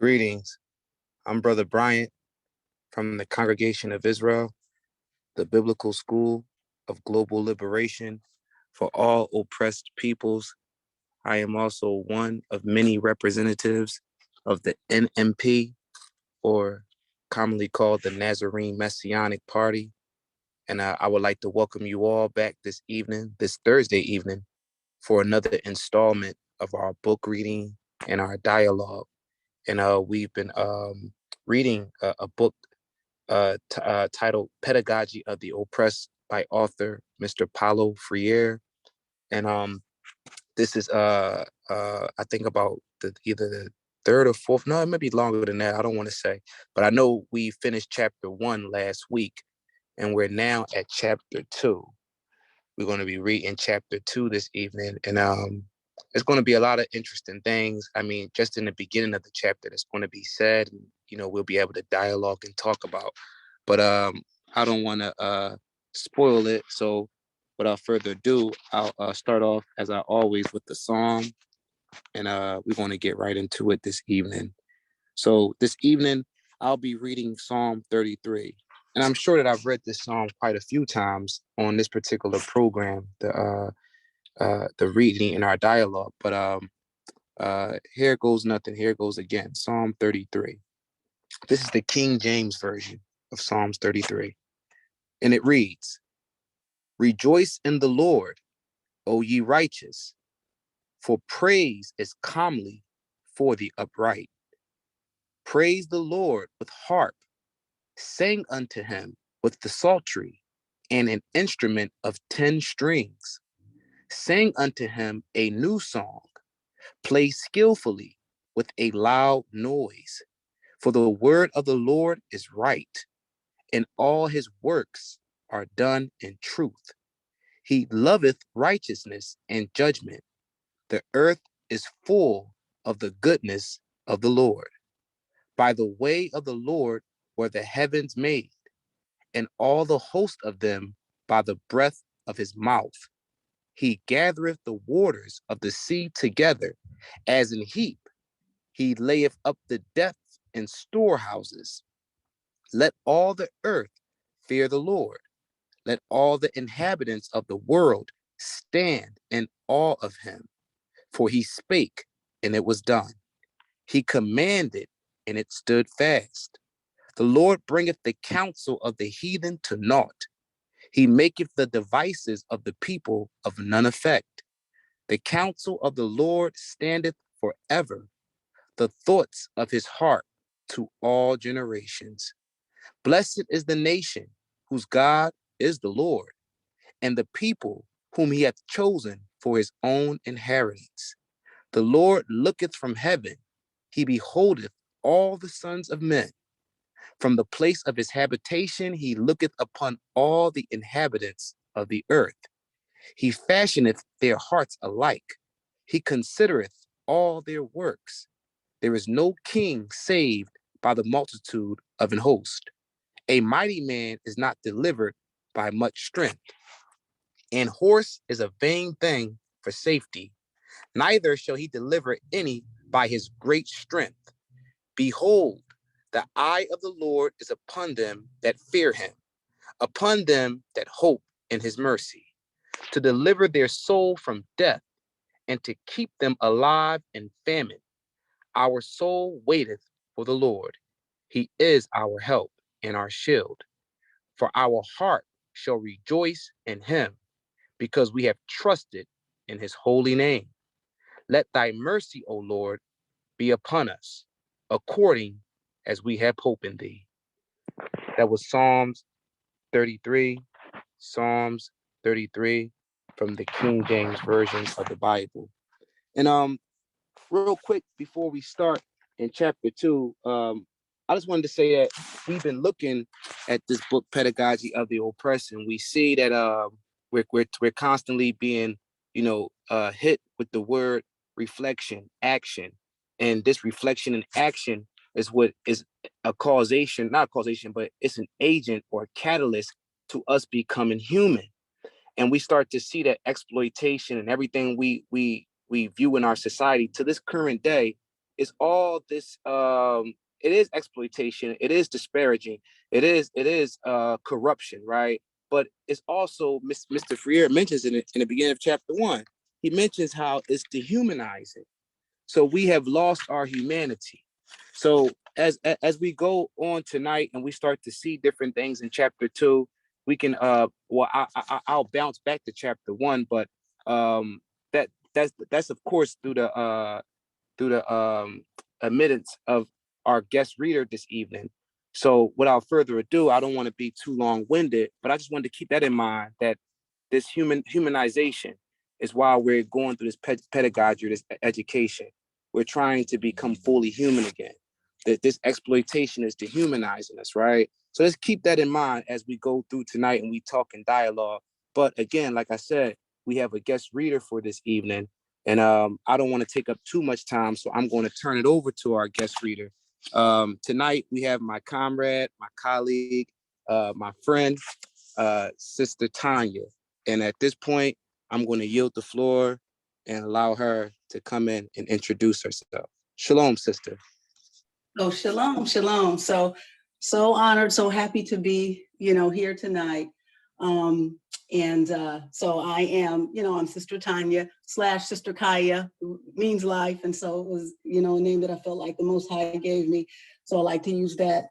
Greetings. I'm Brother Bryant from the Congregation of Israel, the Biblical School of Global Liberation for all oppressed peoples. I am also one of many representatives of the NMP, or commonly called the Nazarene Messianic Party. And I would like to welcome you all back this evening, this Thursday evening, for another installment of our book reading and our dialogue. And we've been reading a book titled Pedagogy of the Oppressed by author Mr. Paulo Freire. And this is I think about either the third or fourth, no, it may be longer than that, I don't want to say, but I know we finished chapter 1 last week and we're now at chapter 2. We're going to be reading chapter 2 this evening, and it's going to be a lot of interesting things. I mean, just in the beginning of the chapter, that's going to be said, and we'll be able to dialogue and talk about. But I don't want to spoil it. So, without further ado, I'll start off as I always with the psalm, and we're going to get right into it this evening. So this evening, I'll be reading Psalm 33. And I'm sure that I've read this psalm quite a few times on this particular program, the reading in our dialogue. But here goes nothing. Here goes again. Psalm 33. This is the King James version of Psalms 33. And it reads, "Rejoice in the Lord, O ye righteous, for praise is comely for the upright. Praise the Lord with harp. Sing unto him with the psaltery and an instrument of 10 strings. Sing unto him a new song. Play skillfully with a loud noise. For the word of the Lord is right, and all his works are done in truth. He loveth righteousness and judgment. The earth is full of the goodness of the Lord. By the way of the Lord were the heavens made, and all the host of them by the breath of his mouth. He gathereth the waters of the sea together as an heap. He layeth up the depths in storehouses. Let all the earth fear the Lord. Let all the inhabitants of the world stand in awe of him. For he spake, and it was done. He commanded, and it stood fast. The Lord bringeth the counsel of the heathen to naught. He maketh the devices of the people of none effect. The counsel of the Lord standeth forever, the thoughts of his heart to all generations. Blessed is the nation whose God is the Lord, and the people whom he hath chosen for his own inheritance. The Lord looketh from heaven, he beholdeth all the sons of men. From the place of his habitation, he looketh upon all the inhabitants of the earth. He fashioneth their hearts alike. He considereth all their works. There is no king saved by the multitude of an host. A mighty man is not delivered by much strength. An horse is a vain thing for safety. Neither shall he deliver any by his great strength. Behold, the eye of the Lord is upon them that fear him, upon them that hope in his mercy, to deliver their soul from death and to keep them alive in famine. Our soul waiteth for the Lord. He is our help and our shield. For our heart shall rejoice in him, because we have trusted in his holy name. Let thy mercy, O Lord, be upon us, according as we have hope in thee." That was Psalms 33, Psalms 33 from the King James Version of the Bible. And real quick before we start in chapter 2, I just wanted to say that we've been looking at this book, Pedagogy of the Oppressed, and we see that we're constantly being, hit with the word reflection, action, and this reflection and action is what is a causation, not causation, but it's an agent or catalyst to us becoming human. And we start to see that exploitation and everything we view in our society to this current day it's all this, it is exploitation, it is disparaging, it is corruption, right? But it's also, Mr. Freire mentions in the beginning of chapter 1, he mentions how it's dehumanizing. So we have lost our humanity. So as we go on tonight and we start to see different things in chapter 2, we can I'll bounce back to chapter 1, but that's of course through the admittance of our guest reader this evening. So without further ado, I don't want to be too long-winded, but I just wanted to keep that in mind, that this humanization is why we're going through this pedagogy, this education. We're trying to become fully human again. That this exploitation is dehumanizing us, right? So let's keep that in mind as we go through tonight and we talk in dialogue. But again, like I said, we have a guest reader for this evening, and I don't want to take up too much time, so I'm going to turn it over to our guest reader. Tonight, we have my comrade, my colleague, my friend, Sister Tanya. And at this point, I'm going to yield the floor and allow her to come in and introduce herself. Shalom, sister. Oh, shalom, shalom. So honored, so happy to be, here tonight. So I am, I'm Sister Tanya / Sister Kaya, means life. And so it was, a name that I felt like the Most High gave me. So I like to use that,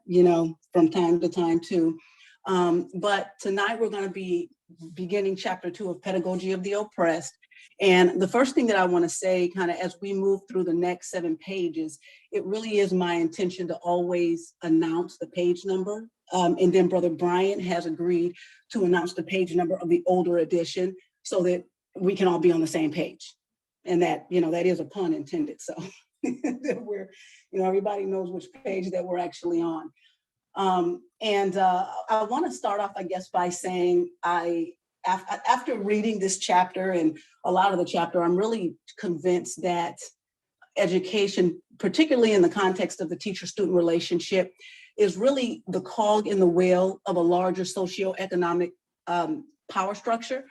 from time to time too. But tonight we're going to be beginning chapter 2 of Pedagogy of the Oppressed. And the first thing that I want to say, kind of as we move through the next 7 pages, it really is my intention to always announce the page number. And then Brother Bryant has agreed to announce the page number of the older edition so that we can all be on the same page. And that, that is a pun intended. So that we're, everybody knows which page that we're actually on. I want to start off, I guess, by saying after reading this chapter and a lot of the chapter, I'm really convinced that education, particularly in the context of the teacher-student relationship, is really the cog in the wheel of a larger socioeconomic power structure.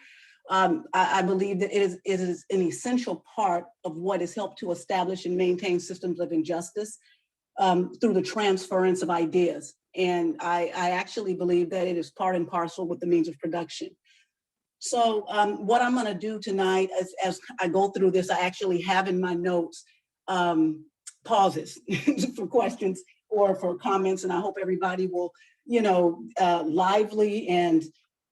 I believe that it is an essential part of what has helped to establish and maintain systems of injustice through the transference of ideas. And I actually believe that it is part and parcel with the means of production. So what I'm going to do tonight, as I go through this, I actually have in my notes pauses for questions or for comments, and I hope everybody will, lively and,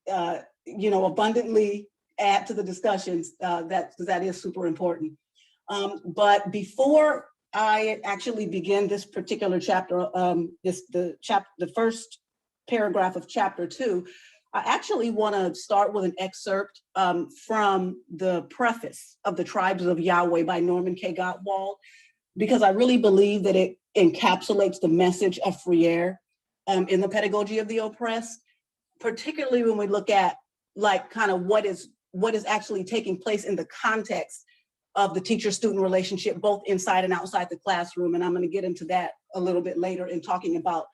abundantly add to the discussions. That is super important. But before I actually begin this particular chapter, the first paragraph of chapter 2, I actually want to start with an excerpt from the preface of The Tribes of Yahweh by Norman K. Gottwald, because I really believe that it encapsulates the message of Freire in the Pedagogy of the Oppressed, particularly when we look at kind of what is actually taking place in the context of the teacher-student relationship, both inside and outside the classroom. And I'm going to get into that a little bit later in talking about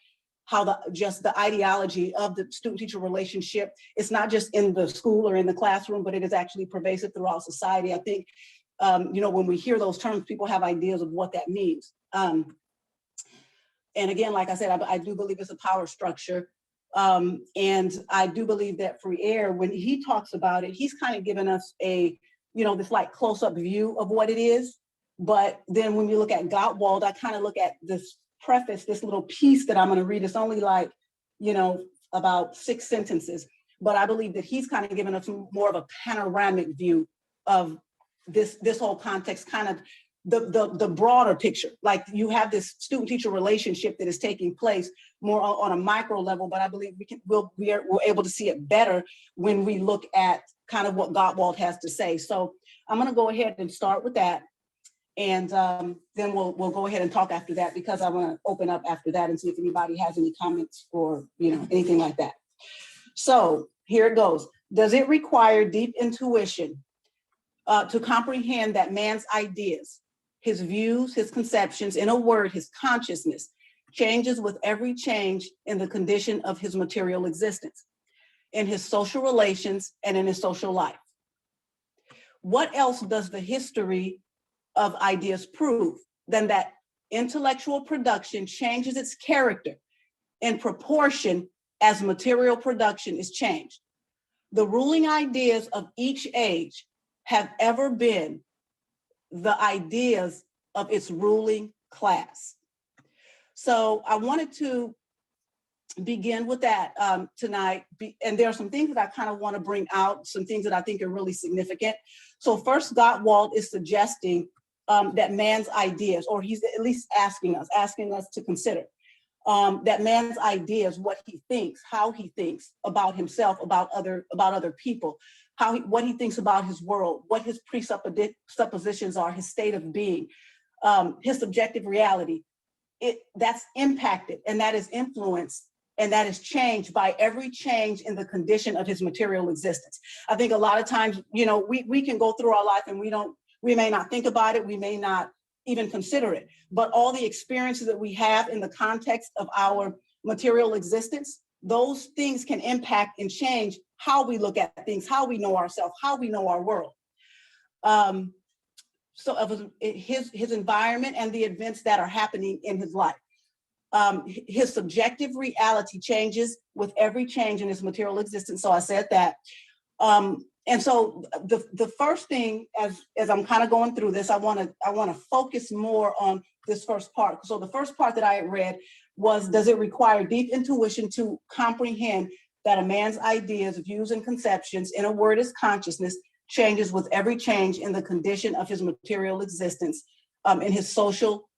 how the ideology of the student-teacher relationship, it's not just in the school or in the classroom, but it is actually pervasive throughout society. I think, when we hear those terms, people have ideas of what that means. And again, like I said, I do believe it's a power structure. And I do believe that Freire, when he talks about it, he's kind of given us a, this close-up view of what it is. But then when you look at Gottwald, I kind of look at this preface, this little piece that I'm going to read. It's only about 6 sentences, but I believe that he's kind of given us more of a panoramic view of this whole context, kind of the broader picture. Like, you have this student-teacher relationship that is taking place more on a micro level, but I believe we're able to see it better when we look at kind of what Gottwald has to say. So I'm going to go ahead and start with that. And then we'll go ahead and talk after that, because I want to open up after that and see if anybody has any comments or anything like that. So here it goes. Does it require deep intuition to comprehend that man's ideas, his views, his conceptions, in a word, his consciousness, changes with every change in the condition of his material existence, in his social relations, and in his social life? What else does the history of ideas prove than that intellectual production changes its character in proportion as material production is changed. The ruling ideas of each age have ever been the ideas of its ruling class. So I wanted to begin with that tonight. And there are some things that I kind of want to bring out, some things that I think are really significant. So first, Gottwald is suggesting that man's ideas, or he's at least asking us to consider that man's ideas, what he thinks, how he thinks about himself, about other people, what he thinks about his world, what his presuppositions are, his state of being, his subjective reality. That's impacted, and that is influenced, and that is changed by every change in the condition of his material existence. I think a lot of times, we can go through our life and we may not think about it, we may not even consider it, but all the experiences that we have in the context of our material existence, those things can impact and change how we look at things, how we know ourselves, how we know our world. So of his environment and the events that are happening in his life. His subjective reality changes with every change in his material existence. So I said that. And so the first thing, as I'm kind of going through this, I want to focus more on this first part. So the first part that I had read was, does it require deep intuition to comprehend that a man's ideas, views, and conceptions, in a word, his consciousness, changes with every change in the condition of his material existence, in his social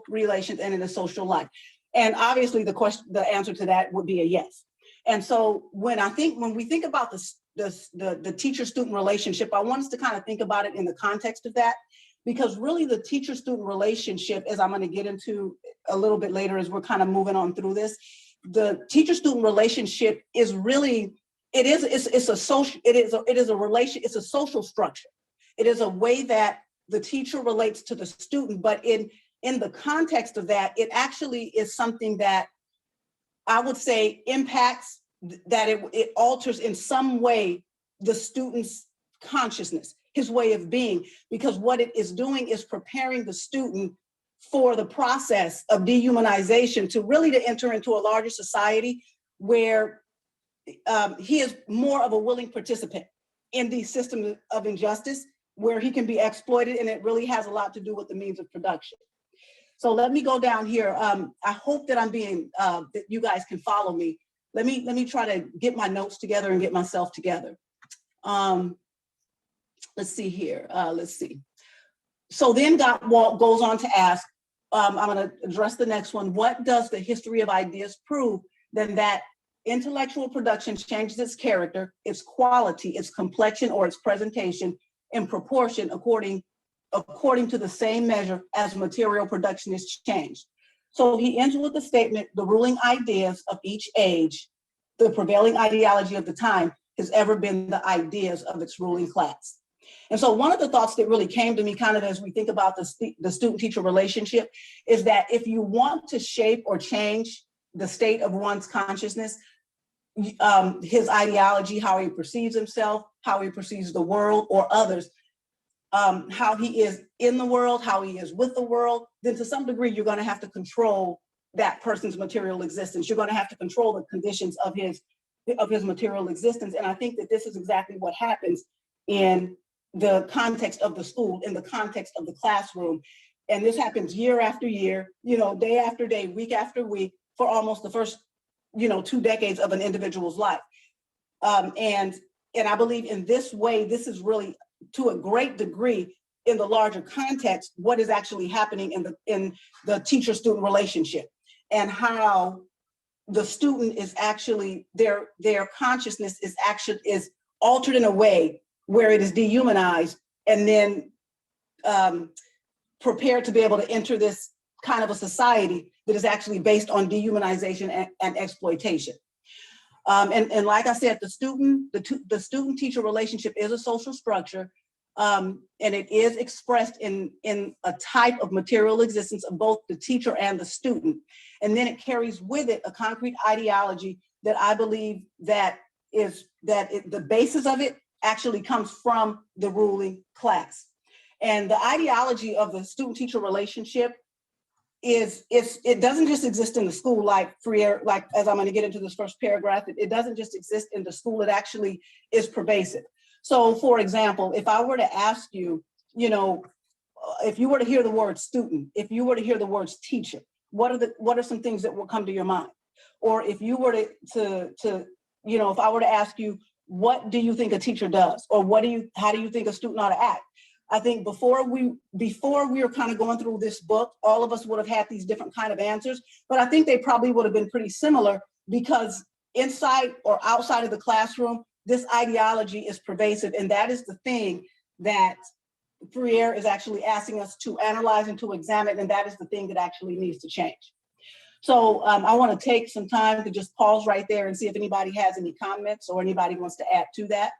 relations and in his social life? And obviously the answer to that would be a yes. And so when we think about the teacher-student relationship, I want us to kind of think about it in the context of that, because really the teacher-student relationship, as I'm going to get into a little bit later as we're kind of moving on through this, the teacher-student relationship is really, it's a social structure. It is a way that the teacher relates to the student, but in the context of that, it actually is something that I would say impacts, that it alters in some way the student's consciousness, his way of being, because what it is doing is preparing the student for the process of dehumanization, to enter into a larger society where he is more of a willing participant in the system of injustice, where he can be exploited, and it really has a lot to do with the means of production. So let me go down here. I hope that that you guys can follow me. Let me try to get my notes together and get myself together. Let's see here. Let's see. So then Gottwald goes on to ask, I'm going to address the next one. What does the history of ideas prove? Then that intellectual production changes its character, its quality, its complexion, or its presentation in proportion according to the same measure as material production is changed. So he ends with the statement, the ruling ideas of each age, the prevailing ideology of the time, has ever been the ideas of its ruling class. And so one of the thoughts that really came to me kind of as we think about the student-teacher relationship is that if you want to shape or change the state of one's consciousness, his ideology, how he perceives himself, how he perceives the world or others, how he is in the world, how he is with the world, then to some degree, you're going to have to control that person's material existence. You're going to have to control the conditions of his material existence. And I think that this is exactly what happens in the context of the school, in the context of the classroom. And this happens year after year, day after day, week after week, for almost the first, 2 decades of an individual's life. And I believe in this way, this is really, to a great degree, in the larger context, what is actually happening in the teacher-student relationship, and how the student is actually, their consciousness is altered in a way where it is dehumanized, and then prepared to be able to enter this kind of a society that is actually based on dehumanization and exploitation. And like I said, the student-teacher relationship is a social structure, and it is expressed in a type of material existence of both the teacher and the student. And then it carries with it a concrete ideology that I believe the basis of it actually comes from the ruling class. And the ideology of the student-teacher relationship it doesn't just exist in the school, like Freire, like as I'm going to get into this first paragraph, it doesn't just exist in the school, it actually is pervasive. So for example, if I were to ask you, you know, if you were to hear the word student, if you were to hear the words teacher, what are some things that will come to your mind? Or if you were to you know, if I were to ask you, what do you think a teacher does? Or how do you think a student ought to act? I think before we were kind of going through this book, all of us would have had these different kind of answers, but I think they probably would have been pretty similar, because inside or outside of the classroom, this ideology is pervasive. And that is the thing that Freire is actually asking us to analyze and to examine, and that is the thing that actually needs to change. So I want to take some time to just pause right there and see if anybody has any comments or anybody wants to add to that.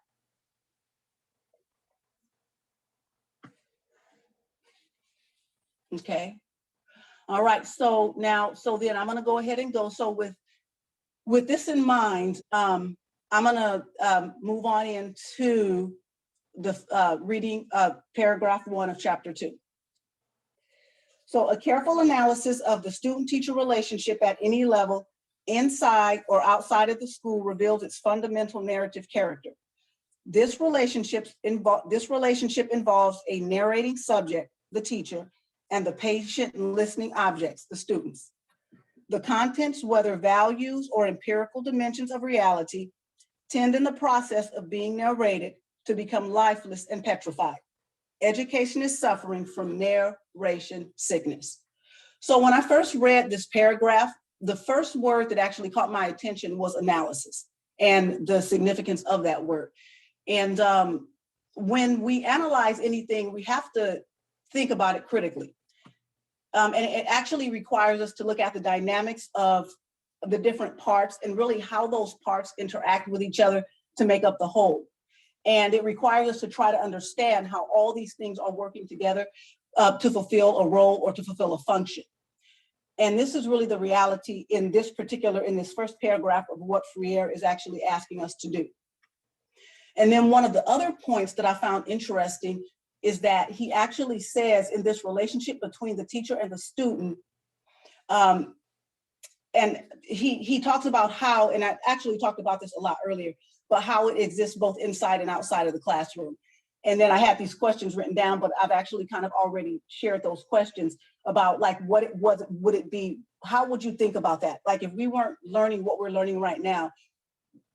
Okay. All right. So then I'm going to go ahead and go. So with this in mind, I'm going to move on into the reading paragraph 1 of chapter 2. So a careful analysis of the student-teacher relationship at any level, inside or outside of the school, reveals its fundamental narrative character. This relationship involves a narrating subject, the teacher, and the patient and listening objects, the students. The contents, whether values or empirical dimensions of reality, tend in the process of being narrated to become lifeless and petrified. Education is suffering from narration sickness. So when I first read this paragraph, the first word that actually caught my attention was analysis and the significance of that word. And when we analyze anything, we have to think about it critically. And it actually requires us to look at the dynamics of the different parts and really how those parts interact with each other to make up the whole. And it requires us to try to understand how all these things are working together to fulfill a role or to fulfill a function. And this is really the reality in this first paragraph of what Freire is actually asking us to do. And then one of the other points that I found interesting is that he actually says in this relationship between the teacher and the student, and he talks about how, and I actually talked about this a lot earlier, but how it exists both inside and outside of the classroom. And then I had these questions written down, but I've actually kind of already shared those questions about like what it was, would it be, how would you think about that? Like if we weren't learning what we're learning right now,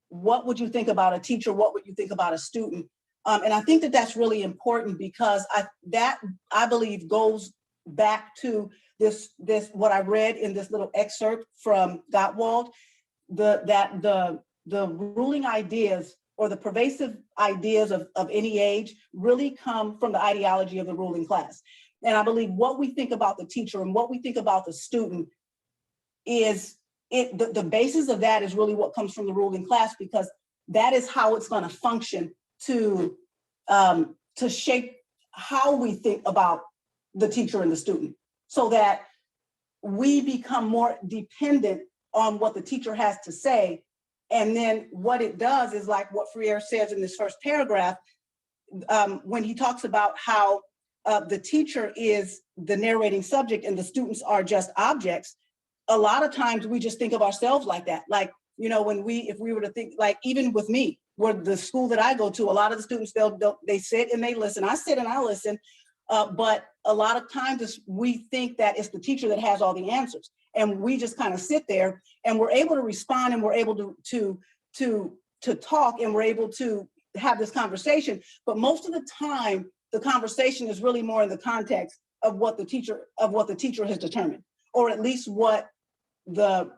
what would you think about a teacher? What would you think about a student? And I think that that's really important because I believe goes back to this what I read in this little excerpt from Gottwald, the ruling ideas or the pervasive ideas of any age really come from the ideology of the ruling class. And I believe what we think about the teacher and what we think about the student is the basis of that is really what comes from the ruling class, because that is how it's going to function to shape how we think about the teacher and the student, so that we become more dependent on what the teacher has to say. And then what it does is like what Freire says in this first paragraph, when he talks about how the teacher is the narrating subject and the students are just objects. A lot of times we just think of ourselves like that. Like, you know, if we were to think, like even with me, where the school that I go to, a lot of the students, they sit and they listen. I sit and I listen. But a lot of times we think that it's the teacher that has all the answers. And we just kind of sit there and we're able to respond and we're able to talk and we're able to have this conversation. But most of the time, the conversation is really more in the context of what the teacher has determined, or at least what the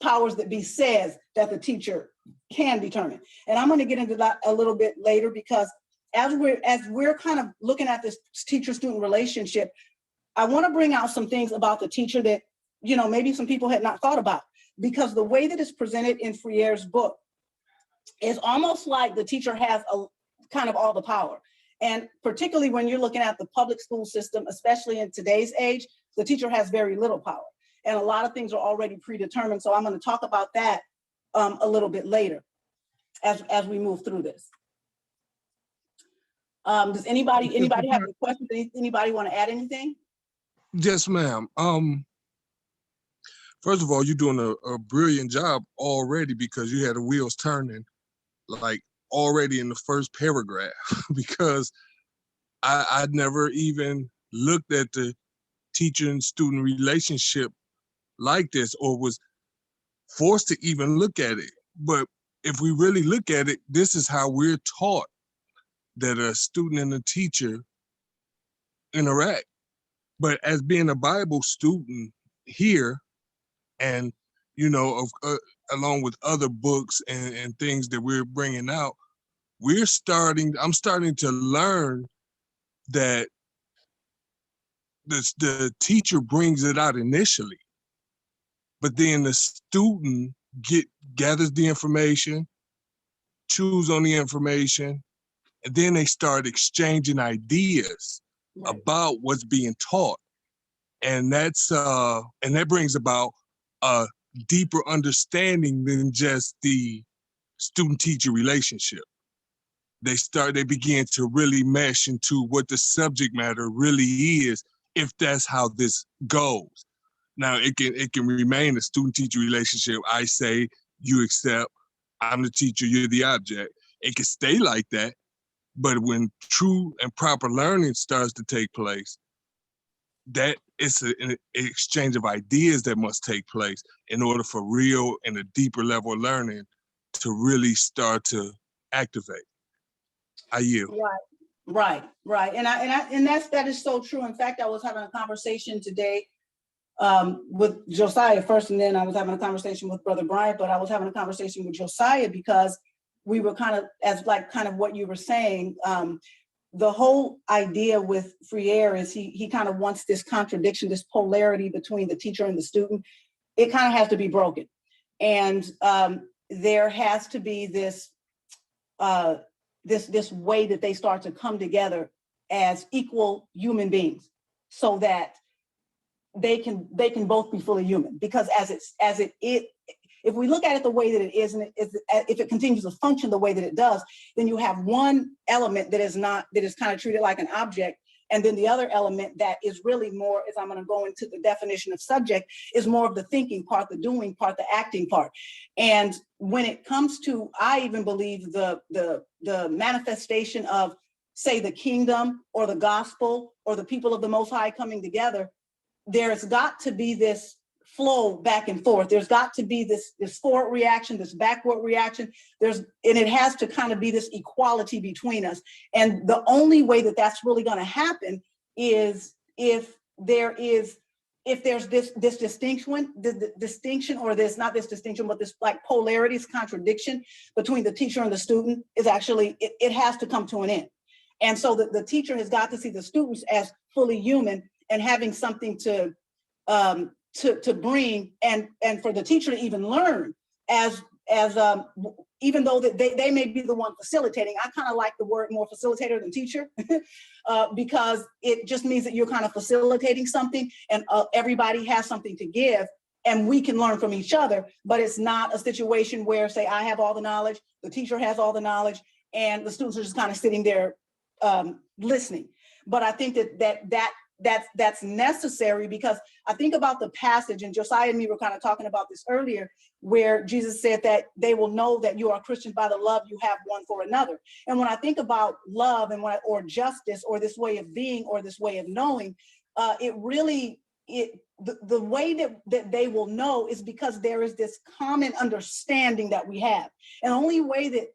powers that be says that the teacher can determine. And I'm going to get into that a little bit later, because as we're kind of looking at this teacher-student relationship, I want to bring out some things about the teacher that, you know, maybe some people had not thought about, because the way that it's presented in Freire's book is almost like the teacher has a kind of all the power. And particularly when you're looking at the public school system, especially in today's age, the teacher has very little power. And a lot of things are already predetermined. So I'm going to talk about that a little bit later as we move through this. Does anybody have any questions? Anybody want to add anything? Yes, ma'am. First of all, you're doing a brilliant job already, because you had the wheels turning like already in the first paragraph, because I'd never even looked at the teacher and student relationship like this, or was forced to even look at it. But if we really look at it, this is how we're taught that a student and a teacher interact. But as being a Bible student here, and along with other books and things that we're bringing out, I'm starting to learn that the teacher brings it out initially, but then the student gathers the information, chews on the information, and then they start exchanging ideas about what's being taught. And that brings about a deeper understanding than just the student-teacher relationship. They begin to really mesh into what the subject matter really is, if that's how this goes. Now it can remain a student-teacher relationship. I say, you accept, I'm the teacher, you're the object. It can stay like that, but when true and proper learning starts to take place, that it's an exchange of ideas that must take place in order for real and a deeper level of learning to really start to activate. I yield. Right. And that is so true. In fact, I was having a conversation today with Josiah first, and then I was having a conversation with Brother Bryant, but I was having a conversation with Josiah because we were kind of what you were saying. The whole idea with Freire is he kind of wants this contradiction, this polarity between the teacher and the student. It kind of has to be broken. And there has to be this way that they start to come together as equal human beings, so that they can both be fully human. Because if we look at it the way that it is, and if it continues to function the way that it does, then you have one element that is kind of treated like an object, and then the other element that is really more, as I'm going to go into the definition of subject, is more of the thinking part, the doing part, the acting part. And when it comes to, I even believe the manifestation of, say, the kingdom or the gospel or the people of the Most High coming together, there's got to be this flow back and forth. There's got to be this forward reaction, this backward reaction. And it has to kind of be this equality between us. And the only way that that's really going to happen is if there's this distinction, or this, not this distinction, but this like polarity, this contradiction between the teacher and the student is actually, it has to come to an end. And so the teacher has got to see the students as fully human and having something to bring, and for the teacher to even learn as even though that they may be the one facilitating. I kind of like the word more facilitator than teacher, because it just means that you're kind of facilitating something, and everybody has something to give, and we can learn from each other. But it's not a situation where, say, I have all the knowledge, the teacher has all the knowledge, and the students are just kind of sitting there listening. But I think that's necessary, because I think about the passage, and Josiah and me were kind of talking about this earlier, where Jesus said that they will know that you are Christians by the love you have one for another. And when I think about love or justice, or this way of being, or this way of knowing, the way that they will know is because there is this common understanding that we have. And the only way that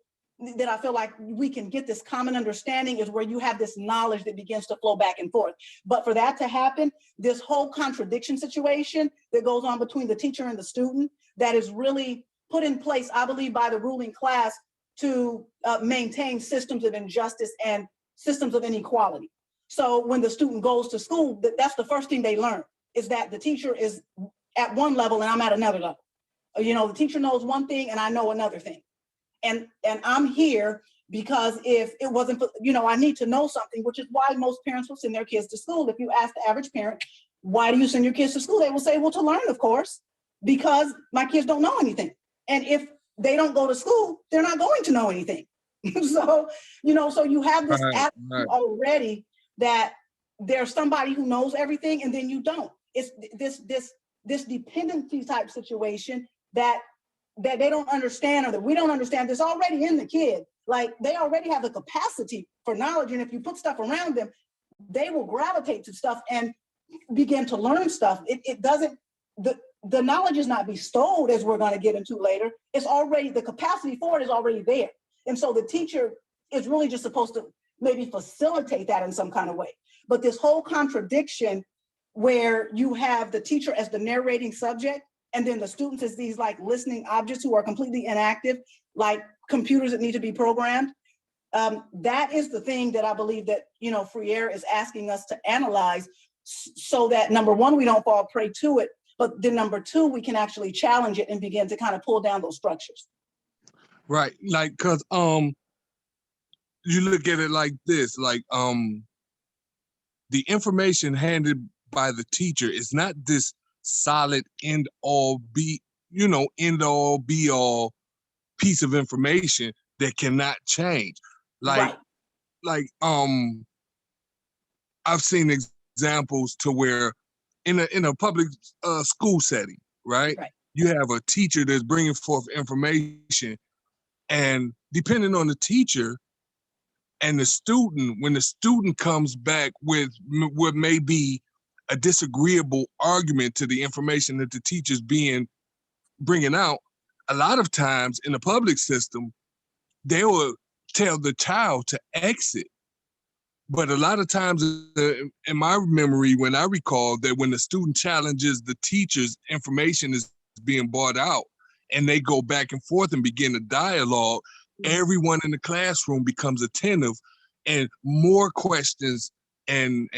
I feel like we can get this common understanding is where you have this knowledge that begins to flow back and forth. But for that to happen, this whole contradiction situation that goes on between the teacher and the student, that is really put in place, I believe, by the ruling class to maintain systems of injustice and systems of inequality. So when the student goes to school, that's the first thing they learn, is that the teacher is at one level and I'm at another level. The teacher knows one thing and I know another thing. And I'm here because if it wasn't, I need to know something, which is why most parents will send their kids to school. If you ask the average parent, why do you send your kids to school? They will say, well, to learn, of course, because my kids don't know anything. And if they don't go to school, they're not going to know anything. So you have this attitude already that there's somebody who knows everything and then you don't. It's this dependency type situation that they don't understand, or that we don't understand. There's already in the kid. Like, they already have the capacity for knowledge. And if you put stuff around them, they will gravitate to stuff and begin to learn stuff. It doesn't, the knowledge is not bestowed, as we're going to get into later. It's already, the capacity for it is already there. And so the teacher is really just supposed to maybe facilitate that in some kind of way. But this whole contradiction where you have the teacher as the narrating subject, and then the students as these like listening objects who are completely inactive, like computers that need to be programmed. That is the thing that I believe that, you know, Freire is asking us to analyze, so that number one, we don't fall prey to it, but then number two, we can actually challenge it and begin to kind of pull down those structures. Right, like, cause you look at it like this, like the information handed by the teacher is not this solid end all be all piece of information that cannot change. Like, Right. I've seen examples to where in a public school setting, right? You have a teacher that's bringing forth information, and depending on the teacher and the student, when the student comes back with what may be a disagreeable argument to the information that the teacher's bringing out, a lot of times in the public system, they will tell the child to exit. But a lot of times in my memory, when I recall that when the student challenges the teacher's information is being brought out, and they go back and forth and begin a dialogue, everyone in the classroom becomes attentive, and more questions and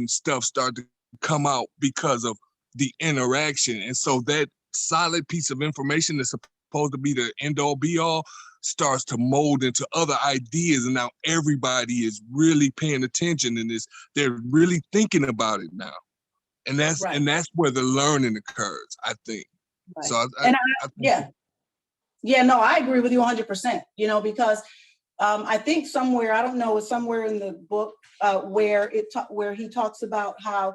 stuff start to come out because of the interaction. And so that solid piece of information that's supposed to be the end all be all starts to mold into other ideas, and now everybody is really paying attention, and they're really thinking about it now, and that's where the learning occurs, I think. Right. So no, I agree with you 100%. You know, because I think somewhere, I don't know, it's somewhere in the book where he talks about how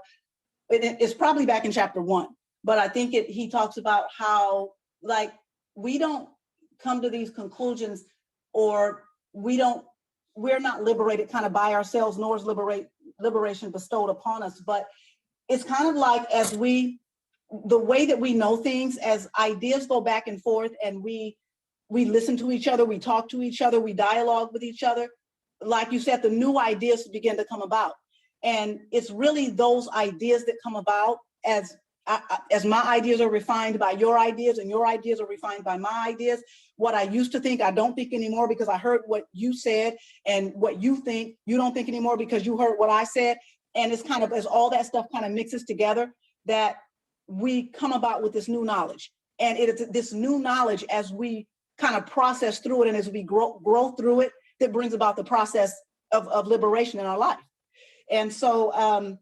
it's probably back in chapter 1, but I think he talks about how, like, we don't come to these conclusions, or we're not liberated kind of by ourselves, nor is liberation bestowed upon us. But it's kind of like, the way that we know things, as ideas go back and forth, and we listen to each other, we talk to each other, we dialogue with each other, like you said, the new ideas begin to come about. And it's really those ideas that come about as my ideas are refined by your ideas, and your ideas are refined by my ideas. What I used to think, I don't think anymore because I heard what you said, and what you think, you don't think anymore because you heard what I said. And it's kind of, as all that stuff kind of mixes together, that we come about with this new knowledge. And it is this new knowledge, as we kind of process through it, and as we grow through it, that brings about the process of liberation in our life. And so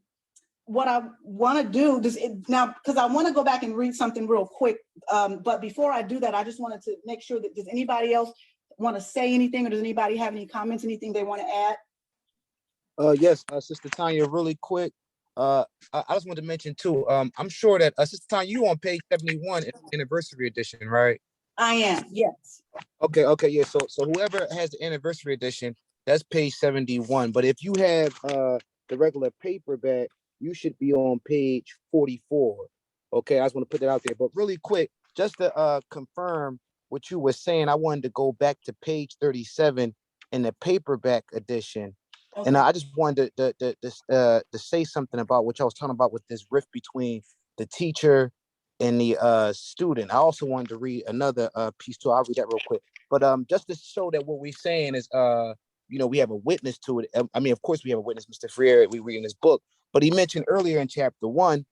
what I want to do now, because I want to go back and read something real quick, but before I do that, I just wanted to make sure that, does anybody else want to say anything, or does anybody have any comments, anything they want to add? Yes, Sister Tanya, really quick. I just wanted to mention too, I'm sure that Sister Tanya, you on page 71 in the anniversary edition, right? I am, yes. Okay, yeah. So whoever has the anniversary edition, that's page 71. But if you have the regular paperback, you should be on page 44. Okay, I just want to put that out there. But really quick, just to confirm what you were saying, I wanted to go back to page 37 in the paperback edition. Okay. And I just wanted to say something about what I was talking about with this rift between the teacher and the student. I also wanted to read another piece too. I'll read that real quick. But just to show that what we're saying is, we have a witness to it. I mean, of course we have a witness, Mr. Freire, we read in his book. But he mentioned earlier in chapter 1,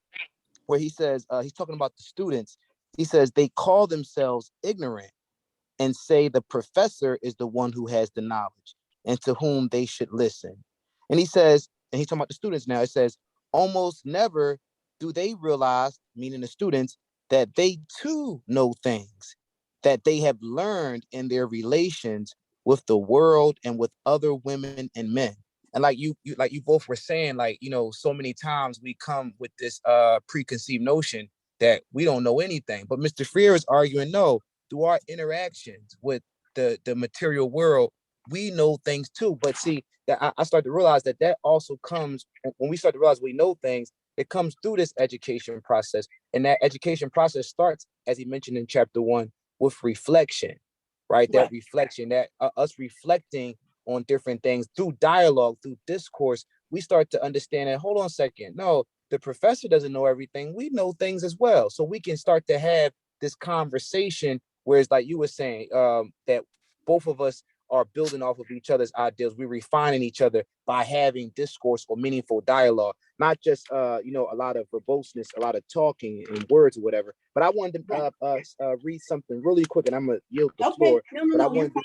where he says, he's talking about the students. He says they call themselves ignorant and say the professor is the one who has the knowledge and to whom they should listen. And he says, and he's talking about the students now, it says, almost never do they realize, meaning the students, that they too know things that they have learned in their relations with the world and with other women and men. And like you both were saying, like, so many times we come with this preconceived notion that we don't know anything. But Mr. Freer is arguing, no, through our interactions with the material world, we know things too. But see, that I start to realize that that also comes when we start to realize we know things. It comes through this education process, and that education process starts, as he mentioned in chapter 1, with reflection, right? That reflection, that us reflecting on different things through dialogue, through discourse, we start to understand that, hold on a second, no, the professor doesn't know everything. We know things as well. So we can start to have this conversation, whereas like you were saying, that both of us are building off of each other's ideals. We're refining each other by having discourse or meaningful dialogue, not just a lot of verboseness, a lot of talking and words or whatever. But I wanted to read something really quick, and I'm gonna yield the floor. But I wanted to,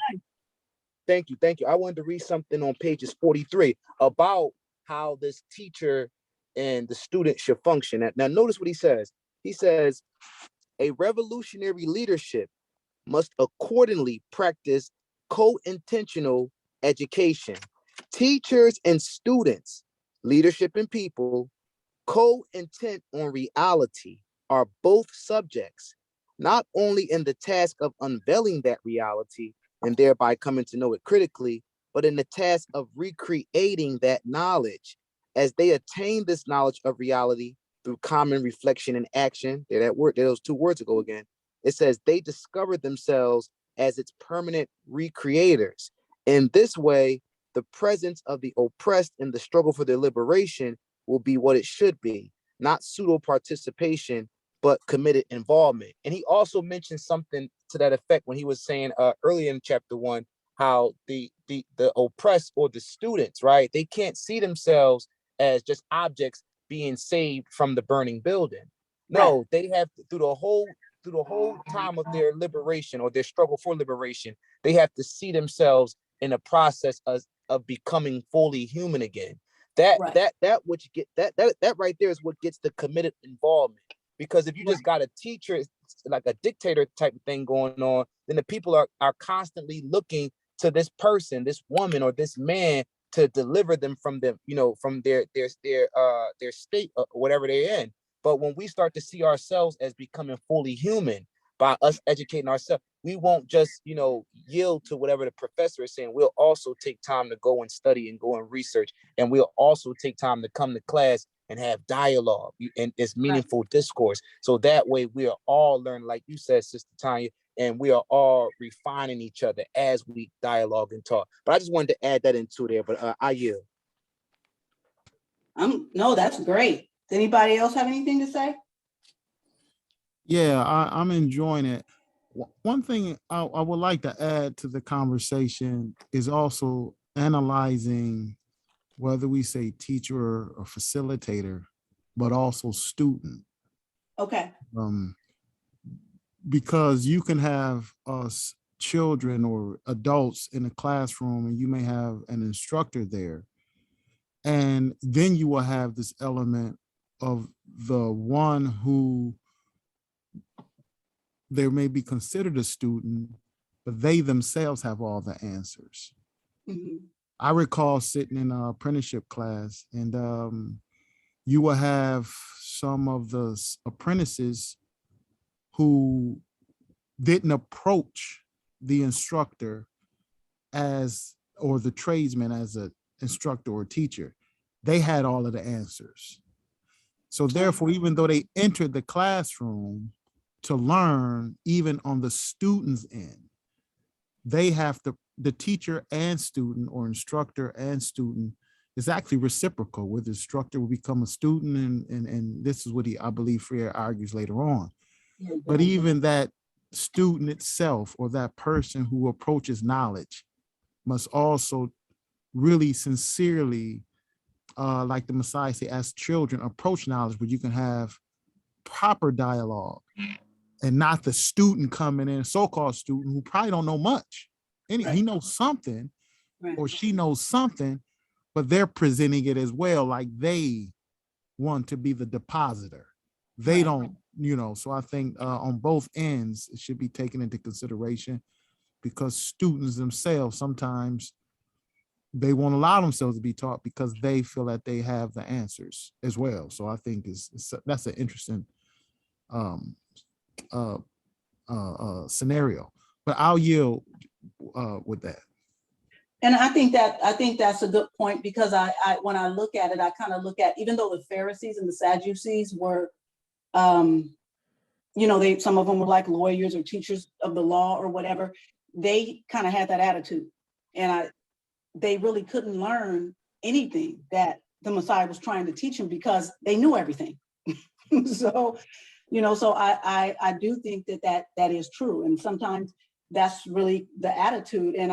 thank you. I wanted to read something on pages 43 about how this teacher and the student should function. Now notice what he says. He says, a revolutionary leadership must accordingly practice co-intentional education. Teachers and students, leadership and people, co-intent on reality are both subjects, not only in the task of unveiling that reality and thereby coming to know it critically, but in the task of recreating that knowledge. As they attain this knowledge of reality through common reflection and action, those two words ago again, it says they discover themselves as its permanent recreators. In this way, the presence of the oppressed in the struggle for their liberation will be what it should be, not pseudo participation, but committed involvement. And he also mentioned something to that effect when he was saying earlier in chapter 1, how the oppressed or the students, right, they can't see themselves as just objects being saved from the burning building. No, they have to, through the whole time of their liberation or their struggle for liberation, they have to see themselves in a process of becoming fully human again. That right there is what gets the committed involvement. Because if you just got a teacher, like a dictator type of thing going on, then the people are constantly looking to this person, this woman or this man, to deliver them from them, from their state or whatever they're in. But when we start to see ourselves as becoming fully human by us educating ourselves, we won't just, yield to whatever the professor is saying. We'll also take time to go and study and go and research. And we'll also take time to come to class and have dialogue and it's meaningful discourse. So that way we are all learning, like you said, Sister Tanya, and we are all refining each other as we dialogue and talk. But I just wanted to add that into there, but I yield. No, that's great. Does anybody else have anything to say? Yeah, I'm enjoying it. One thing I would like to add to the conversation is also analyzing whether we say teacher or facilitator, but also student. Okay. Because you can have us children or adults in a classroom and you may have an instructor there. And then you will have this element of the one who they may be considered a student, but they themselves have all the answers. Mm-hmm. I recall sitting in an apprenticeship class and you will have some of the apprentices who didn't approach the instructor or the tradesman as an instructor or teacher. They had all of the answers. So therefore, even though they entered the classroom to learn, even on the student's end, they have to, the teacher and student or instructor and student is actually reciprocal, where the instructor will become a student. And this is what I believe Freire argues later on. But even that student itself or that person who approaches knowledge must also really sincerely, like the Messiah say, as children, approach knowledge, where you can have proper dialogue and not the student coming in, so-called student who probably don't know much. He knows something or she knows something, but they're presenting it as well, like they want to be the depositor. They don't, so I think on both ends, it should be taken into consideration, because students themselves, sometimes they won't allow themselves to be taught because they feel that they have the answers as well. So I think that's an interesting scenario. But I'll yield with that. And I think that's a good point, because I when I look at it, I kind of look at, even though the Pharisees and the Sadducees were, you know, some of them were like lawyers or teachers of the law or whatever, they kind of had that attitude, and they really couldn't learn anything that the Messiah was trying to teach them because they knew everything. So, you know, so I do think that is true, and sometimes that's really the attitude. And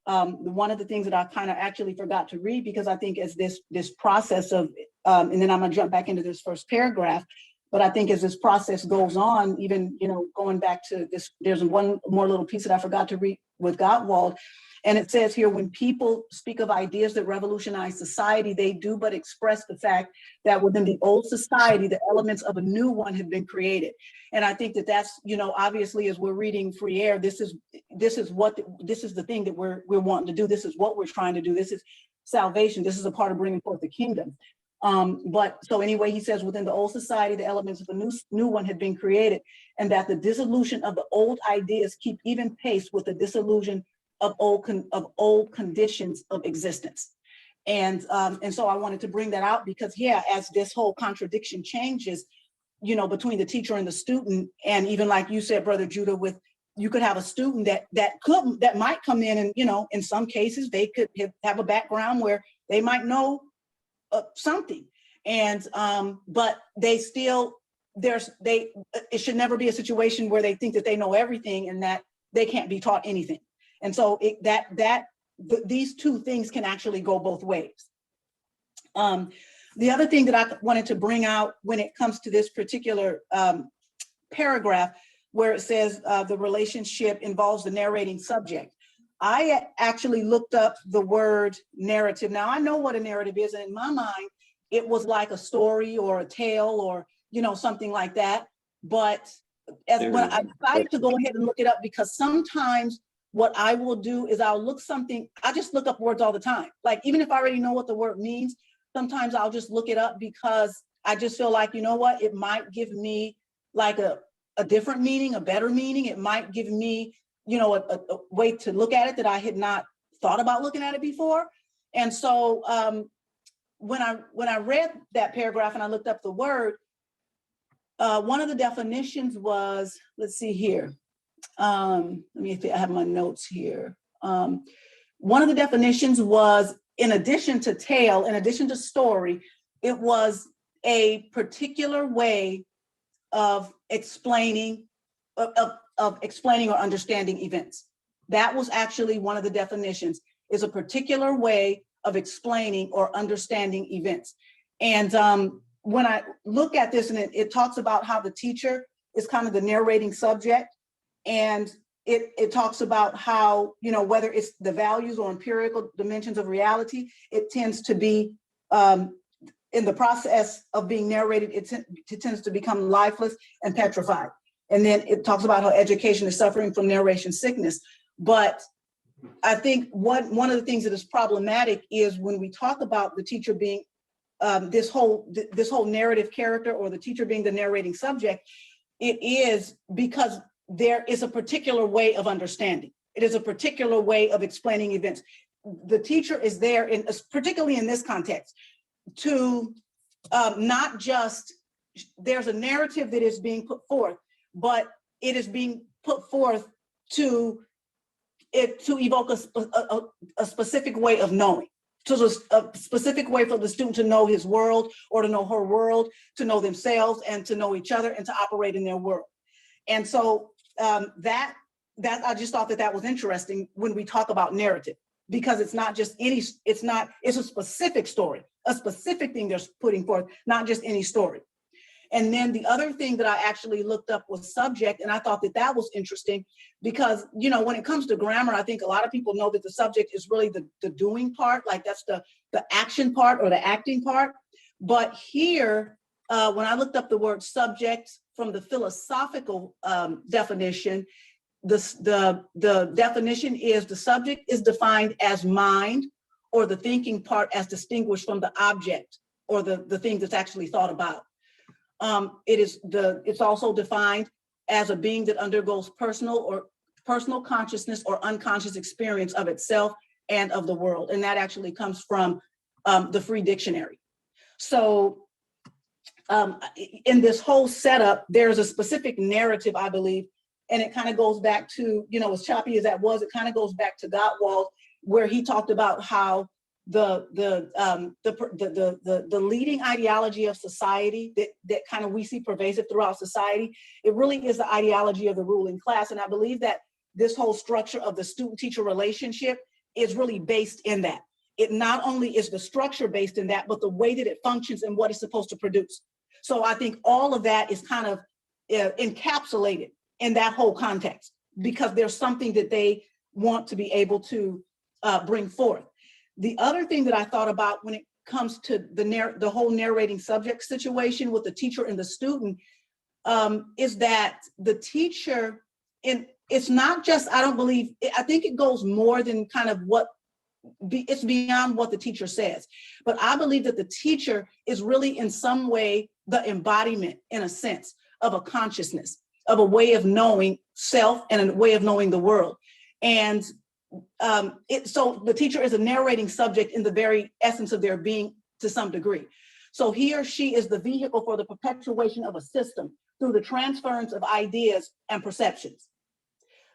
one of the things that I kind of actually forgot to read, because I think as this process of, and then I'm gonna jump back into this first paragraph, but I think as this process goes on, even, you know, going back to this, there's one more little piece that I forgot to read with Gottwald. And it says here, when people speak of ideas that revolutionize society, they do but express the fact that within the old society, the elements of a new one have been created. And I think that's, you know, obviously, as we're reading Free Air, this is the thing that we're wanting to do. This is what we're trying to do. This is salvation. This is a part of bringing forth the kingdom. But so anyway, he says, within the old society, the elements of a new one had been created, and that the dissolution of the old ideas keep even pace with the dissolution of old conditions of existence. And so I wanted to bring that out because, yeah, as this whole contradiction changes, you know, between the teacher and the student, and even like you said, Brother Judah, with, you could have a student that might come in, and, you know, in some cases they could have a background where they might know something, and but they still, it should never be a situation where they think that they know everything and that they can't be taught anything. And so these two things can actually go both ways. The other thing that I wanted to bring out when it comes to this particular paragraph, where it says the relationship involves the narrating subject, I actually looked up the word narrative. Now, I know what a narrative is, and in my mind, it was like a story or a tale or, you know, something like that. But when I decided to go ahead and look it up, because sometimes what I will do is I just look up words all the time. Like, even if I already know what the word means, sometimes I'll just look it up because I just feel like, you know what, it might give me like a different meaning, a better meaning. It might give me, you know, a way to look at it that I had not thought about looking at it before. And so when I read that paragraph and I looked up the word, one of the definitions was, let's see here. Let me see, I have my notes here. One of the definitions was, in addition to tale, in addition to story, it was a particular way of explaining, of explaining or understanding events. That was actually one of the definitions, is a particular way of explaining or understanding events. And when I look at this, and it talks about how the teacher is kind of the narrating subject, and it talks about how, you know, whether it's the values or empirical dimensions of reality, it tends to be, in the process of being narrated, it tends to become lifeless and petrified. And then it talks about how education is suffering from narration sickness. But I think one of the things that is problematic is when we talk about the teacher being this whole narrative character, or the teacher being the narrating subject, it is because there is a particular way of understanding. It is a particular way of explaining events. The teacher is there, particularly in this context, to not just, there's a narrative that is being put forth, but it is being put forth to evoke a specific way of knowing, to a specific way for the student to know his world, or to know her world, to know themselves and to know each other and to operate in their world. And so that I just thought that was interesting when we talk about narrative, because it's not just it's a specific story, a specific thing they're putting forth, not just any story. And then the other thing that I actually looked up was subject, and I thought that was interesting because, you know, when it comes to grammar, I think a lot of people know that the subject is really the doing part, like that's the action part or the acting part. But here, when I looked up the word subject from the philosophical definition, the definition is the subject is defined as mind, or the thinking part as distinguished from the object or the thing that's actually thought about. It's also defined as a being that undergoes personal consciousness or unconscious experience of itself and of the world. And that actually comes from the Free Dictionary. So in this whole setup, there's a specific narrative, I believe, and it kind of goes back to, as choppy as that was, it kind of goes back to Gottwald, where he talked about how the leading ideology of society that kind of we see pervasive throughout society, it really is the ideology of the ruling class. And I believe that this whole structure of the student-teacher relationship is really based in that. It not only is the structure based in that, but the way that it functions and what it's supposed to produce. So I think all of that is kind of encapsulated in that whole context, because there's something that they want to be able to bring forth. The other thing that I thought about when it comes to the whole narrating subject situation with the teacher and the student is that the teacher, and it's not just, I think it goes more than kind of it's beyond what the teacher says. But I believe that the teacher is really in some way the embodiment, in a sense, of a consciousness, of a way of knowing self and a way of knowing the world. And so the teacher is a narrating subject in the very essence of their being to some degree. So he or she is the vehicle for the perpetuation of a system through the transference of ideas and perceptions.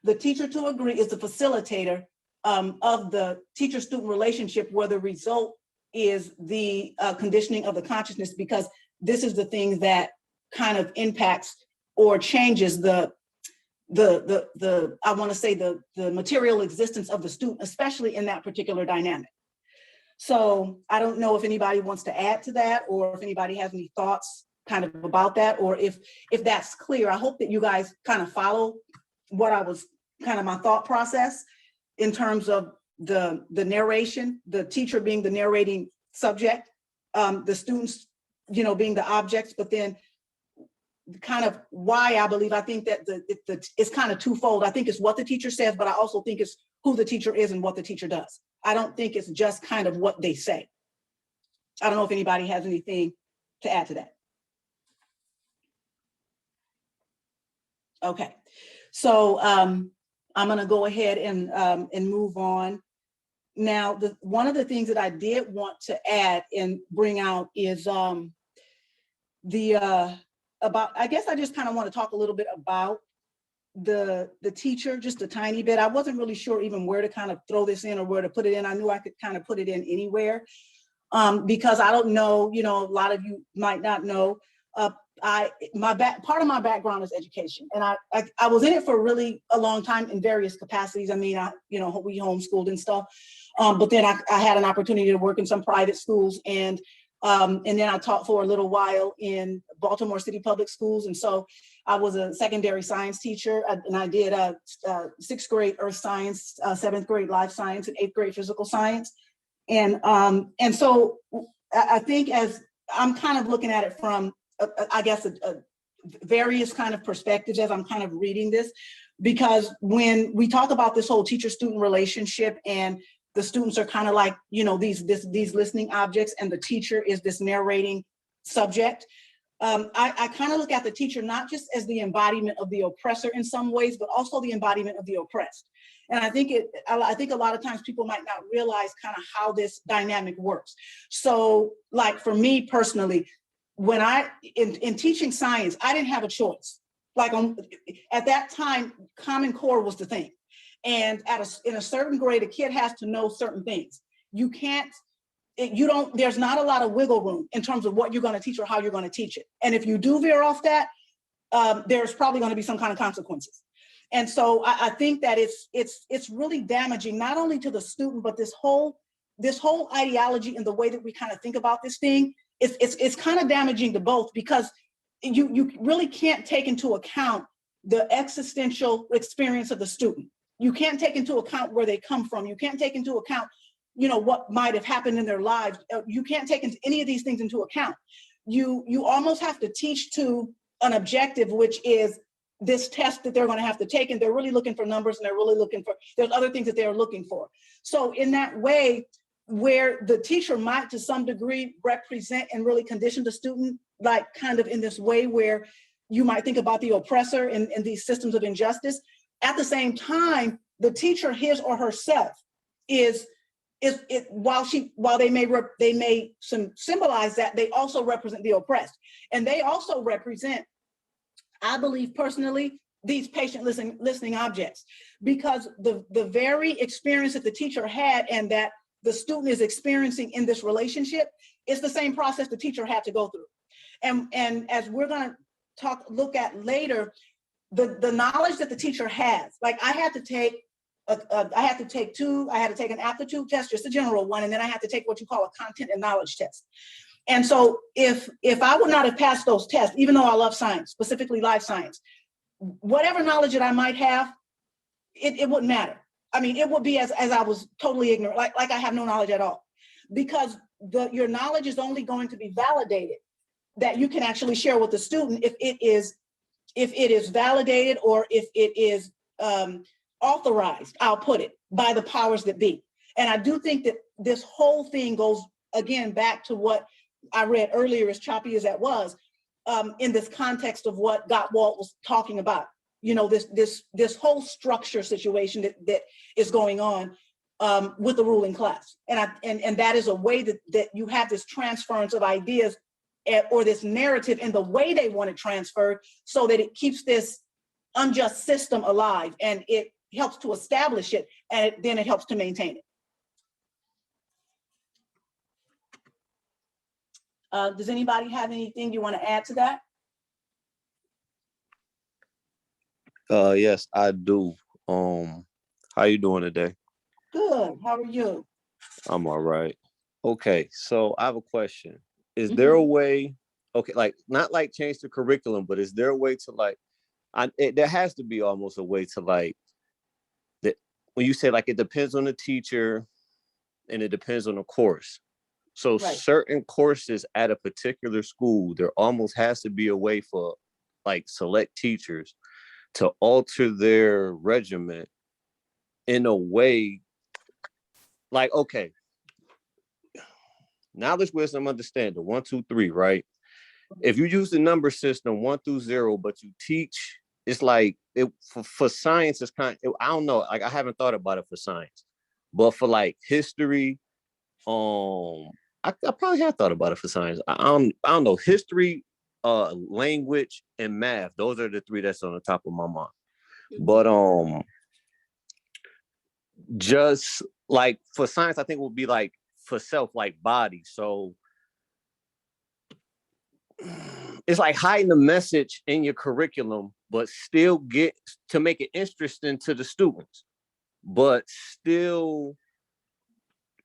The teacher, to agree, is the facilitator of the teacher-student relationship, where the result is the conditioning of the consciousness, because this is the thing that kind of impacts or changes the I want to say the material existence of the student, especially in that particular dynamic. So I don't know if anybody wants to add to that, or if anybody has any thoughts kind of about that, or if that's clear. I hope that you guys kind of follow what I was kind of my thought process in terms of the narration, the teacher being the narrating subject, the students, being the objects, but then kind of why I think that it's kind of twofold. I think it's what the teacher says, but I also think it's who the teacher is and what the teacher does. I don't think it's just kind of what they say. I don't know if anybody has anything to add to that. Okay, so I'm going to go ahead and move on. Now, one of the things that I did want to add and bring out is I guess I just kind of want to talk a little bit about the teacher, just a tiny bit. I wasn't really sure even where to kind of throw this in or where to put it in. I knew I could kind of put it in anywhere because I don't know, a lot of you might not know. Part of my background is education, and I was in it for really a long time in various capacities. I mean, we homeschooled and stuff, but then I had an opportunity to work in some private schools, and then I taught for a little while in Baltimore City Public Schools. And so I was a secondary science teacher, and I did 6th grade earth science, 7th grade life science, and 8th grade physical science. And so I think as I'm kind of looking at it from, I guess, various kind of perspectives as I'm kind of reading this, because when we talk about this whole teacher-student relationship and the students are kind of like, these listening objects, and the teacher is this narrating subject. I kind of look at the teacher not just as the embodiment of the oppressor in some ways, but also the embodiment of the oppressed. And I think a lot of times people might not realize kind of how this dynamic works. So, like for me personally, when in teaching science, I didn't have a choice. Like at that time, Common Core was the thing. And in a certain grade, a kid has to know certain things. There's not a lot of wiggle room in terms of what you're going to teach or how you're going to teach it. And if you do veer off that, there's probably going to be some kind of consequences. And so I think that it's really damaging, not only to the student, but this whole ideology and the way that we kind of think about this thing. It's kind of damaging to both, because you really can't take into account the existential experience of the student. You can't take into account where they come from. You can't take into account, what might have happened in their lives. You can't take any of these things into account. You almost have to teach to an objective, which is this test that they're going to have to take. And they're really looking for numbers, and there's other things that they're looking for. So in that way, where the teacher might to some degree represent and really condition the student, like kind of in this way where you might think about the oppressor in these systems of injustice. At the same time, the teacher, his or herself, is while they may symbolize that, they also represent the oppressed, and they also represent, I believe personally, these patient listening objects, because the very experience that the teacher had and that the student is experiencing in this relationship is the same process the teacher had to go through. And as we're going to look at later, the knowledge that the teacher has, like I had to take an aptitude test, just a general one, and then I had to take what you call a content and knowledge test. And so if I would not have passed those tests, even though I love science, specifically life science, whatever knowledge that I might have, it wouldn't matter. I mean, it would be as I was totally ignorant, like I have no knowledge at all, because your knowledge is only going to be validated, that you can actually share with the student if it is validated, or if it is authorized, I'll put it, by the powers that be. And I do think that this whole thing goes again back to what I read earlier, as choppy as that was, in this context of what Gottwald was talking about. You know, this whole structure situation that is going on with the ruling class, and that is a way that you have this transference of ideas, or this narrative in the way they want it transferred, so that it keeps this unjust system alive, and it helps to establish it, and then it helps to maintain it. Does anybody have anything you want to add to that? Yes, I do. How you doing today? Good. How are you? I'm all right. Okay, so I have a question. Is there a way, okay, like not like change the curriculum, but is there a way to like, there has to be almost a way to like, that when you say like it depends on the teacher and it depends on the course. So Right. certain courses at a particular school, there almost has to be a way for like select teachers to alter their regimen in a way, like, okay, knowledge, wisdom, understanding, 1, 2, 3, right? If you use the number system 1 through 0, but you teach, it's like it for science, it's kind of, I don't know, like I haven't thought about it for science, but for like history, I probably have thought about it for science. I don't know, history, language, and math. Those are the 3 that's on the top of my mind. But just like for science, I think it would be like for self, like body. So it's like hiding the message in your curriculum, but still get to make it interesting to the students, but still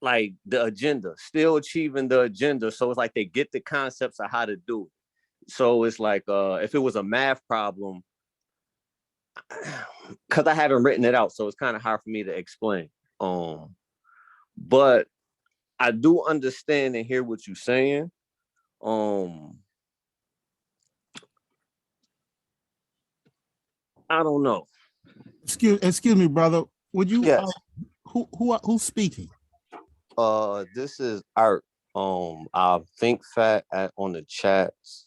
like the agenda, still achieving the agenda. So it's like they get the concepts of how to do it. So it's like if it was a math problem, because I haven't written it out, so it's kind of hard for me to explain. But I do understand and hear what you're saying. I don't know. Excuse me, brother. Would you? Yes. Who's speaking? This is Art. I think fat on the chats.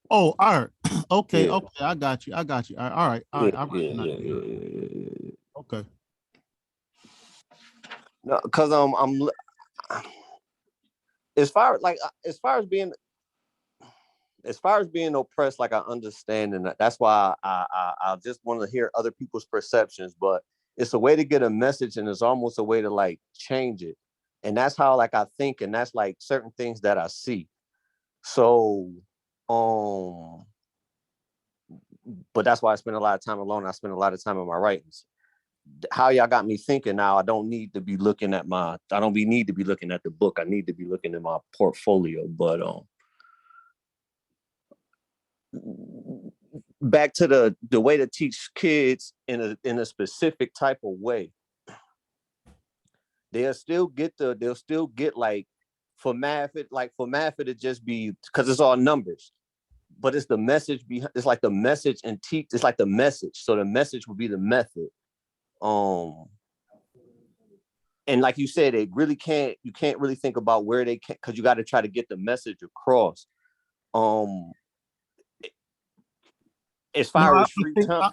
Oh, Art. Okay, Yeah. okay, I got you. All right. Yeah. Okay. No, because I'm as far as being oppressed, like I understand, and that's why I just want to hear other people's perceptions, but it's a way to get a message, and it's almost a way to like change it. And that's how like I think, and that's like certain things that I see. So but that's why I spend a lot of time alone. I spend a lot of time in my writings. How y'all got me thinking now, I don't need to be looking at the book. I need to be looking at my portfolio. But back to the way to teach kids in a specific type of way. They'll still get like for math, it'll just be because it's all numbers. But it's the message behind, it's like the message and teach, it's like the message. So the message would be the method. And like you said, you can't really think about where they can, because you got to try to get the message across. As far as free think, time,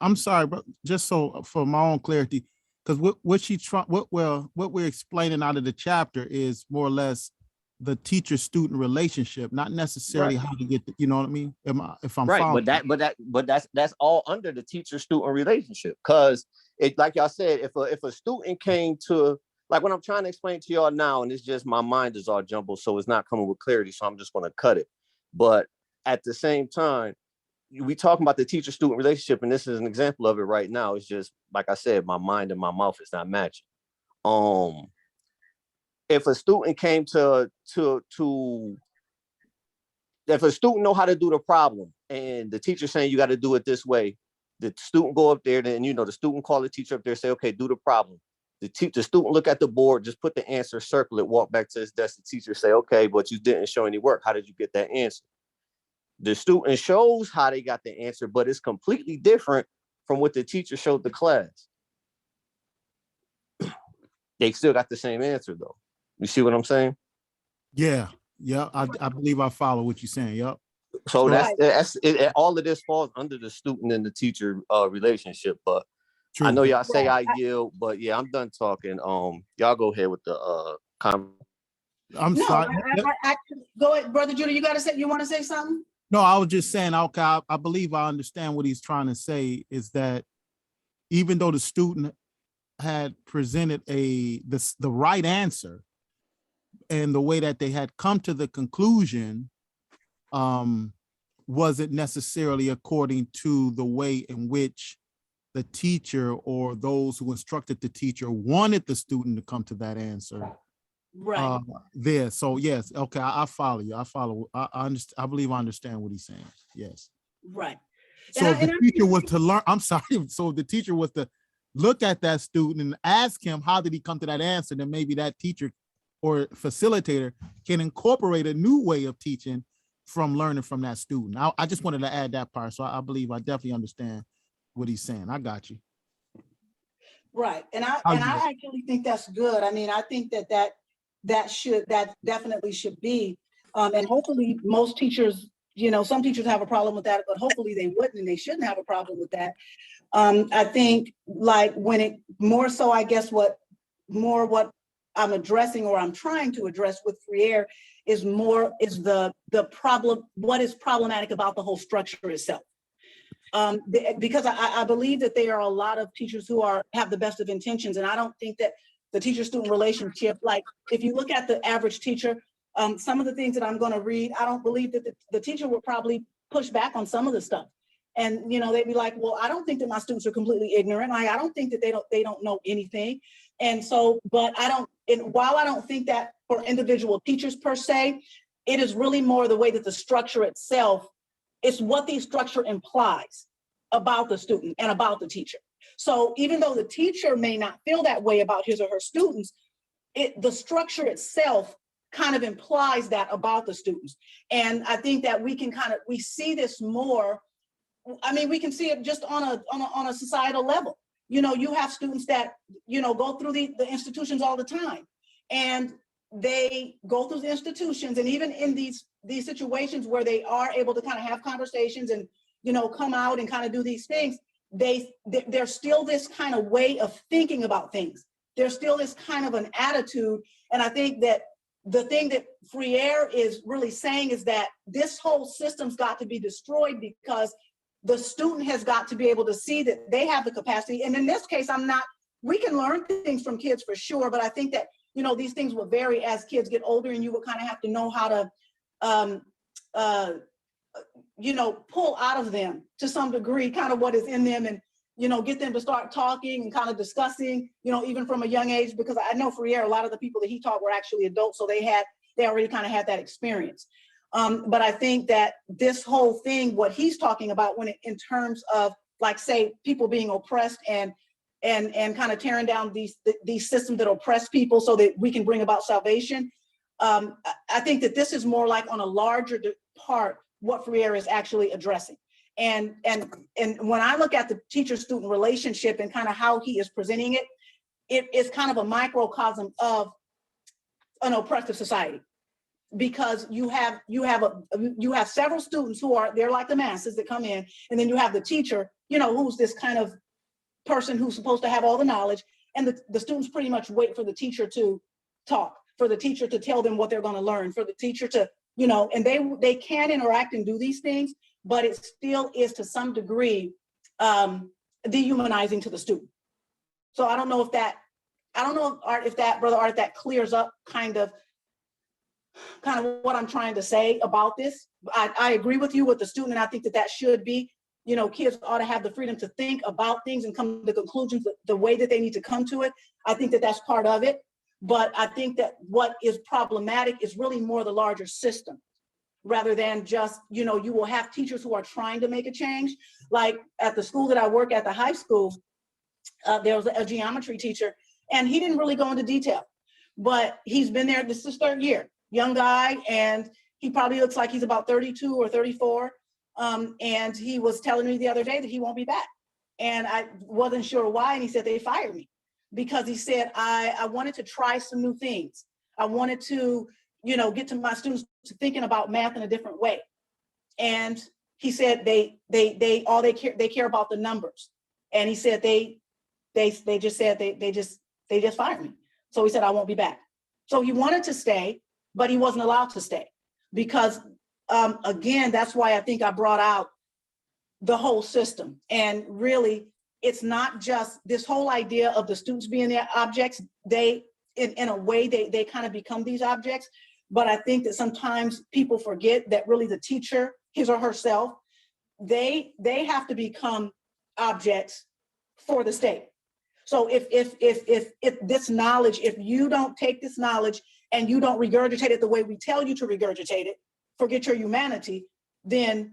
I'm sorry, but just so for my own clarity, because what we're explaining out of the chapter is more or less the teacher-student relationship, not necessarily right, how to get the, you know what I mean? If I'm right, following. but that's all under the teacher-student relationship. Because it, like y'all said, if a student came to, like what I'm trying to explain to y'all now, and it's just my mind is all jumbled, so it's not coming with clarity, so I'm just going to cut it. But at the same time, we talking about the teacher-student relationship, and this is an example of it right now. It's just like I said, my mind and my mouth is not matching. If a student came to if a student know how to do the problem, and the teacher saying you got to do it this way, the student go up there, then the student call the teacher up there, say, okay, do the problem. The student look at the board, just put the answer, circle it, walk back to his desk. The teacher say, okay, but you didn't show any work. How did you get that answer? The student shows how they got the answer, but it's completely different from what the teacher showed the class. They still got the same answer though. You see what I'm saying? Yeah. I believe I follow what you're saying. Yep. So that's it, all of this falls under the student and the teacher relationship. But True. I know y'all say I yield, but yeah, I'm done talking. Y'all go ahead with the comment. I'm sorry. I actually, go ahead, Brother Judah. You want to say something? No, I was just saying, okay, I believe I understand what he's trying to say is that even though the student had presented the right answer and the way that they had come to the conclusion wasn't necessarily according to the way in which the teacher or those who instructed the teacher wanted the student to come to that answer. Right. There. So yes, okay, I follow you. I understand. I believe I understand what he's saying. Yes. Right. So if the teacher was to learn, I'm sorry. So if the teacher was to look at that student and ask him how did he come to that answer, then maybe that teacher or facilitator can incorporate a new way of teaching from learning from that student. I just wanted to add that part. So I believe I definitely understand what he's saying. I got you. Right. And I actually think that's good. I mean, I think that definitely should be. And hopefully most teachers, some teachers have a problem with that, but hopefully they wouldn't, and they shouldn't have a problem with that. I think like when it more so, I guess what I'm addressing or I'm trying to address with Freire is the problem, what is problematic about the whole structure itself. Because I believe that there are a lot of teachers who have the best of intentions, and I don't think that the teacher-student relationship, like if you look at the average teacher, some of the things that I'm going to read, I don't believe that the teacher would probably push back on some of the stuff. And they'd be like, well, I don't think that my students are completely ignorant. I don't think that they don't know anything. And so, but while I don't think that for individual teachers per se, it is really more the way that the structure itself, it's what the structure implies about the student and about the teacher. So even though the teacher may not feel that way about his or her students, the structure itself kind of implies that about the students. And I think that we see this more. I mean, we can see it just on a societal level. You have students that, go through the institutions all the time, and they go through the institutions, and even in these situations where they are able to kind of have conversations and, come out and kind of do these things, there's still this kind of way of thinking about things. There's still this kind of an attitude. And I think that the thing that Freire is really saying is that this whole system's got to be destroyed, because the student has got to be able to see that they have the capacity. And in this case, we can learn things from kids for sure, but I think that, these things will vary as kids get older, and you will kind of have to know how to, pull out of them to some degree, kind of what is in them, and, get them to start talking and kind of discussing, even from a young age, because I know Freire, a lot of the people that he taught were actually adults, so they already kind of had that experience. But I think that this whole thing, what he's talking about in terms of, like, say, people being oppressed and kind of tearing down these systems that oppress people so that we can bring about salvation. I think that this is more like on a larger part what Freire is actually addressing. And when I look at the teacher-student relationship and kind of how he is presenting it, it is kind of a microcosm of an oppressive society. because you have several students who are, they're like the masses that come in, and then you have the teacher, you know, who's this kind of person who's supposed to have all the knowledge, and the students pretty much wait for the teacher to talk, for the teacher to tell them what they're going to learn, for the teacher to, you know, and they can interact and do these things, but it still is to some degree dehumanizing to the student. So I don't know if that, Brother Art, that clears up kind of what I'm trying to say about this. I agree with you with the student, and I think that should be, you know, kids ought to have the freedom to think about things and come to conclusions the way that they need to come to it. I think that that's part of it. But I think that what is problematic is really more the larger system, rather than just, you know, you will have teachers who are trying to make a change. Like at the school that I work at, the high school, there was a geometry teacher, and he didn't really go into detail, but he's been there, this is his third year, young guy, and he probably looks like he's about 32 or 34. And he was telling me the other day that he won't be back. And I wasn't sure why, and he said they fired me because he said, I wanted to try some new things. I wanted to, you know, get to my students to thinking about math in a different way. And he said they care about the numbers. And he said they just fired me. So he said, I won't be back. So he wanted to stay, but he wasn't allowed to stay because, again, that's why I think I brought out the whole system. And really, it's not just this whole idea of the students being their objects. They, in a way, they kind of become these objects. But I think that sometimes people forget that really the teacher, his or herself, they have to become objects for the state. So if this knowledge, if you don't take this knowledge and you don't regurgitate it the way we tell you to regurgitate it, forget your humanity, then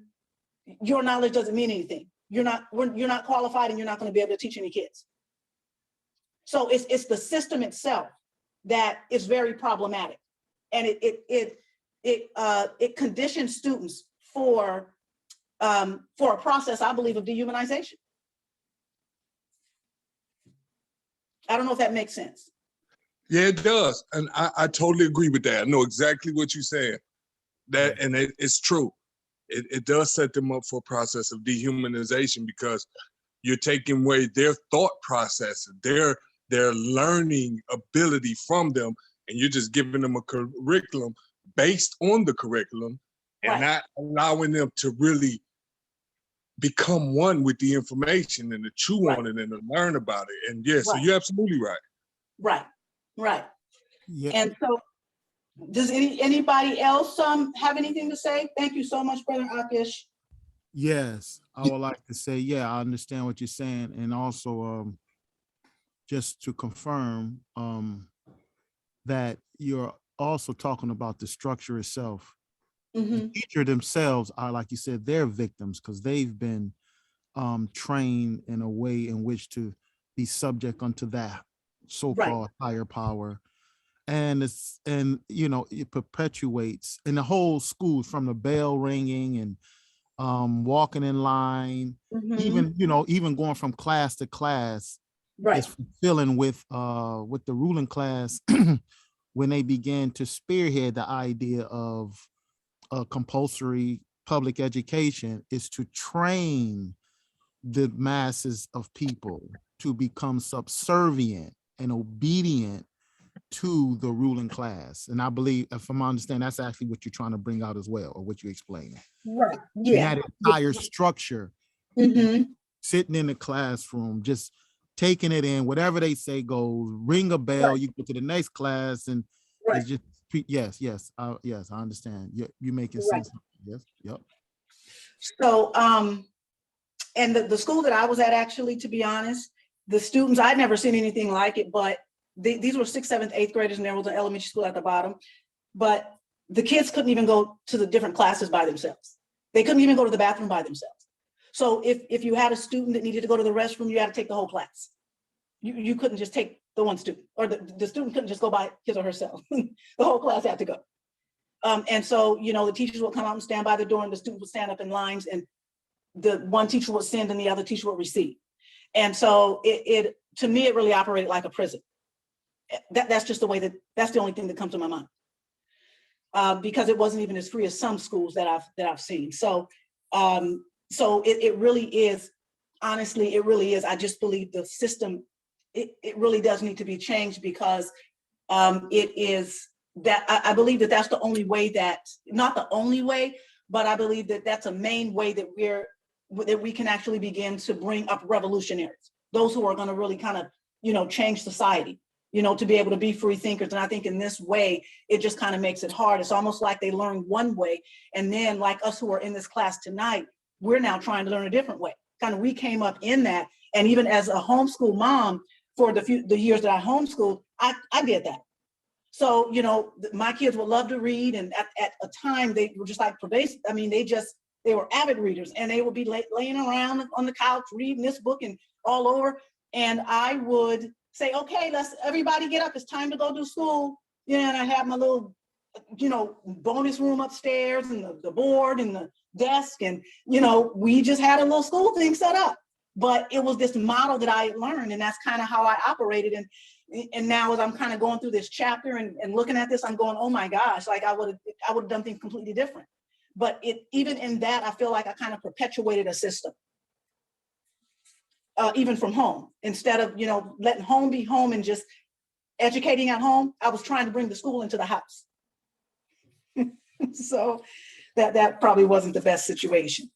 your knowledge doesn't mean anything. You're not qualified, and you're not going to be able to teach any kids. So it's the system itself that is very problematic, and it conditions students for a process, I believe, of dehumanization. I don't know if that makes sense. Yeah, it does. And I totally agree with that. I know exactly what you're saying. And it's true. It does set them up for a process of dehumanization because you're taking away their thought process, their learning ability from them, and you're just giving them a curriculum based on the curriculum and not allowing them to really become one with the information and to chew on it and to learn about it. And yeah, so you're absolutely right. Right. Yeah. And so does anybody else have anything to say? Thank you so much, Brother Akish. Yes, I would like to say, yeah, I understand what you're saying. And also just to confirm that you're also talking about the structure itself. Mm-hmm. The teacher themselves are, like you said, they're victims because they've been trained in a way in which to be subject unto that so-called higher power. And you know, it perpetuates in the whole school, from the bell ringing and walking in line, even going from class to class, is fulfilling with the ruling class when they began to spearhead the idea of compulsory public education, is to train the masses of people to become subservient and obedient to the ruling class. And I believe, if I'm understanding, that's actually what you're trying to bring out as well, or what you're explaining. Right. Yeah. And that entire structure, sitting in the classroom, just taking it in, whatever they say goes, ring a bell, you go to the next class, and it's just, yes, I understand. You're making sense. Yes, yep. So, and the school that I was at, actually, to be honest, the students, I'd never seen anything like it, but these were 6th, 7th, 8th graders, and there was an elementary school at the bottom. But the kids couldn't even go to the different classes by themselves. They couldn't even go to the bathroom by themselves. So if you had a student that needed to go to the restroom, you had to take the whole class. You couldn't just take the one student, or the student couldn't just go by his or herself. The whole class had to go. And so, you know, the teachers would come out and stand by the door, and the students would stand up in lines, and the one teacher would send and the other teacher would receive. And so it to me, it really operated like a prison. That's just the way that's the only thing that comes to my mind. because it wasn't even as free as some schools that I've seen. So it really is, honestly, it really is. I just believe the system, it really does need to be changed, because it is that I believe that that's the only way that, not the only way, but I believe that that's a main way that we can actually begin to bring up revolutionaries, those who are going to really kind of, change society, to be able to be free thinkers. And I think in this way, it just kind of makes it hard. It's almost like they learn one way, and then like us who are in this class tonight, we're now trying to learn a different way. Kind of, we came up in that. And even as a homeschool mom, for the years that I homeschooled, I did that. So, my kids would love to read. And at a time, they were just like pervasive. I mean, they were avid readers, and they would be laying around on the couch reading this book and all over. And I would say, okay, let's everybody get up. It's time to go to school. And I have my little, bonus room upstairs, and the board and the desk. And, we just had a little school thing set up. But it was this model that I learned, and that's kind of how I operated. And now as I'm kind of going through this chapter and looking at this, I'm going, oh my gosh, like I would have done things completely different. But even in that, I feel like I kind of perpetuated a system, even from home. Instead of, letting home be home and just educating at home, I was trying to bring the school into the house. So that probably wasn't the best situation.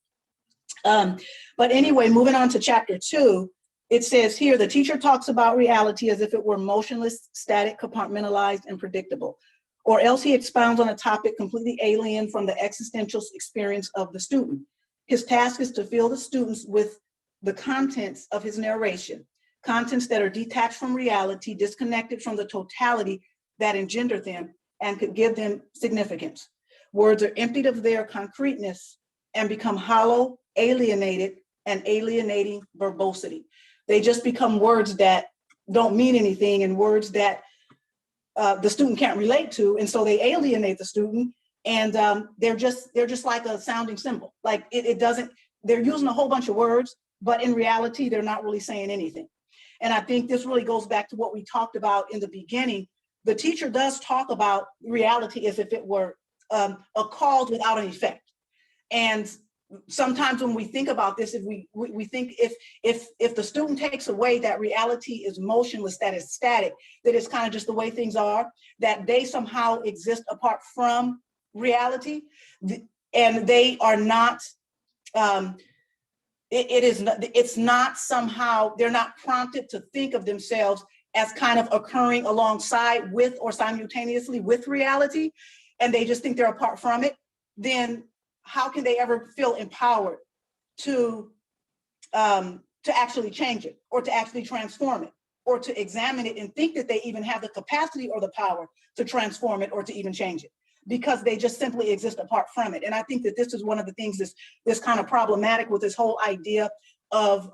But anyway, moving on to chapter 2, it says here, the teacher talks about reality as if it were motionless, static, compartmentalized, and predictable, or else he expounds on a topic completely alien from the existential experience of the student. His task is to fill the students with the contents of his narration, contents that are detached from reality, disconnected from the totality that engendered them and could give them significance. Words are emptied of their concreteness and become hollow, alienated, and alienating verbosity. They just become words that don't mean anything, and words that the student can't relate to, and so they alienate the student. And they're just like a sounding symbol. Like it doesn't. They're using a whole bunch of words, but in reality, they're not really saying anything. And I think this really goes back to what we talked about in the beginning. The teacher does talk about reality as if it were a cause without an effect. And sometimes when we think about this, if we think if the student takes away that reality is motionless, that is static, that is kind of just the way things are, that they somehow exist apart from reality, and they are not, it's not somehow, they're not prompted to think of themselves as kind of occurring alongside with or simultaneously with reality, and they just think they're apart from it, then how can they ever feel empowered to actually change it, or to actually transform it, or to examine it and think that they even have the capacity or the power to transform it or to even change it, because they just simply exist apart from it. And I think that this is one of the things that's kind of problematic with this whole idea of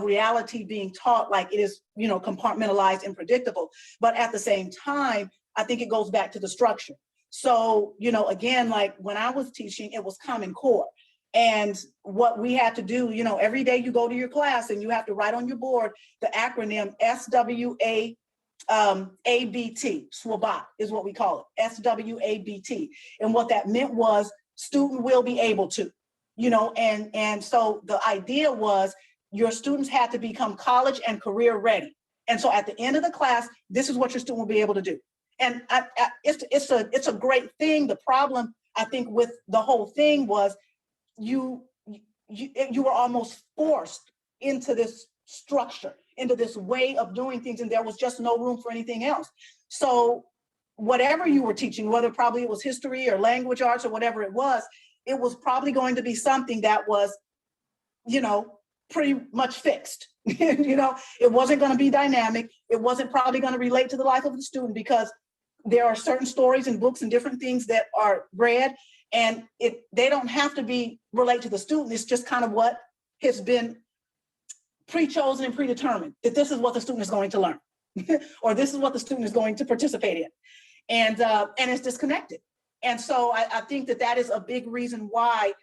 reality being taught like it is, compartmentalized and predictable. But at the same time, I think it goes back to the structure. So, again, like when I was teaching, it was Common Core. And what we had to do, every day you go to your class and you have to write on your board the acronym SWABT, SWABT is what we call it, SWABT. And what that meant was student will be able to, and so the idea was your students had to become college and career ready. And so at the end of the class, this is what your student will be able to do. And it's a great thing. The problem, I think, with the whole thing was you were almost forced into this structure, into this way of doing things, and there was just no room for anything else. So whatever you were teaching, whether probably it was history or language arts or whatever it was probably going to be something that was, pretty much fixed. It wasn't going to be dynamic. It wasn't probably going to relate to the life of the student, because there are certain stories and books and different things that are read, and they don't have to be relate to the student. It's just kind of what has been pre-chosen and predetermined, that this is what the student is going to learn, or this is what the student is going to participate in, and it's disconnected. And so I think that is a big reason why,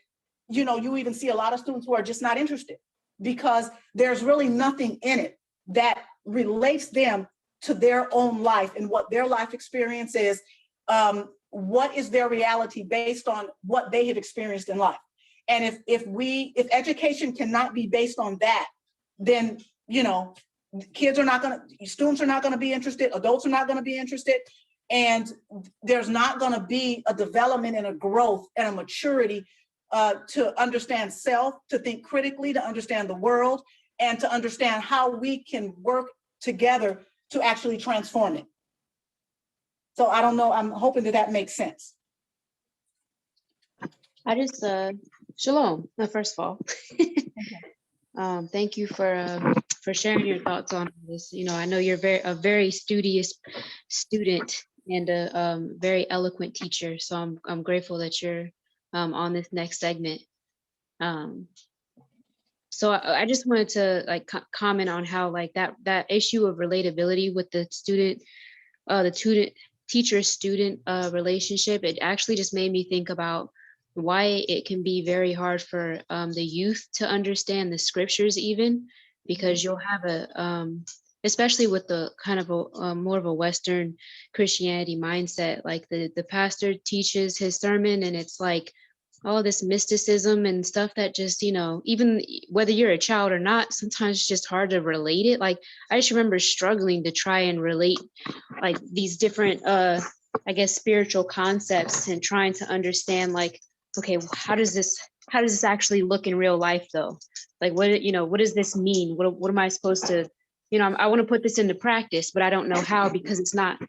you even see a lot of students who are just not interested, because there's really nothing in it that relates them to their own life and what their life experience is, what is their reality based on what they have experienced in life. And if education cannot be based on that, then, you know, students are not going to be interested, adults are not going to be interested, and there's not going to be a development and a growth and a maturity to understand self, to think critically, to understand the world, and to understand how we can work together to actually transform it. So I don't know, I'm hoping that makes sense. I just, shalom, first of all. Thank you for sharing your thoughts on this. You know, I know you're a very studious student and a very eloquent teacher. So I'm grateful that you're on this next segment. So I just wanted to like comment on how like that issue of relatability with the teacher-student relationship. It actually just made me think about why it can be very hard for the youth to understand the scriptures, even because you'll have especially with the kind of a more of a Western Christianity mindset, like the pastor teaches his sermon and it's like all this mysticism and stuff that just, you know, even whether you're a child or not, sometimes it's just hard to relate it. Like I just remember struggling to try and relate like these different, I guess, spiritual concepts and trying to understand like, okay, how does this actually look in real life though? Like what does this mean? What am I supposed to, you know, I want to put this into practice, but I don't know how because it's not,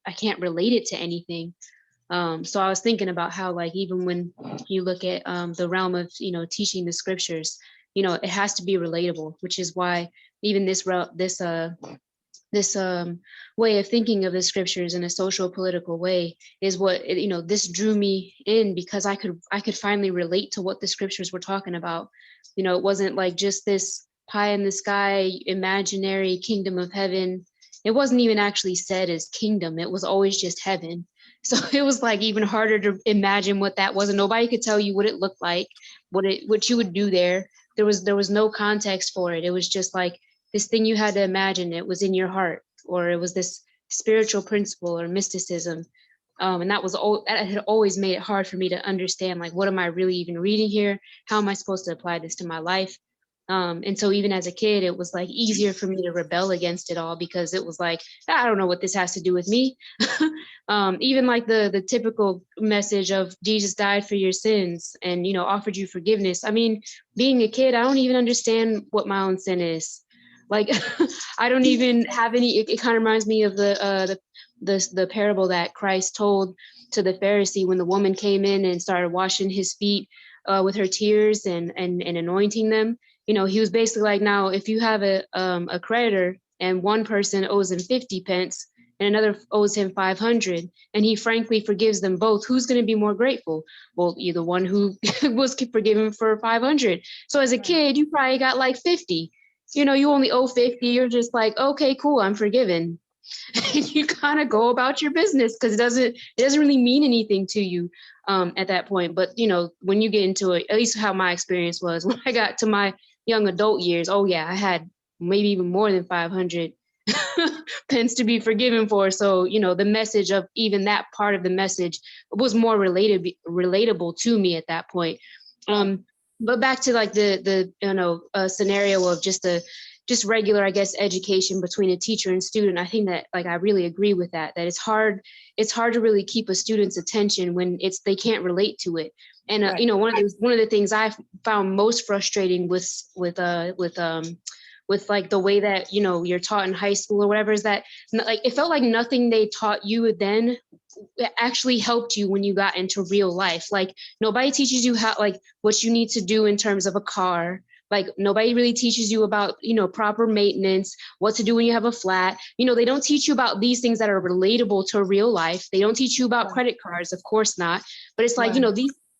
I can't relate it to anything. So I was thinking about how, like, even when you look at the realm of, you know, teaching the scriptures, you know, it has to be relatable, which is why even this way of thinking of the scriptures in a social political way is what, you know, this drew me in because I could finally relate to what the scriptures were talking about. You know, it wasn't like just this pie in the sky, imaginary kingdom of heaven. It wasn't even actually said as kingdom. It was always just heaven. So it was like even harder to imagine what that was. And nobody could tell you what it looked like, what you would do there. There was no context for it. It was just like this thing you had to imagine. It was in your heart, or it was this spiritual principle or mysticism. And that had always made it hard for me to understand, like, what am I really even reading here? How am I supposed to apply this to my life? And so even as a kid, it was like easier for me to rebel against it all because it was like, I don't know what this has to do with me. Even like the typical message of Jesus died for your sins and, you know, offered you forgiveness. I mean, being a kid, I don't even understand what my own sin is. Like, I don't even have any, it kind of reminds me of the parable that Christ told to the Pharisee when the woman came in and started washing his feet with her tears and anointing them. You know, he was basically like, now, if you have a creditor and one person owes him 50 pence and another owes him 500, and he frankly forgives them both, who's going to be more grateful? Well, you're the one who was forgiven for 500. So as a kid, you probably got like 50. You know, you only owe 50. You're just like, okay, cool, I'm forgiven. And you kind of go about your business because it doesn't really mean anything to you at that point. But, you know, when you get into it, at least how my experience was when I got to my young adult years, oh yeah, I had maybe even more than 500 pence to be forgiven for. So, you know, the message of even that part of the message was more relatable to me at that point. But back to like the you know, scenario of just regular, I guess, education between a teacher and student. I think that, like, I really agree with that it's hard to really keep a student's attention when they can't relate to it. And you know, one of the things I found most frustrating with like the way that, you know, you're taught in high school or whatever is that, like, it felt like nothing they taught you then actually helped you when you got into real life. Like, nobody teaches you how, like, what you need to do in terms of a car. Like, nobody really teaches you about, you know, proper maintenance, what to do when you have a flat. You know, they don't teach you about these things that are relatable to real life. They don't teach you about credit cards, of course not. But it's like, you know,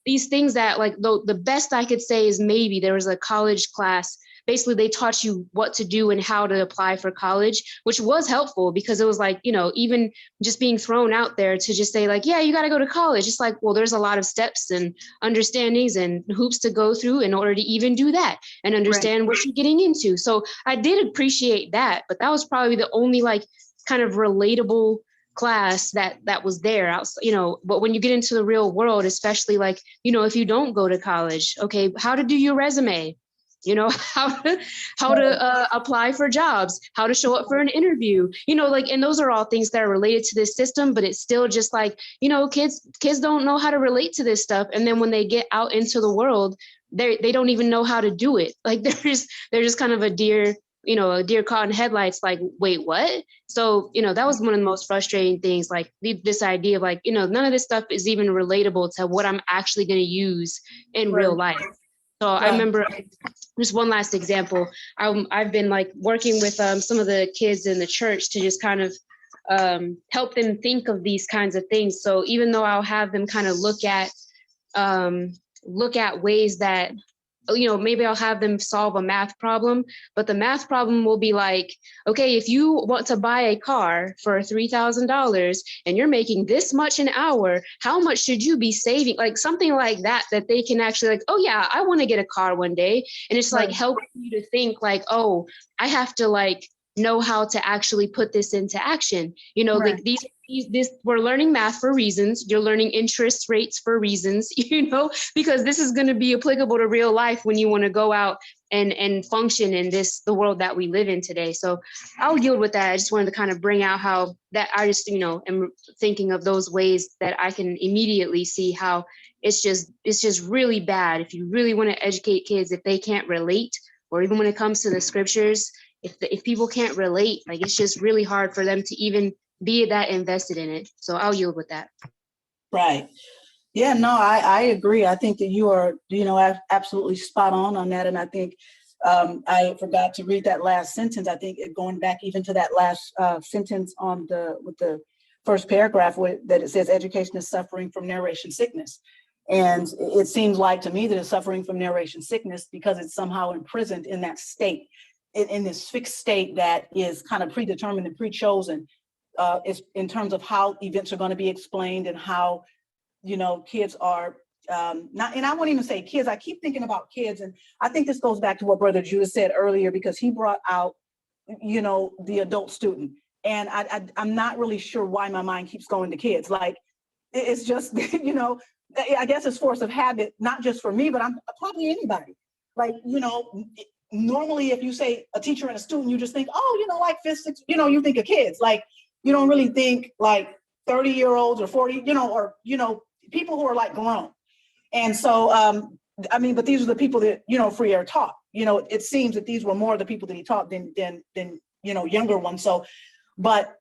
these things that, like, the best I could say is maybe there was a college class. Basically, they taught you what to do and how to apply for college, which was helpful because it was like, you know, even just being thrown out there to just say like, yeah, you got to go to college. It's like, well, there's a lot of steps and understandings and hoops to go through in order to even do that and understand what you're getting into. So I did appreciate that, but that was probably the only like kind of relatable class that was there, you know. But when you get into the real world, especially like, you know, if you don't go to college, okay, how to do your resume, you know, how to apply for jobs, how to show up for an interview, you know, like, and those are all things that are related to this system, but it's still just like, you know, kids don't know how to relate to this stuff. And then when they get out into the world, they don't even know how to do it. Like they're just kind of a deer caught in headlights, like, wait, what? So, you know, that was one of the most frustrating things, like this idea of like, you know, none of this stuff is even relatable to what I'm actually going to use in real life. So I remember just one last example. I've been like working with some of the kids in the church to just kind of help them think of these kinds of things. So even though I'll have them kind of look at ways that, you know, maybe I'll have them solve a math problem, but the math problem will be like, okay, if you want to buy a car for $3,000 and you're making this much an hour, how much should you be saving? Like something like that they can actually like, oh yeah, I want to get a car one day. And it's like helping you to think like, oh, I have to like know how to actually put this into action. You know, like we're learning math for reasons. You're learning interest rates for reasons, you know, because this is going to be applicable to real life when you want to go out and function in the world that we live in today. So I'll yield with that. I just wanted to kind of bring out how that I just, you know, am thinking of those ways that I can immediately see how it's just really bad. If you really want to educate kids, if they can't relate, or even when it comes to the scriptures, if people can't relate, like it's just really hard for them to even be that invested in it. So I'll yield with that. Right. Yeah, no, I agree. I think that you are, you know, absolutely spot on that. And I think I forgot to read that last sentence. I think going back even to that last sentence with the first paragraph that it says education is suffering from narration sickness. And it seems like to me that it's suffering from narration sickness because it's somehow imprisoned in that state, in this fixed state that is kind of predetermined and pre-chosen is in terms of how events are going to be explained and how, you know, kids are not, and I won't even say kids, I keep thinking about kids. And I think this goes back to what Brother Judah said earlier, because he brought out, you know, the adult student. And I'm not really sure why my mind keeps going to kids. Like, it's just, you know, I guess it's force of habit, not just for me, but I'm probably anybody. Like, you know, normally if you say a teacher and a student, you just think, oh, you know, like fifth, sixth, you know, you think of kids. Like, you don't really think like 30-year-olds or 40, you know, or, you know, people who are like grown. And so, I mean, but these are the people that, you know, Freire taught. You know, it seems that these were more the people that he taught than you know, younger ones. So, but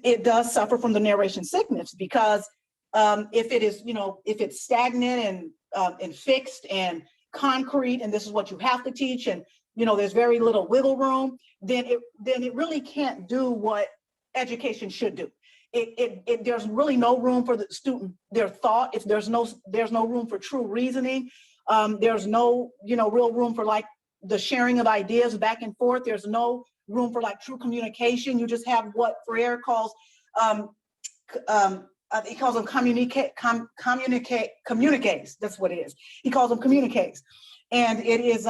it does suffer from the narration sickness because if it is, you know, if it's stagnant and fixed and concrete, and this is what you have to teach, and, you know, there's very little wiggle room, then it really can't do what education should do. There's really no room for the student, their thought. If there's no room for true reasoning, there's no, you know, real room for like the sharing of ideas back and forth. There's no room for like true communication. You just have what Freire calls he calls them communiques. That's what it is. He calls them communiques. And it is,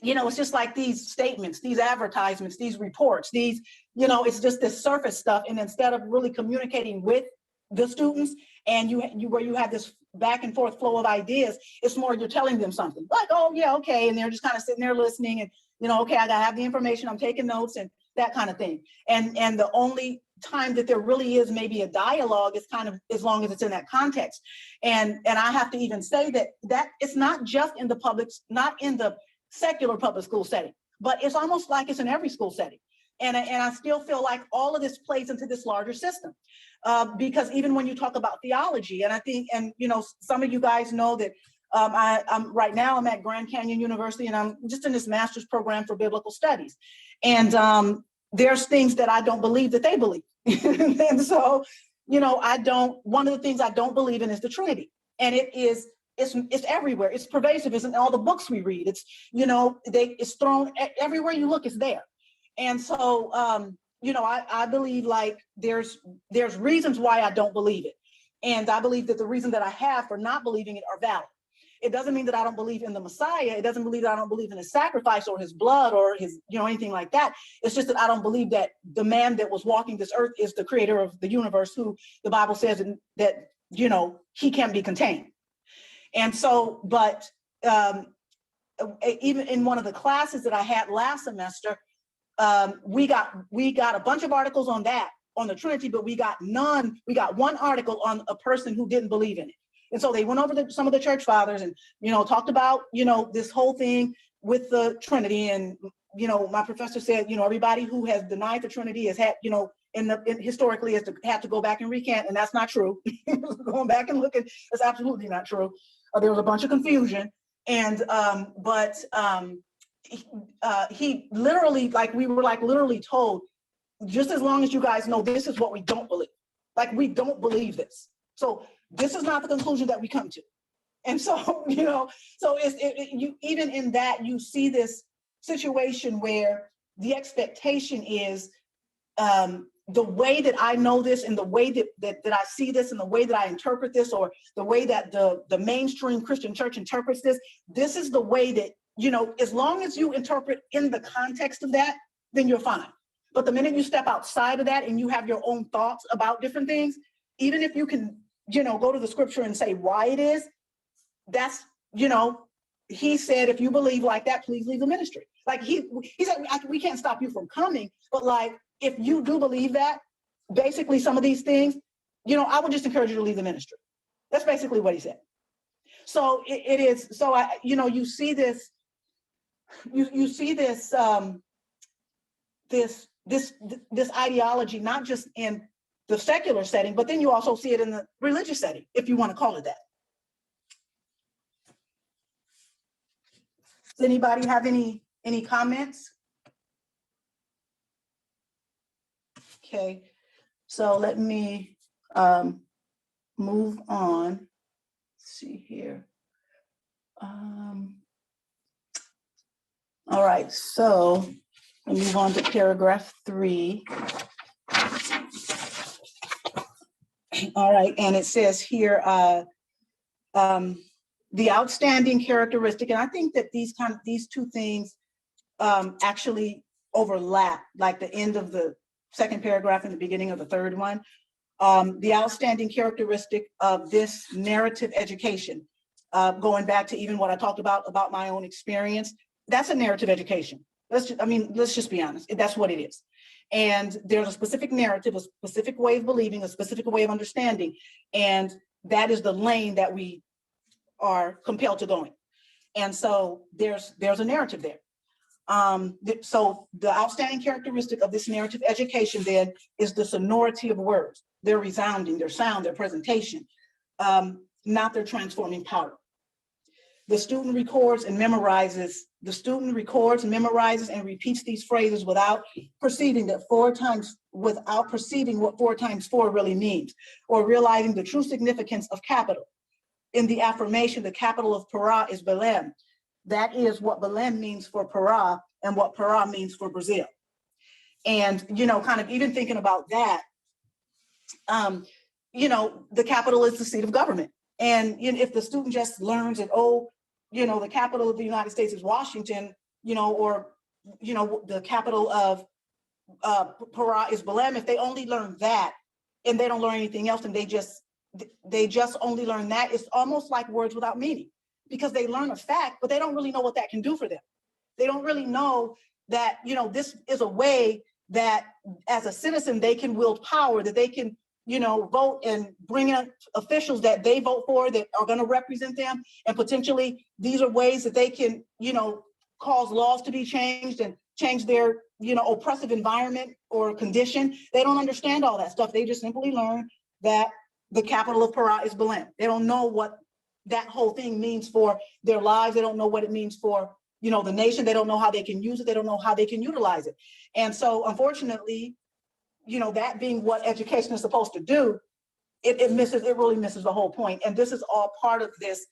you know, it's just like these statements, these advertisements, these reports, these, you know, it's just this surface stuff. And instead of really communicating with the students and where you have this back and forth flow of ideas, it's more you're telling them something like, oh yeah, okay. And they're just kind of sitting there listening and, you know, okay, I gotta have the information, I'm taking notes and that kind of thing. And the only time that there really is maybe a dialogue is kind of as long as it's in that context. And I have to even say that it's not just in the not in the secular public school setting, but it's almost like it's in every school setting. And I still feel like all of this plays into this larger system. Because even when you talk about theology, and I think, and you know, some of you guys know that I'm right now, I'm at Grand Canyon University and I'm just in this master's program for biblical studies. And there's things that I don't believe that they believe. And so, you know, one of the things I don't believe in is the Trinity. And it's everywhere. It's pervasive. It's in all the books we read. It's, you know, it's thrown everywhere you look, it's there. And so, you know, I believe like there's reasons why I don't believe it. And I believe that the reason that I have for not believing it are valid. It doesn't mean that I don't believe in the Messiah. It doesn't mean that I don't believe in his sacrifice or his blood or his, anything like that. It's just that I don't believe that the man that was walking this earth is the creator of the universe, who the Bible says that, he can't be contained. And so, but even in one of the classes that I had last semester, we got a bunch of articles on that, on the Trinity, but we got one article on a person who didn't believe in it. And so they went over to some of the church fathers and, talked about, this whole thing with the Trinity. And, my professor said, everybody who has denied the Trinity has had, historically has had to go back and recant. And that's not true. Going back and looking, that's absolutely not true. There was a bunch of confusion. And, he literally, we were literally told, just as long as you guys know, this is what we don't believe. We don't believe this. So this is not the conclusion that we come to. And so, so you even in that, you see this situation where the expectation is the way that I know this and the way that I see this and the way that I interpret this, or the way that the mainstream Christian church interprets this is the way that, as long as you interpret in the context of that, then you're fine. But the minute you step outside of that and you have your own thoughts about different things, even if you can, go to the scripture and say why it is, that's, he said, if you believe like that, please leave the ministry. He said, we can't stop you from coming, but if you do believe that, basically some of these things, I would just encourage you to leave the ministry. That's basically what he said. So it is, so you see this, you see this, this ideology, not just in the secular setting, but then you also see it in the religious setting, if you want to call it that. Does anybody have any comments? Okay, so let me move on. Let's see here. All right, so I'll move on to paragraph 3. All right, and it says here, the outstanding characteristic, and I think that these two things actually overlap, like the end of the second paragraph and the beginning of the third one. The outstanding characteristic of this narrative education, going back to even what I talked about my own experience, that's a narrative education. Let's just be honest, that's what it is. And there's a specific narrative, a specific way of believing, a specific way of understanding, and that is the lane that we are compelled to go in. And so there's a narrative there. So the outstanding characteristic of this narrative education then is the sonority of words. They're resounding, their sound, their presentation, not their transforming power. The student records and memorizes and repeats these phrases without perceiving what 4 times 4 really means, or realizing the true significance of capital. In the affirmation, the capital of Para is Belém. That is what Belém means for Para and what Para means for Brazil. And, kind of even thinking about that, the capital is the seat of government. And if the student just learns that, the capital of the United States is Washington, or, the capital of Para is Belém, if they only learn that and they don't learn anything else and they just only learn that, it's almost like words without meaning, because they learn a fact, but they don't really know what that can do for them. They don't really know that, this is a way that as a citizen, they can wield power, that they can, vote and bring in officials that they vote for that are going to represent them. And potentially these are ways that they can, cause laws to be changed and change their, oppressive environment or condition. They don't understand all that stuff. They just simply learn that the capital of Para is Belém. They don't know what that whole thing means for their lives. They don't know what it means for, the nation. They don't know how they can use it. They don't know how they can utilize it. And so unfortunately, that being what education is supposed to do, it really misses the whole point. And this is all part of this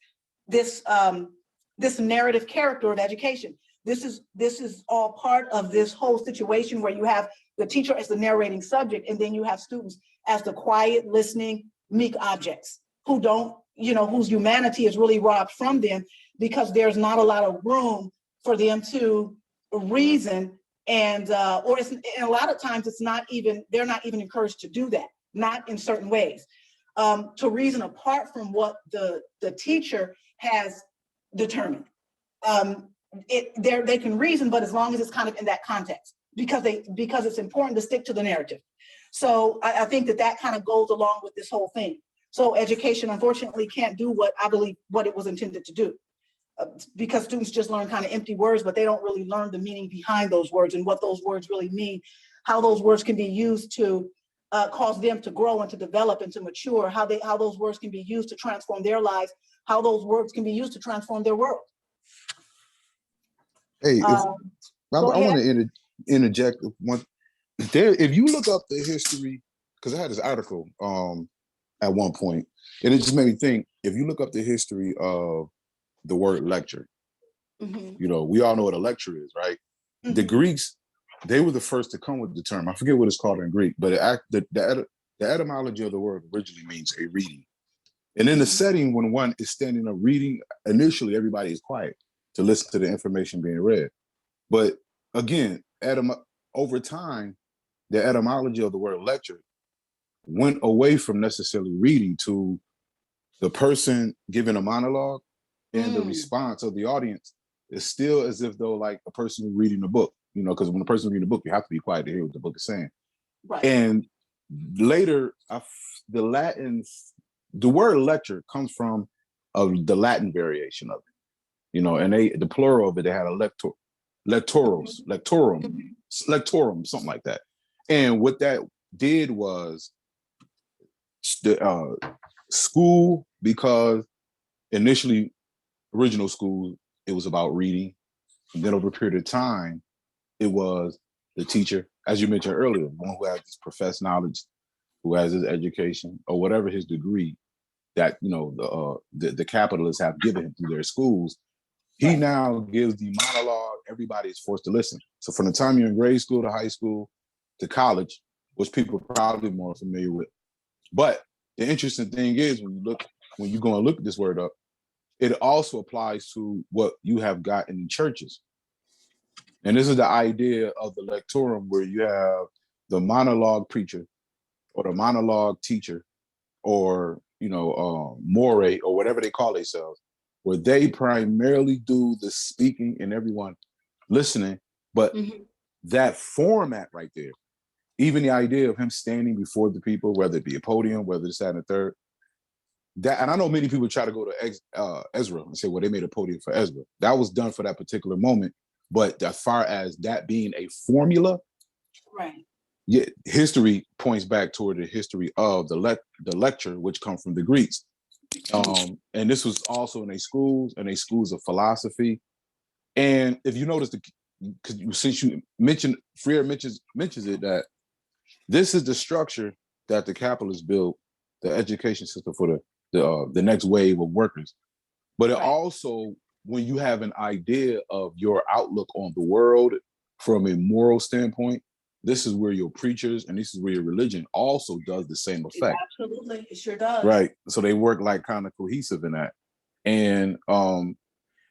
narrative character of education. This is all part of this whole situation where you have the teacher as the narrating subject, and then you have students as the quiet, listening, meek objects who don't whose humanity is really robbed from them, because there's not a lot of room for them to reason, and and a lot of times they're not even encouraged to do that, not in certain ways, to reason apart from what the teacher has determined. They can reason, but as long as it's kind of in that context, because it's important to stick to the narrative. So I think that kind of goes along with this whole thing. So education, unfortunately, can't do what I believe what it was intended to do, because students just learn kind of empty words, but they don't really learn the meaning behind those words and what those words really mean, how those words can be used to cause them to grow and to develop and to mature, how those words can be used to transform their lives, how those words can be used to transform their world. Hey, I want to interject one. If you look up the history, because I had this article at one point, and it just made me think. If you look up the history of the word lecture, we all know what a lecture is, right? The Greeks, they were the first to come with the term. I forget what it's called in Greek, but the etymology of the word originally means a reading. And in the setting, when one is standing up reading, initially everybody is quiet to listen to the information being read. But again, over time, the etymology of the word lecture went away from necessarily reading to the person giving a monologue, and the response of the audience is still as if though like a person reading a book, because when a person reading a book, you have to be quiet to hear what the book is saying. Right. And later, the word lecture comes from the Latin variation of it, and the plural of it, they had a lectorum, something like that. And what that did was school, because initially original school, it was about reading. And then over a period of time, it was the teacher, as you mentioned earlier, one who has this professed knowledge, who has his education or whatever his degree that the capitalists have given him through their schools. He now gives the monologue. Everybody is forced to listen. So from the time you're in grade school to high school to college, which people are probably more familiar with. But the interesting thing is when you go and look this word up, it also applies to what you have got in churches. And this is the idea of the lectorum, where you have the monologue preacher or the monologue teacher or, more or whatever they call themselves, where they primarily do the speaking and everyone listening. But that format right there, even the idea of him standing before the people, whether it be a podium, whether it's that and a third, and I know many people try to go to Ezra and say, well, they made a podium for Ezra. That was done for that particular moment. But as far as that being a formula, right? Yeah, history points back toward the history of the lecture, which come from the Greeks. And this was also in their schools of philosophy. And if you notice, since you mentioned, Freire mentions it, that this is the structure that the capitalists built, the education system for the next wave of workers. But it also, when you have an idea of your outlook on the world from a moral standpoint, this is where your preachers and this is where your religion also does the same effect. Absolutely, it sure does. Right. So they work like kind of cohesive in that. And I'll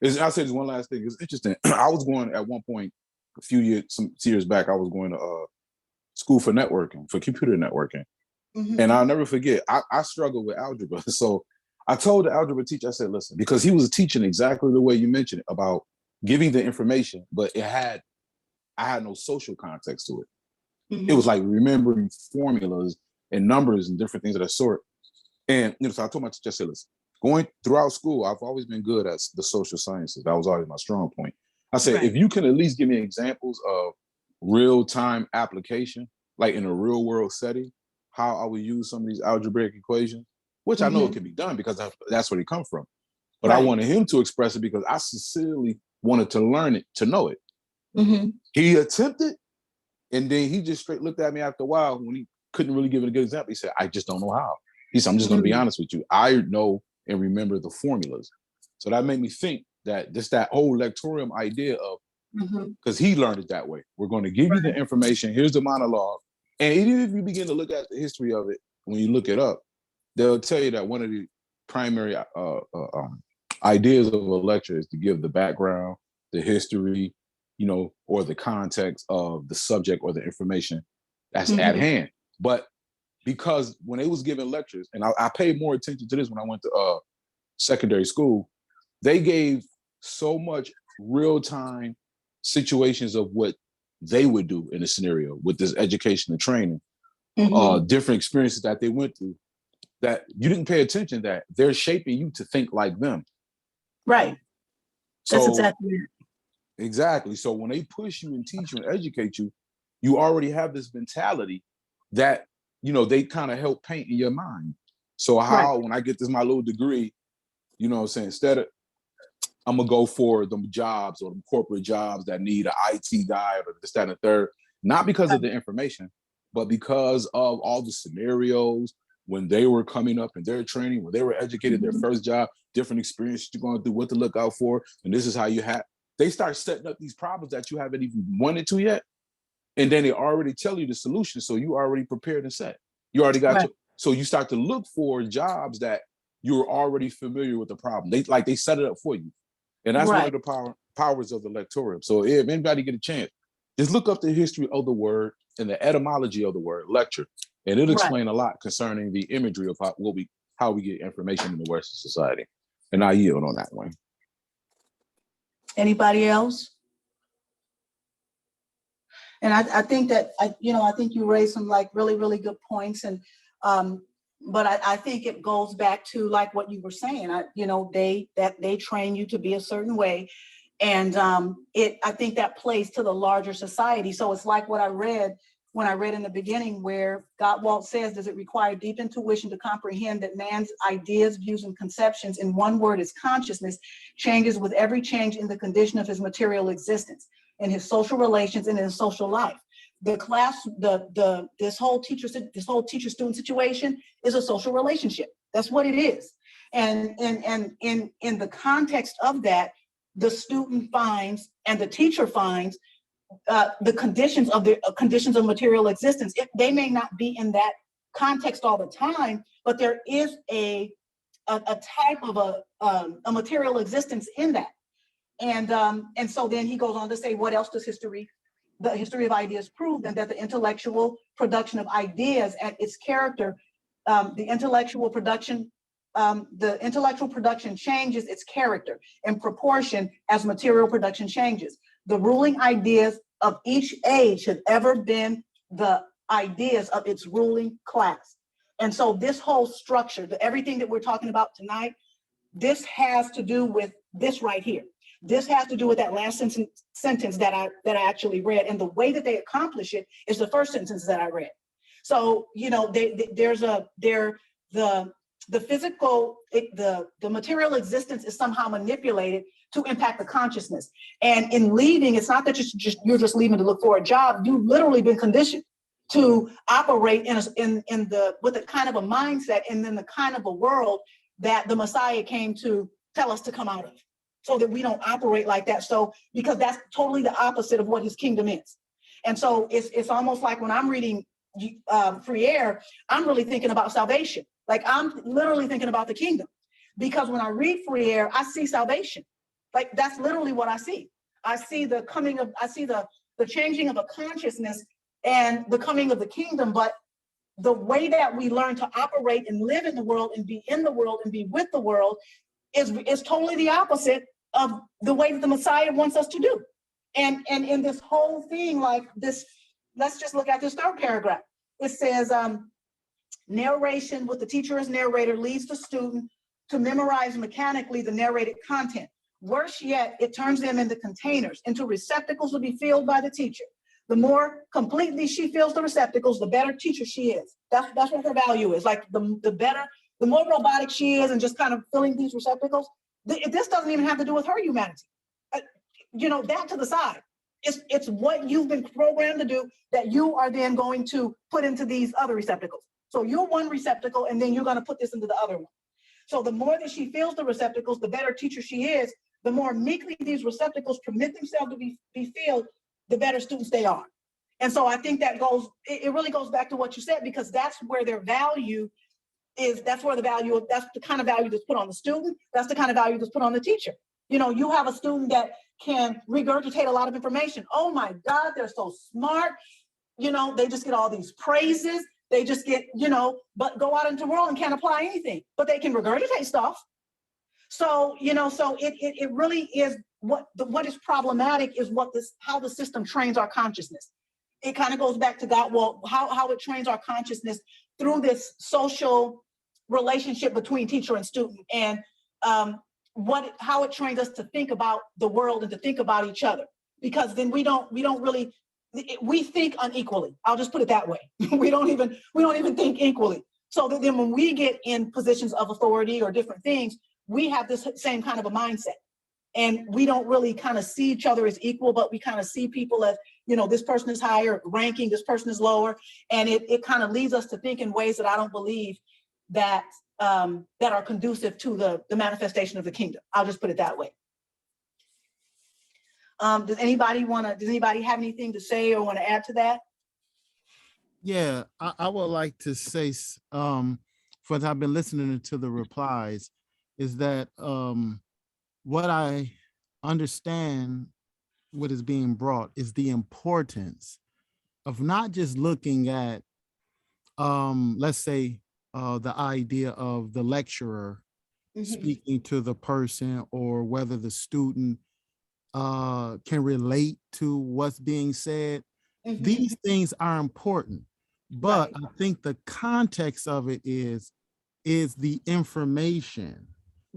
say this one last thing. It's interesting. I was going at one point, some years back, I was going to school for networking, for computer networking. And I'll never forget, I struggled with algebra. So I told the algebra teacher, I said, listen, because he was teaching exactly the way you mentioned it, about giving the information, but I had no social context to it. It was like remembering formulas and numbers and different things of that sort. And so I told my teacher, I said, listen, going throughout school, I've always been good at the social sciences. That was always my strong point. I said, if you can at least give me examples of real-time application, like in a real world setting, how I would use some of these algebraic equations, which I know it can be done because that's where they come from. But I wanted him to express it because I sincerely wanted to learn it, to know it. He attempted, and then he just straight looked at me after a while when he couldn't really give it a good example. He said, I just don't know how. He said, I'm just going to be honest with you. I know and remember the formulas. So that made me think that just that whole lectorium idea of, because he learned it that way. We're going to give you the information. Here's the monologue. And even if you begin to look at the history of it, when you look it up, they'll tell you that one of the primary ideas of a lecture is to give the background, the history, or the context of the subject or the information that's at hand. But because when they was giving lectures, and I paid more attention to this when I went to secondary school, they gave so much real-time situations of what they would do in a scenario with this education and training, different experiences that they went through, that you didn't pay attention that they're shaping you to think like them. Right. That's So exactly it. Exactly. So when they push you and teach you and educate you, you already have this mentality that, they kind of help paint in your mind. So when I get my little degree, what I'm saying, instead of, I'm gonna go for them jobs or them corporate jobs that need an IT guy or this, that, and the third, not because of the information, but because of all the scenarios when they were coming up in their training, when they were educated, their first job, different experiences you're going through, what to look out for, and this is how you have. They start setting up these problems that you haven't even wanted to yet. And then they already tell you the solution. So you already prepared and set. You already got so you start to look for jobs that you're already familiar with the problem. They set it up for you. And that's one of the powers of the lectorium. So if anybody get a chance, just look up the history of the word and the etymology of the word lecture. And it'll explain a lot concerning the imagery of how we get information in the Western society. And I yield on that one. Anybody else? And I think that I think you raised some really, really good points. And but I think it goes back to like what you were saying. They train you to be a certain way. And I think that plays to the larger society. So it's like what I read when I read in the beginning, where Gottwald says, does it require deep intuition to comprehend that man's ideas, views, and conceptions, in one word, his consciousness, changes with every change in the condition of his material existence, in his social relations, and in his social life. The class, this whole teacher-student situation is a social relationship. That's what it is. And in the context of that, the student finds and the teacher finds the conditions of material existence. They may not be in that context all the time, but there is a type of a material existence in that. And so then he goes on to say, what else does the history of ideas prove? And that the intellectual production of ideas and its character, the intellectual production changes its character in proportion as material production changes. The ruling ideas of each age have ever been the ideas of its ruling class. And so this whole structure, everything that we're talking about tonight, this has to do with this right here. This has to do with that last sentence that I actually read. And the way that they accomplish it is the first sentence that I read. So, the physical, the material existence is somehow manipulated to impact the consciousness. And in leaving, it's not that you're just leaving to look for a job. You've literally been conditioned to operate with the kind of a mindset and then the kind of a world that the Messiah came to tell us to come out of, so that we don't operate like that. So, because that's totally the opposite of what his kingdom is. And so it's almost like when I'm reading Free Air, I'm really thinking about salvation. Like I'm literally thinking about the kingdom, because when I read Free Air, I see salvation. Like that's literally what I see. I see the changing of a consciousness and the coming of the kingdom. But the way that we learn to operate and live in the world and be in the world and be with the world is totally the opposite of the way that the Messiah wants us to do. And in this whole thing, like this, let's just look at this third paragraph. It says, narration with the teacher as narrator leads the student to memorize mechanically the narrated content. Worse yet, it turns them into containers, into receptacles to be filled by the teacher. The more completely she fills the receptacles, the better teacher she is. That's what her value is. Like the more robotic she is and just kind of filling these receptacles, this doesn't even have to do with her humanity. That to the side. It's what you've been programmed to do that you are then going to put into these other receptacles. So you're one receptacle, and then you're going to put this into the other one. So the more that she fills the receptacles, the better teacher she is. The more meekly these receptacles permit themselves to be filled, the better students they are. And so I think that it really goes back to what you said, because that's where their value that's where that's the kind of value that's put on the student. That's the kind of value that's put on the teacher. You have a student that can regurgitate a lot of information. Oh my God, they're so smart. They just get all these praises. They just get, but go out into the world and can't apply anything, but they can regurgitate stuff. So, so it really is what is problematic is how the system trains our consciousness. It kind of goes back to God, well, how it trains our consciousness through this social relationship between teacher and student, and how it trains us to think about the world and to think about each other, because then we don't really, we think unequally. I'll just put it that way. we don't even think equally. So that then when we get in positions of authority or different things, we have this same kind of a mindset. And we don't really kind of see each other as equal, but we kind of see people as, this person is higher ranking, this person is lower. And it kind of leads us to think in ways that I don't believe that are conducive to the manifestation of the kingdom. I'll just put it that way. Does anybody have anything to say or want to add to that? Yeah, I would like to say, for I've been listening to the replies, is that what I understand what is being brought is the importance of not just looking at, let's say, the idea of the lecturer speaking to the person, or whether the student can relate to what's being said. These things are important, but I think the context of it is the information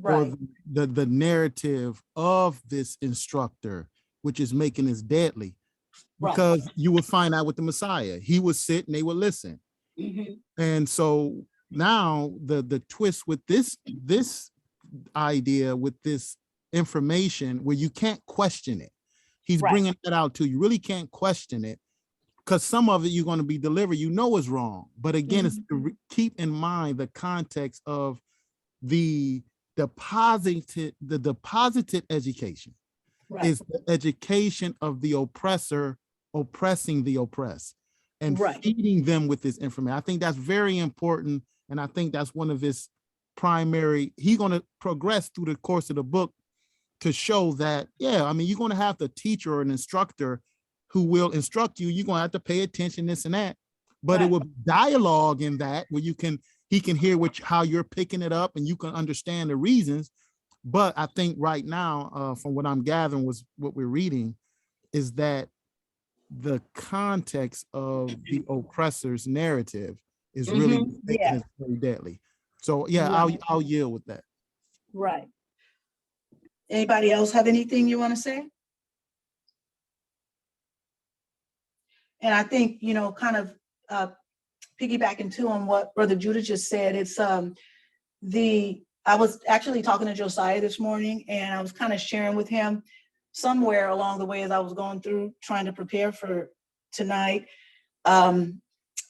or the narrative of this instructor, which is making this deadly. Because you will find out with the Messiah, he would sit and they would listen. And so now the twist with this idea, with this information, where you can't question it, he's bringing that out too. You really can't question it, because some of it you're going to be delivered, is wrong. But again, it's to keep in mind the context of the deposited education is the education of the oppressor oppressing the oppressed and feeding them with this information. I think that's very important. And I think that's one of his primary, he's going to progress through the course of the book to show that, you're going to have the teacher or an instructor who will instruct you. You're going to have to pay attention, this and that, but it will be dialogue in that where he can hear how you're picking it up and you can understand the reasons. But I think right now, from what I'm gathering was what we're reading, is that the context of the oppressor's narrative is really very deadly. So I'll yield with that. Right. Anybody else have anything you want to say? And I think, kind of piggybacking too on what Brother Judah just said, it's I was actually talking to Josiah this morning, and I was kind of sharing with him somewhere along the way as I was going through trying to prepare for tonight.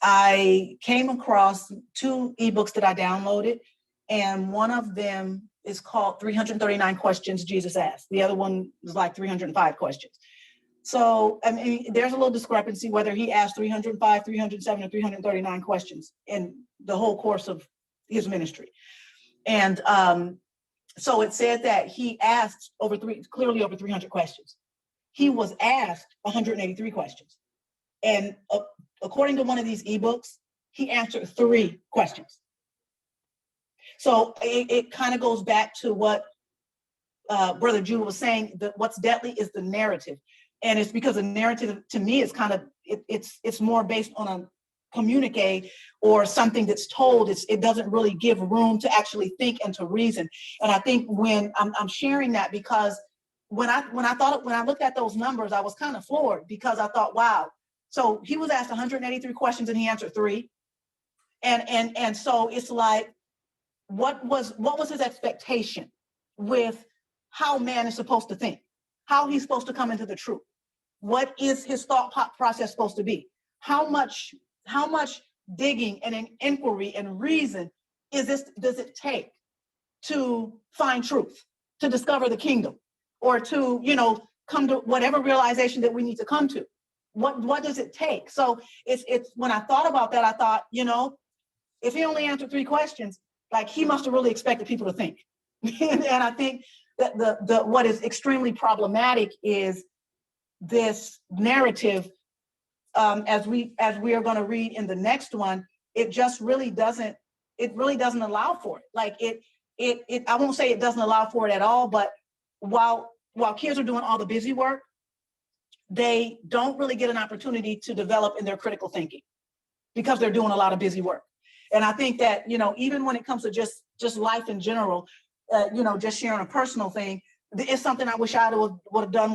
I came across 2 ebooks that I downloaded, and one of them is called 339 Questions Jesus Asked. The other one was like 305 questions. So, there's a little discrepancy whether he asked 305, 307, or 339 questions in the whole course of his ministry. And so it said that he asked clearly over 300 questions. He was asked 183 questions. And according to one of these ebooks, he answered 3 questions. So it kind of goes back to what Brother Judah was saying, that what's deadly is the narrative. And it's because the narrative, to me, is kind of, it's more based on a communique or something that's told. It doesn't really give room to actually think and to reason. And I think when I'm sharing that, because when I looked at those numbers, I was kind of floored, because I thought, wow. So he was asked 183 questions and he answered 3. And so it's like, what was his expectation with how man is supposed to think, how he's supposed to come into the truth? What is his thought process supposed to be? How much digging and an inquiry and reason does it take to find truth, to discover the kingdom, or to, come to whatever realization that we need to come to? What does it take? So it's when I thought about that, I thought, if he only answered 3 questions, like he must have really expected people to think. And I think that the what is extremely problematic is this narrative, as we are going to read in the next one. It just really doesn't. It really doesn't allow for it. Like it. I won't say it doesn't allow for it at all, but while kids are doing all the busy work, they don't really get an opportunity to develop in their critical thinking because they're doing a lot of busy work. And I think that, you know, even when it comes to just life in general, you know, just sharing a personal thing, it's something I wish I would have done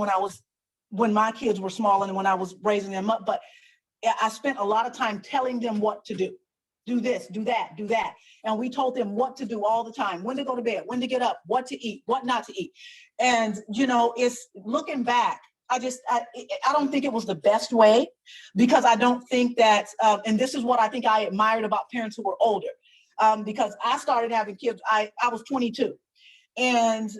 when my kids were small and when I was raising them up. But I spent a lot of time telling them what to do. Do this, do that, do that. And we told them what to do all the time, when to go to bed, when to get up, what to eat, what not to eat. And, you know, it's looking back, I don't think it was the best way, because I don't think that, and this is what I think I admired about parents who were older, because I started having kids, I was 22. And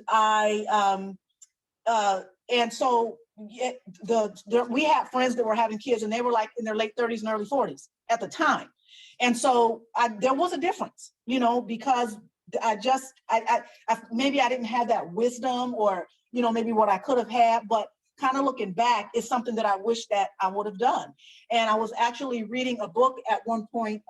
and so we had friends that were having kids and they were like in their late 30s and early 40s at the time. And so there was a difference, you know, because maybe I didn't have that wisdom, or, you know, maybe what I could have had, but kind of looking back is something that I wish that I would have done. And I was actually reading a book at one point.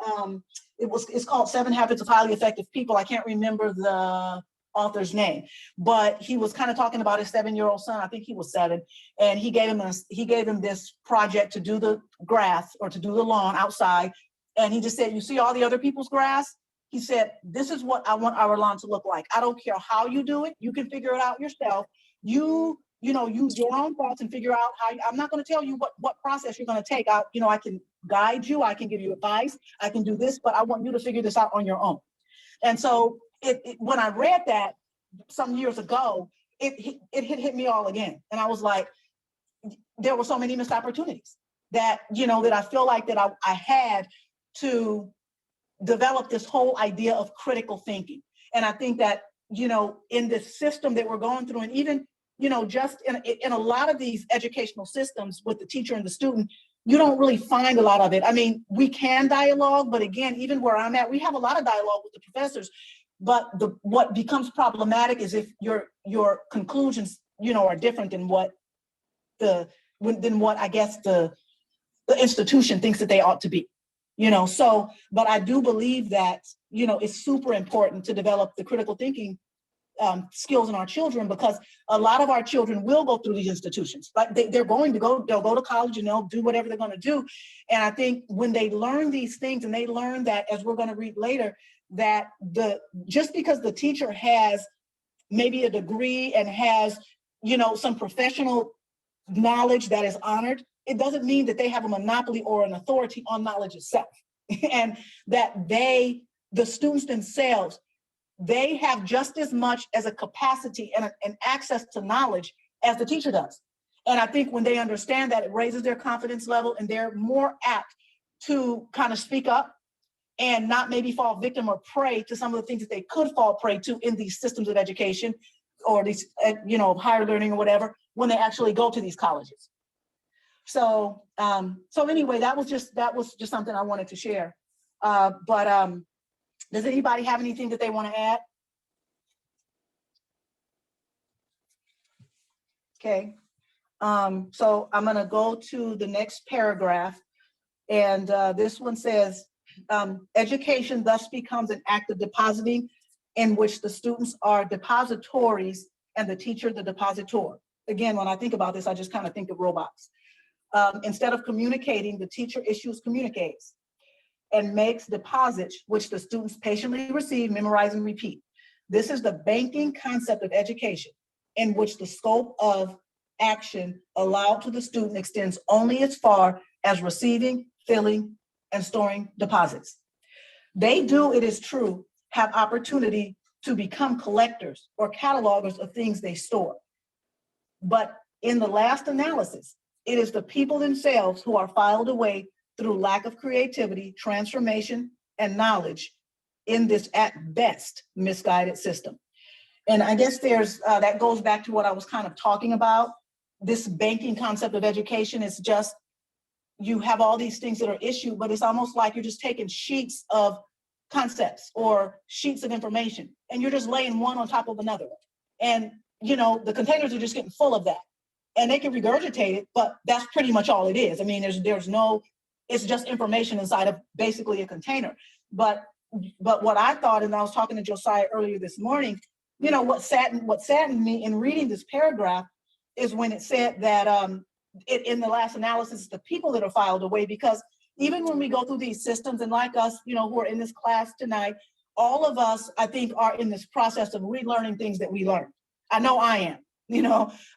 It's called 7 Habits of Highly Effective People. I can't remember the author's name, but he was kind of talking about his 7-year-old son. I think he was 7, and he gave him this project to do the grass or to do the lawn outside. And he just said, you see all the other people's grass? He said, this is what I want our lawn to look like. I don't care how you do it. You can figure it out yourself. You know, use your own thoughts and figure out how. I'm not going to tell you what process you're going to take. I can guide you. I can give you advice. I can do this, but I want you to figure this out on your own. And so when I read that some years ago, it hit me all again. And I was like, there were so many missed opportunities that, you know, that I feel like that I had to develop this whole idea of critical thinking. And I think that, you know, in this system that we're going through, and even, you know, just in a lot of these educational systems with the teacher and the student, you don't really find a lot of it. I mean, we can dialogue, but again, even where I'm at, we have a lot of dialogue with the professors. But what becomes problematic is if your conclusions, you know, are different than what I guess the institution thinks that they ought to be. You know, so, but I do believe that, you know, it's super important to develop the critical thinking skills in our children, because a lot of our children will go through these institutions. Like they'll go to college and they'll do whatever they're going to do. And I think when they learn these things, and they learn that, as we're going to read later, that just because the teacher has maybe a degree and has, you know, some professional knowledge that is honored, it doesn't mean that they have a monopoly or an authority on knowledge itself. And that the students themselves, they have just as much as a capacity and access to knowledge as the teacher does. And I think when they understand that, it raises their confidence level, and they're more apt to kind of speak up and not maybe fall victim or prey to some of the things that they could fall prey to in these systems of education, or these, you know, higher learning or whatever, when they actually go to these colleges. So anyway, that was just something I wanted to share. But does anybody have anything that they want to add? Okay. So I'm going to go to the next paragraph, and this one says, education thus becomes an act of depositing, in which the students are depositories and the teacher the depositor. Again, when I think about this, I just kind of think of robots. Instead of communicating, the teacher issues communiques and makes deposits, which the students patiently receive, memorize, and repeat. This is the banking concept of education, in which the scope of action allowed to the student extends only as far as receiving, filling, and storing deposits. They do, it is true, have opportunity to become collectors or catalogers of things they store. But in the last analysis, it is the people themselves who are filed away through lack of creativity, transformation, and knowledge in this, at best, misguided system. And I guess there's, that goes back to what I was kind of talking about. This banking concept of education is just, you have all these things that are issued, but it's almost like you're just taking sheets of concepts or sheets of information, and you're just laying one on top of another. And, the containers are just getting full of that. And they can regurgitate it, but that's pretty much all it is. I mean, there's no, it's just information inside of basically a container. But what I thought, and I was talking to Josiah earlier this morning, what saddened me in reading this paragraph is when it said that in the last analysis, the people that are filed away, because even when we go through these systems, and like us, who are in this class tonight, all of us, I think, are in this process of relearning things that we learned. I know I am.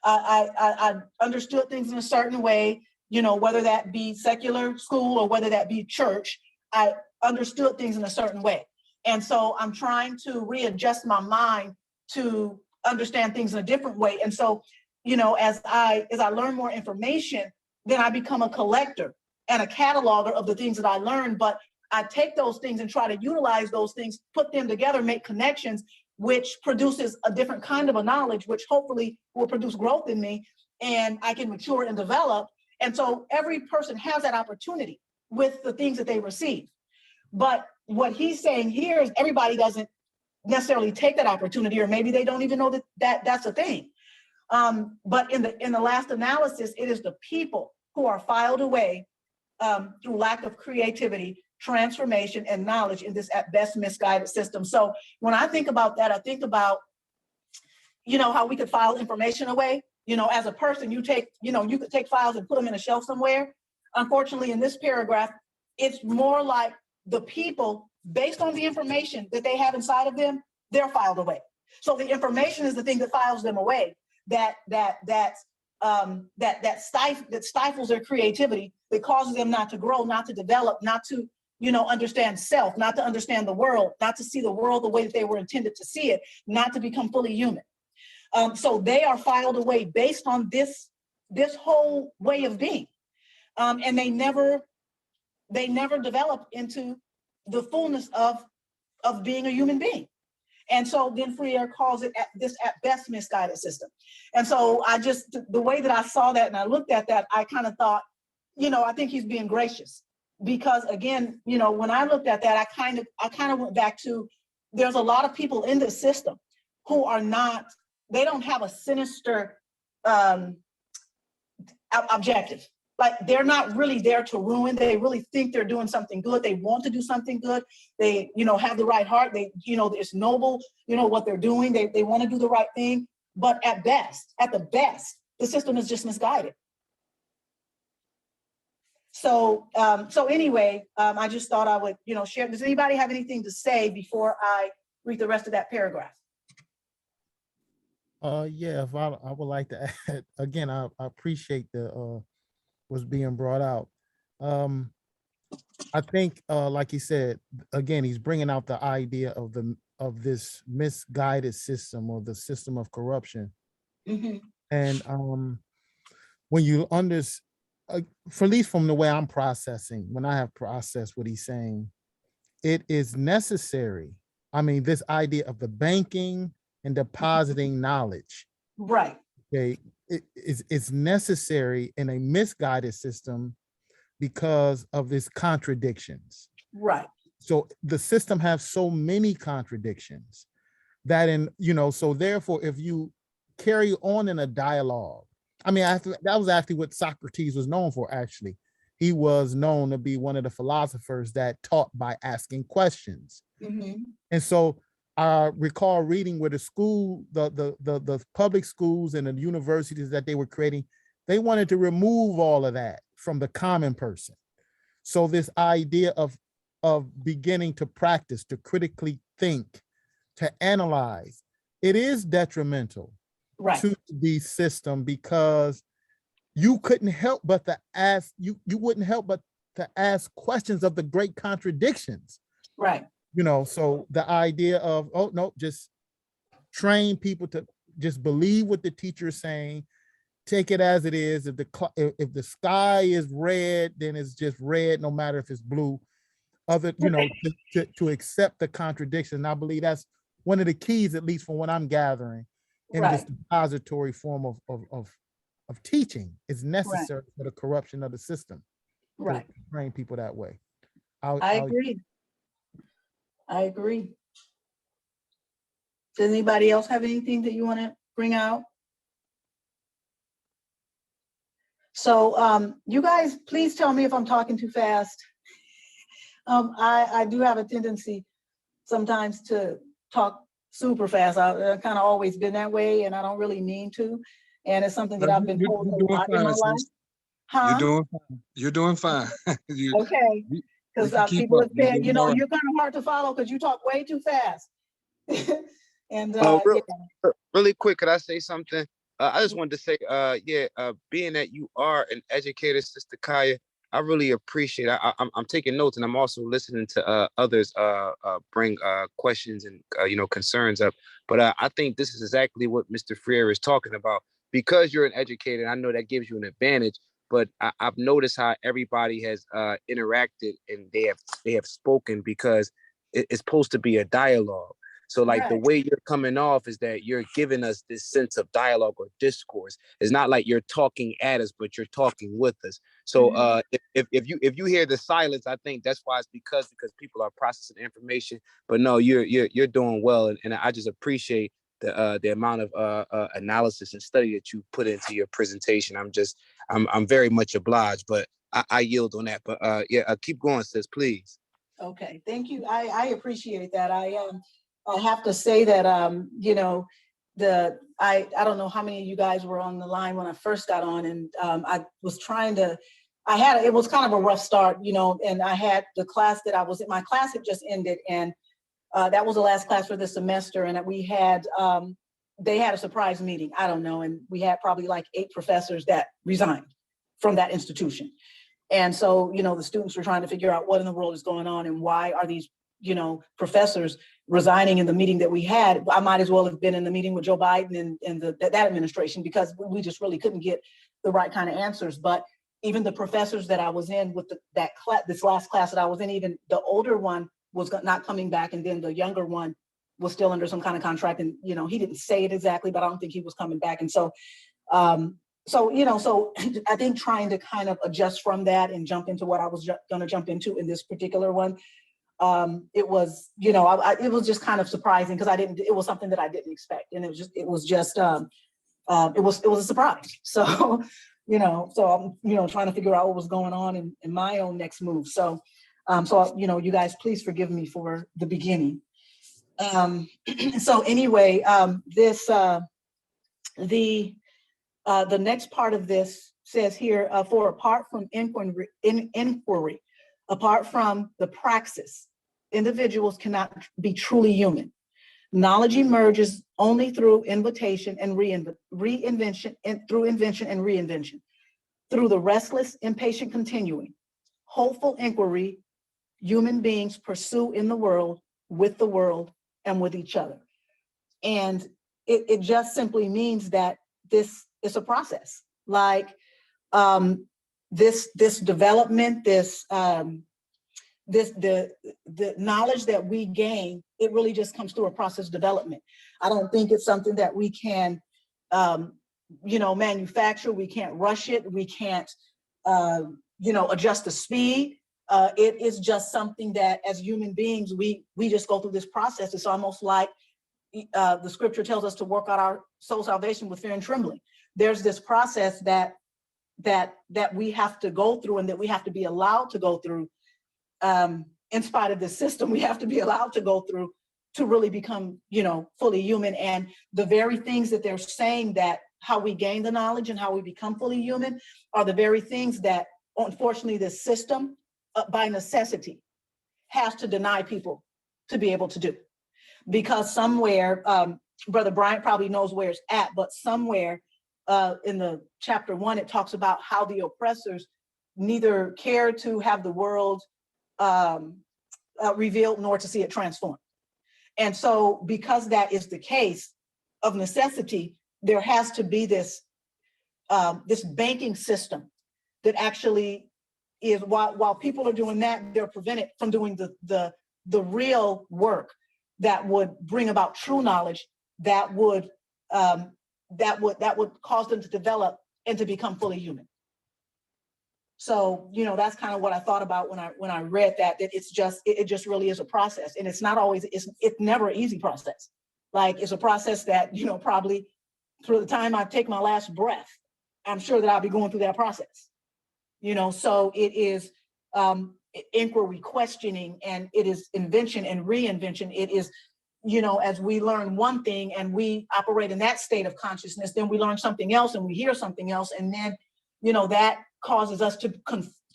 I understood things in a certain way, whether that be secular school or whether that be church, I understood things in a certain way. And so I'm trying to readjust my mind to understand things in a different way. And so, as I learn more information, then I become a collector and a cataloger of the things that I learned. But I take those things and try to utilize those things, put them together, make connections, which produces a different kind of a knowledge, which hopefully will produce growth in me, and I can mature and develop. And so every person has that opportunity with the things that they receive. But what he's saying here is everybody doesn't necessarily take that opportunity, or maybe they don't even know that that's a thing. But in the last analysis, it is the people who are filed away through lack of creativity, transformation, and knowledge in this at best misguided system. So when I think about that, I think about, how we could file information away. As a person, you could take files and put them in a shelf somewhere. Unfortunately, in this paragraph, it's more like the people, based on the information that they have inside of them, they're filed away. So the information is the thing that files them away, that stifles their creativity, that causes them not to grow, not to develop, not to understand self, not to understand the world, not to see the world the way that they were intended to see it, not to become fully human. So they are filed away based on this whole way of being, and they never develop into the fullness of being a human being. And so then Freire calls it this at best misguided system. And so the way that I saw that and I looked at that, I kind of thought, I think he's being gracious, because again, when I looked at that, I kind of went back to, there's a lot of people in this system who are not, they don't have a sinister objective. Like, they're not really there to ruin. They really think they're doing something good. They want to do something good. They, have the right heart. They, it's noble, what they're doing. They want to do the right thing. But at the best, the system is just misguided. So, anyway, I just thought I would, share. Does anybody have anything to say before I read the rest of that paragraph? Yeah, if I would like to add, again, I appreciate what's being brought out. I think, like he said, again, he's bringing out the idea of this misguided system, or the system of corruption. Mm-hmm. And when you for at least from the way I'm processing, when I have processed what he's saying, it is necessary. I mean, this idea of the banking and depositing knowledge. Right. Okay, it's necessary in a misguided system because of its contradictions. Right. So the system has so many contradictions that so therefore, if you carry on in a dialogue, I mean, that was actually what Socrates was known for, actually. He was known to be one of the philosophers that taught by asking questions. Mm-hmm. And so I recall reading where the public schools and the universities that they were creating, they wanted to remove all of that from the common person. So this idea of beginning to practice, to critically think, to analyze, it is detrimental to the system, because you couldn't help but to ask, you wouldn't help but to ask questions of the great contradictions. Right. So the idea of, oh, no, just train people to just believe what the teacher is saying, take it as it is. If the sky is red, then it's just red, no matter if it's blue. To accept the contradiction. And I believe that's one of the keys, at least from what I'm gathering, in this depository form of teaching, is necessary for the corruption of the system. Right. To train people that way. I agree. I agree. Does anybody else have anything that you want to bring out? So you guys, please tell me if I'm talking too fast. I do have a tendency sometimes to talk super fast. I've kind of always been that way, and I don't really mean to. And it's something that I've been told You're a doing lot in my fine, life. sis. Huh? You're doing fine. You're doing fine. Okay. You Because can keep people up. have You're said, doing all right. you're kind of hard to follow because you talk way too fast. And Real, yeah. really quick, could I say something? I just wanted to say, being that you are an educator, Sister Kaya, I really appreciate it. I'm taking notes, and I'm also listening to others bring questions and concerns up. But I think this is exactly what Mr. Freer is talking about. Because you're an educator, I know that gives you an advantage. But I've noticed how everybody has interacted and they have spoken because it's supposed to be a dialogue. So like the Right. way you're coming off is that you're giving us this sense of dialogue or discourse. It's not like you're talking at us, but you're talking with us. So if you hear the silence, I think that's why it's because people are processing information. But no, you're doing well, and I just appreciate the amount of analysis and study that you put into your presentation. I'm very much obliged, but I yield on that. But keep going, sis, please. Okay, thank you. I appreciate that. I have to say that I don't know how many of you guys were on the line when I first got on, and I was trying to. It was kind of a rough start, and I had the class that I was in. My class had just ended, and that was the last class for this semester, and we had they had a surprise meeting. I don't know, and we had probably like 8 professors that resigned from that institution. And so, the students were trying to figure out what in the world is going on and why are these, professors resigning in the meeting that we had. I might as well have been in the meeting with Joe Biden and that administration, because we just really couldn't get the right kind of answers. But even the professors that I was in with this last class that I was in, even the older one was not coming back, and then the younger one was still under some kind of contract. And, he didn't say it exactly, but I don't think he was coming back. And so, so I think trying to kind of adjust from that and jump into what I was going to jump into in this particular one, it was, it was just kind of surprising because it was something that I didn't expect. And it was just a surprise. So, so I'm, trying to figure out what was going on in my own next move. So, you guys, please forgive me for the beginning. So anyway, the next part of this says here, for apart from inquiry, apart from the praxis, individuals cannot be truly human. Knowledge emerges only through invitation and reinvention, and through invention and reinvention. Through the restless, impatient continuing, hopeful inquiry, human beings pursue in the world, and with each other. And it just simply means that this is a process. Like this development, the knowledge that we gain, it really just comes through a process of development. I don't think it's something that we can, manufacture. We can't rush it. We can't, adjust the speed. It is just something that as human beings, we just go through this process. It's almost like the scripture tells us to work out our soul salvation with fear and trembling. There's this process that we have to go through, and that we have to be allowed to go through. In spite of the system, we have to be allowed to go through to really become, fully human. And the very things that they're saying, that how we gain the knowledge and how we become fully human, are the very things that, unfortunately, the system, by necessity, has to deny people to be able to do. Because somewhere, Brother Bryant probably knows where it's at, but somewhere in the chapter 1, it talks about how the oppressors neither care to have the world revealed nor to see it transformed. And so because that is the case, of necessity, there has to be this banking system that actually is, while people are doing that, they're prevented from doing the real work that would bring about true knowledge, that would cause them to develop and to become fully human. So, you know, that's kind of what I thought about when I read that it's just, it just really is a process. And it's not always, it's never an easy process. Like, it's a process that, you know, probably through the time I take my last breath, I'm sure that I'll be going through that process. You know, so it is inquiry, questioning, and it is invention and reinvention. It is, you know, as we learn one thing and we operate in that state of consciousness, then we learn something else and we hear something else. And then, you know, that causes us to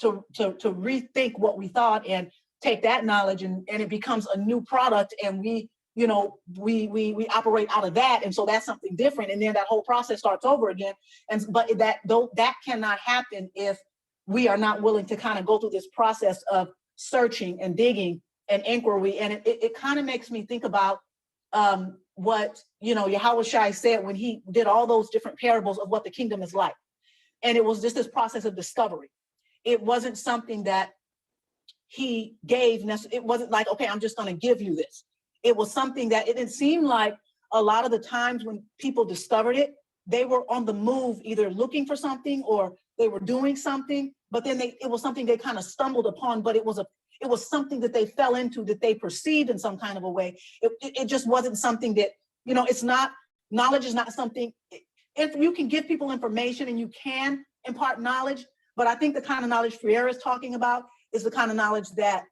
rethink what we thought and take that knowledge and it becomes a new product. And we, you know, we operate out of that. And so that's something different. And then that whole process starts over again. But that cannot happen if we are not willing to kind of go through this process of searching and digging and inquiry. And it kind of makes me think about what, you know, Yahweh Shai said when he did all those different parables of what the kingdom is like. And it was just this process of discovery. It wasn't something that he gave. It wasn't like, okay, I'm just going to give you this. It was something that it didn't seem like a lot of the times when people discovered it, they were on the move, either looking for something or they were doing something, but then it was something they kind of stumbled upon, but it was something that they fell into, that they perceived in some kind of a way. It just wasn't something that, you know, it's not, knowledge is not something, if you can give people information and you can impart knowledge, but I think the kind of knowledge Freire is talking about is the kind of knowledge that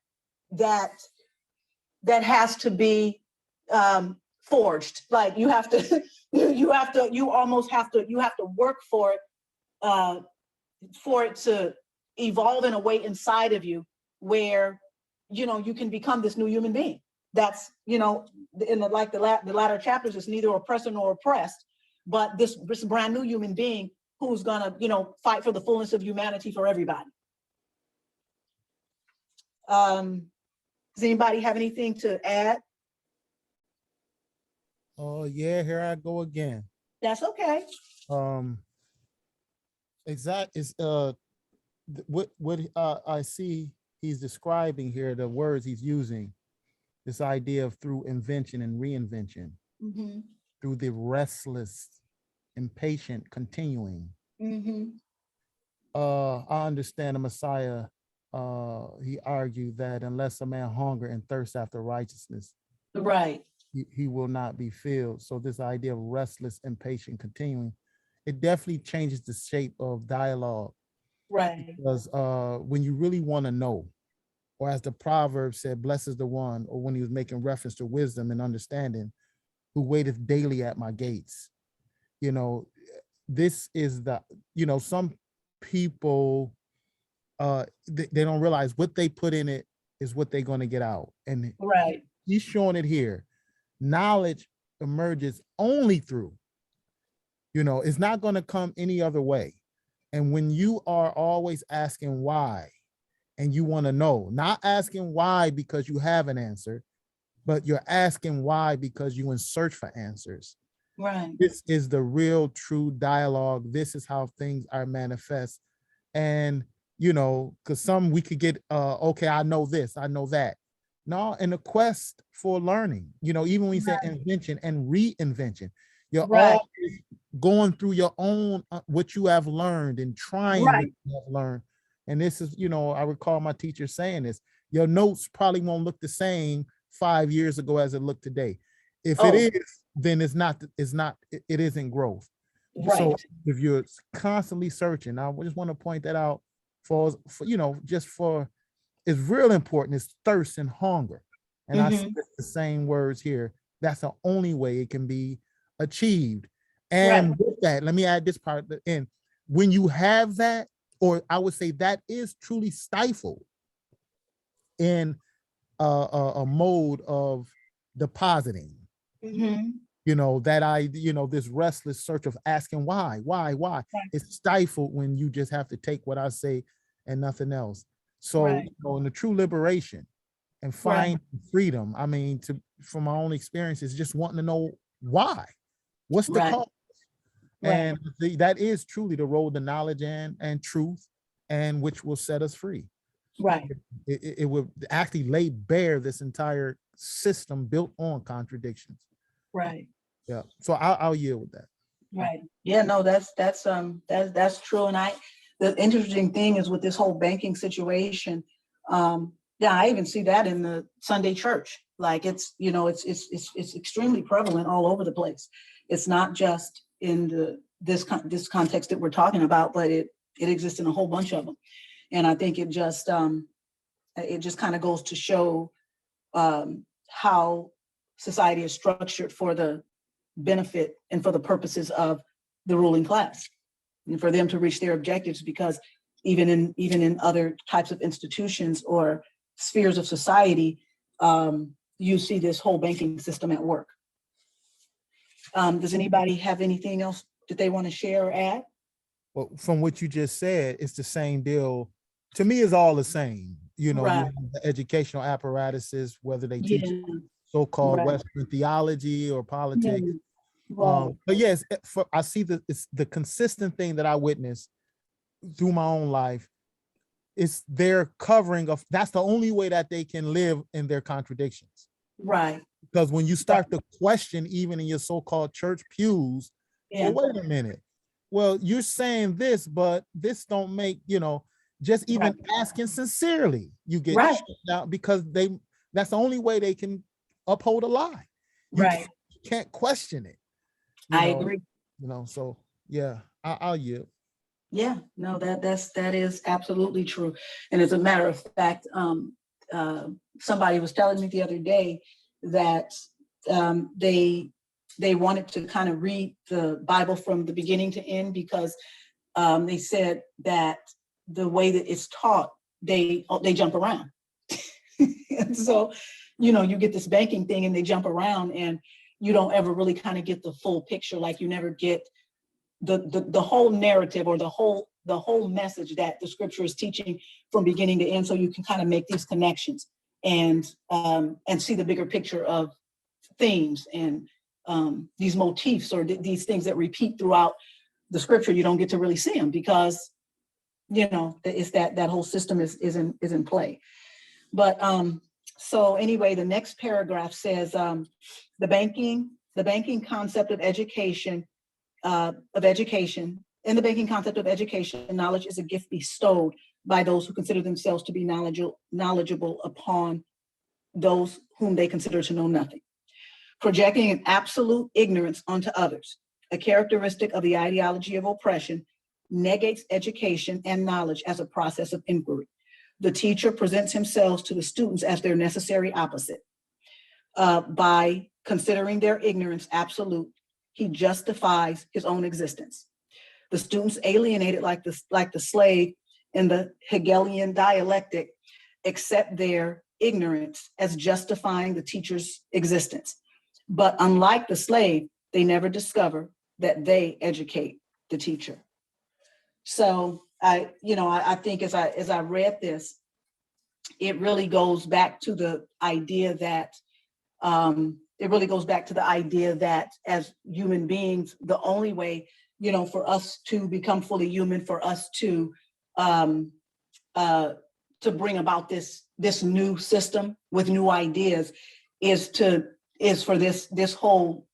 has to be forged. Like you have to, you have to work for it to evolve in a way inside of you where, you know, you can become this new human being. That's, you know, in the latter chapters, it's neither oppressor nor oppressed, but this brand new human being who's gonna, you know, fight for the fullness of humanity for everybody. Does anybody have anything to add? Oh yeah, here I go again. That's okay. What I see he's describing here, the words he's using, this idea of through invention and reinvention, through the restless, impatient continuing. I understand the Messiah, he argued that unless a man hunger and thirst after righteousness, right, he will not be filled. So this idea of restless, impatient, continuing, it definitely changes the shape of dialogue. Right. Because when you really want to know, or as the proverb said, blessed is the one, or when he was making reference to wisdom and understanding, who waiteth daily at my gates. You know, this is the, you know, some people, they don't realize what they put in it is what they're going to get out. And right, he's showing it here. Knowledge emerges only through, you know, it's not going to come any other way. And when you are always asking why, and you want to know, not asking why because you have an answer, but you're asking why because you're in search for answers. right. This is the real true dialogue. This is how things are manifest. And, you know, because some we could get, okay, I know this, I know that. No, in the quest for learning, you know, even when you say invention and reinvention, you're always going through your own, what you have learned and trying what you have learned. And this is, you know, I recall my teacher saying this, your notes probably won't look the same 5 years ago as it looked today. If it is, then it isn't growth. Right. So if you're constantly searching, I just want to point that out for you know, just for, it's real important, it's thirst and hunger. And I see the same words here. That's the only way it can be achieved. And with that, let me add this part in. When you have that, or I would say that is truly stifled in a mode of depositing, you know, this restless search of asking why, it's stifled when you just have to take what I say and nothing else. So, you know, in the true liberation and find freedom, I mean, from my own experiences, just wanting to know why, what's the cause? And that is truly the road to knowledge and truth, and which will set us free. Right. It will actually lay bare this entire system built on contradictions. Right. Yeah. So I'll yield with that. Right. Yeah. No, that's true. And The interesting thing is with this whole banking situation, yeah, I even see that in the Sunday church. Like it's, you know, it's extremely prevalent all over the place. It's not just in this context that we're talking about, but it exists in a whole bunch of them. And I think it just kind of goes to show how society is structured for the benefit and for the purposes of the ruling class, and for them to reach their objectives. Because even in other types of institutions or spheres of society, you see this whole banking system at work. Does anybody have anything else that they want to share or add? Well, from what you just said, it's the same deal. To me, it's all the same. You know, Right. you have the educational apparatuses, whether they teach Yeah. so-called Right. Western theology or politics. Yeah. Right. But yes, I see it's the consistent thing that I witnessed through my own life. It's their covering of, that's the only way that they can live in their contradictions. Right. Because when you start to question, even in your so-called church pews, Yeah. well, wait a minute. Well, you're saying this, but this don't make, you know, just even asking sincerely, you get shut down, because that's the only way they can uphold a lie. You can't question it. I agree. You know, so yeah, I'll yield. Yeah, no, that is absolutely true. And as a matter of fact, somebody was telling me the other day that they wanted to kind of read the Bible from the beginning to end, because they said that the way that it's taught, they jump around. And so, you know, you get this banking thing and they jump around, and you don't ever really kind of get the full picture. Like you never get the whole narrative or the whole message that the scripture is teaching from beginning to end. So you can kind of make these connections and see the bigger picture of themes and these motifs or these things that repeat throughout the scripture. You don't get to really see them because, you know, it's that whole system is in play. But so anyway, the next paragraph says the banking concept of education. In the banking concept of education, knowledge is a gift bestowed by those who consider themselves to be knowledgeable upon those whom they consider to know nothing. Projecting an absolute ignorance onto others, a characteristic of the ideology of oppression, negates education and knowledge as a process of inquiry. The teacher presents himself to the students as their necessary opposite. By considering their ignorance absolute, he justifies his own existence. The students, alienated like the slave in the Hegelian dialectic, accept their ignorance as justifying the teacher's existence. But unlike the slave, they never discover that they educate the teacher. So I think as I read this, it really goes back to the idea that as human beings, the only way, you know, for us to become fully human, for us to bring about this new system with new ideas, is for this whole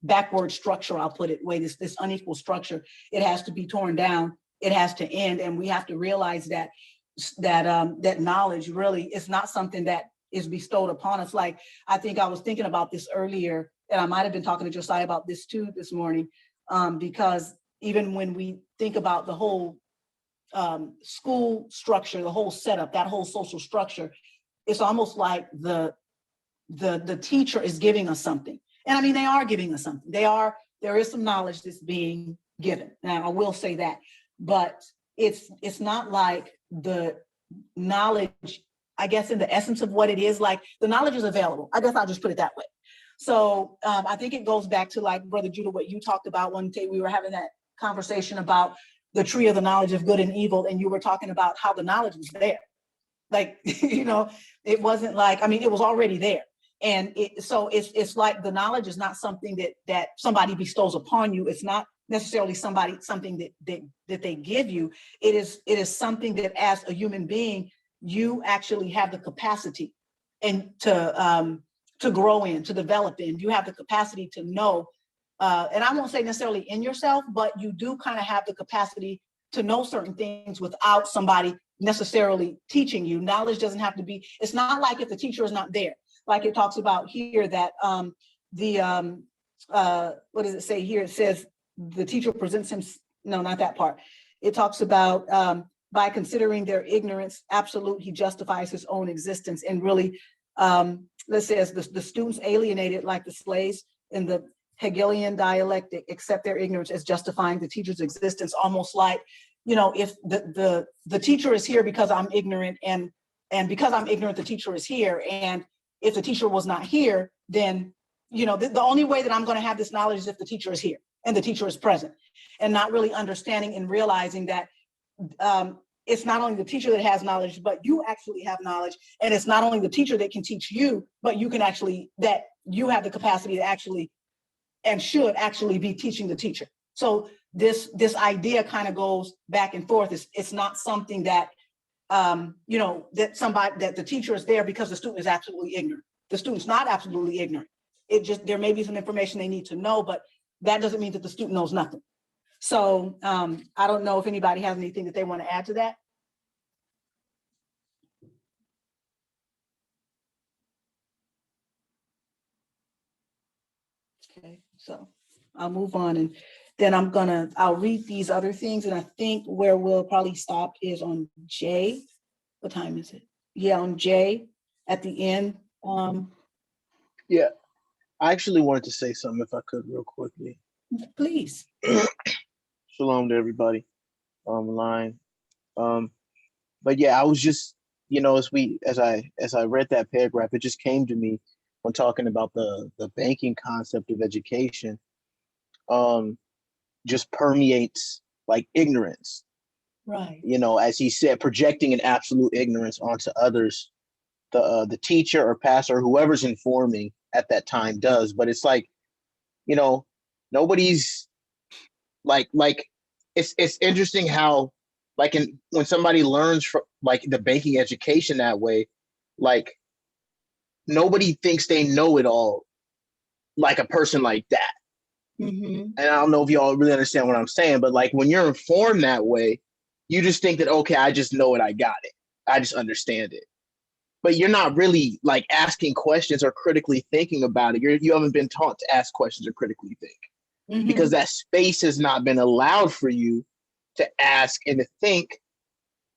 backward structure, I'll put it, this unequal structure. It has to be torn down. It has to end, and we have to realize that knowledge really is not something that is bestowed upon us. Like, I think I was thinking about this earlier, and I might have been talking to Josiah about this too this morning, because even when we think about the whole school structure, the whole setup, that whole social structure, it's almost like the teacher is giving us something. And I mean, they are giving us something. There is some knowledge that's being given. Now, I will say that, but it's not like the knowledge, I guess, in the essence of what it is, like the knowledge is available. I guess I'll just put it that way. So I think it goes back to, like, Brother Judah, what you talked about one day. We were having that conversation about the tree of the knowledge of good and evil, and you were talking about how the knowledge was there. Like, you know, it wasn't like, I mean, it was already there. And it's like the knowledge is not something that somebody bestows upon you. It's not necessarily something that they give you. It is something that, as a human being, you actually have the capacity and to grow in, to develop in. You have the capacity to know, and I won't say necessarily in yourself, but you do kind of have the capacity to know certain things without somebody necessarily teaching you. Knowledge doesn't have to be, it's not like if the teacher is not there, like it talks about here that what does it say here? It says the teacher presents him, no, not that part. It talks about by considering their ignorance absolute, he justifies his own existence. And really, it says the students alienated like the slaves in the Hegelian dialectic accept their ignorance as justifying the teacher's existence, almost like, you know, if the teacher is here because I'm ignorant, and because I'm ignorant, the teacher is here. And if the teacher was not here, then, you know, the only way that I'm going to have this knowledge is if the teacher is here and the teacher is present, and not really understanding and realizing that it's not only the teacher that has knowledge, but you actually have knowledge. And it's not only the teacher that can teach you, but you can actually, that you have the capacity to actually and should actually be teaching the teacher. So this idea kind of goes back and forth. It's not something that, you know, that the teacher is there because the student is absolutely ignorant. The student's not absolutely ignorant. It just, there may be some information they need to know, but that doesn't mean that the student knows nothing. So I don't know if anybody has anything that they want to add to that. Okay, so I'll move on, and then I'll read these other things, and I think where we'll probably stop is on J. What time is it? Yeah, on J at the end. Yeah, I actually wanted to say something if I could real quickly. Please. Shalom to everybody online. But yeah, I was just, you know, as I read that paragraph, it just came to me when talking about the banking concept of education, just permeates like ignorance. Right. You know, as he said, projecting an absolute ignorance onto others, the teacher or pastor or whoever's informing at that time does. But it's like, you know, nobody's like it's interesting how like when somebody learns from like the banking education that way, like nobody thinks they know it all like a person like that. Mm-hmm. And I don't know if y'all really understand what I'm saying, but like when you're informed that way, you just think that, okay, I just know it, I got it, I just understand it. But you're not really like asking questions or critically thinking about it. You haven't been taught to ask questions or critically think, Mm-hmm. because that space has not been allowed for you to ask and to think.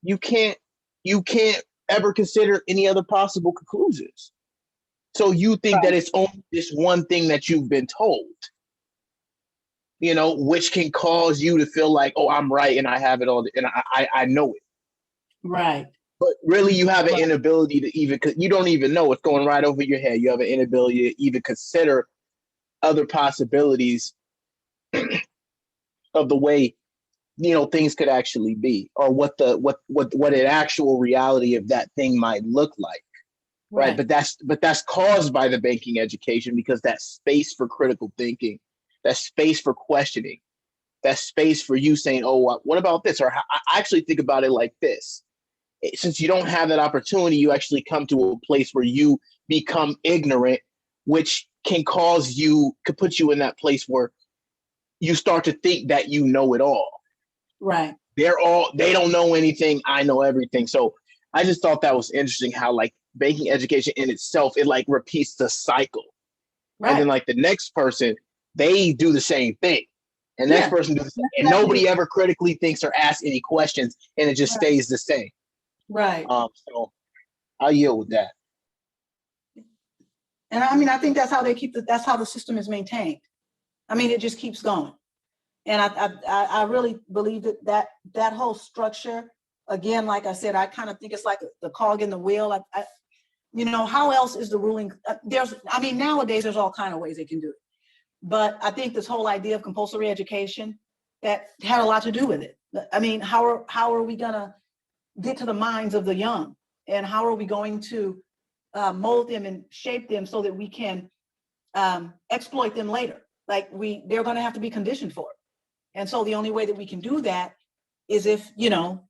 You can't ever consider any other possible conclusions. So you think that it's only this one thing that you've been told, you know, which can cause you to feel like, oh, I'm right and I have it all and I know it. Right. But really, you have an inability to even, you don't even know what's going right over your head. You have an inability to even consider other possibilities of the way, you know, things could actually be, or what an actual reality of that thing might look like. Right. But that's caused by the banking education, because that space for critical thinking, that space for questioning, that space for you saying, oh, what about this? Or I actually think about it like this. Since you don't have that opportunity, you actually come to a place where you become ignorant, which can could put you in that place where you start to think that you know it all. Right. They don't know anything. I know everything. So I just thought that was interesting how like banking education in itself, it like repeats the cycle. Right. And then like the next person, they do the same thing. And next person does the same. And nobody ever critically thinks or asks any questions, and it just stays the same. Right. So I'll yield with that. And I mean, I think that's how that's how the system is maintained. I mean, it just keeps going. And I really believe that whole structure, again, like I said, I kind of think it's like the cog in the wheel. You know, how else is the ruling? Nowadays there's all kind of ways they can do it. But I think this whole idea of compulsory education, that had a lot to do with it. I mean, how are we gonna get to the minds of the young, and how are we going to mold them and shape them so that we can exploit them later? Like they're going to have to be conditioned for it. And so the only way that we can do that is if, you know,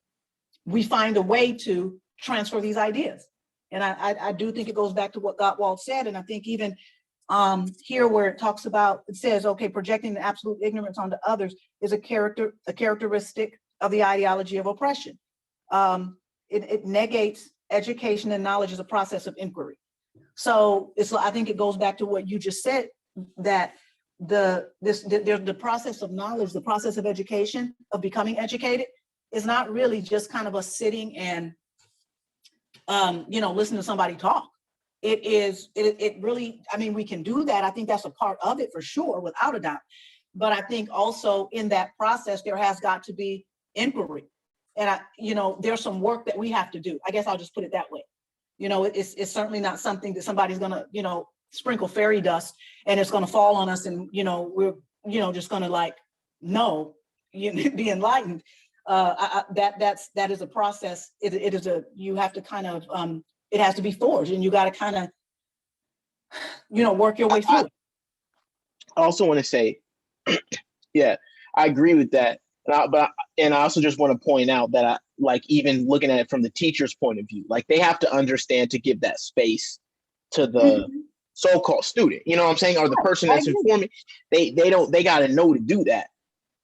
we find a way to transfer these ideas. And I do think it goes back to what Gottwald said. And I think even here where it talks about, it says, okay, projecting the absolute ignorance onto others is a characteristic of the ideology of oppression. It negates education and knowledge as a process of inquiry. So I think it goes back to what you just said, that the process of knowledge, the process of education, of becoming educated, is not really just kind of us sitting and listening to somebody talk. It really, I mean, we can do that. I think that's a part of it for sure, without a doubt. But I think also in that process, there has got to be inquiry. And there's some work that we have to do. I guess I'll just put it that way. It's certainly not something that somebody's gonna, sprinkle fairy dust and it's gonna fall on us and, we're, just gonna be enlightened. That is a process. It is you have to kind of, it has to be forged, and you got to kind of, work your way through it. I also want to say, yeah, I agree with that. And I also just want to point out that even looking at it from the teacher's point of view, they have to understand to give that space to the so-called student, you know what I'm saying? Or the person that's informing, they got to know to do that.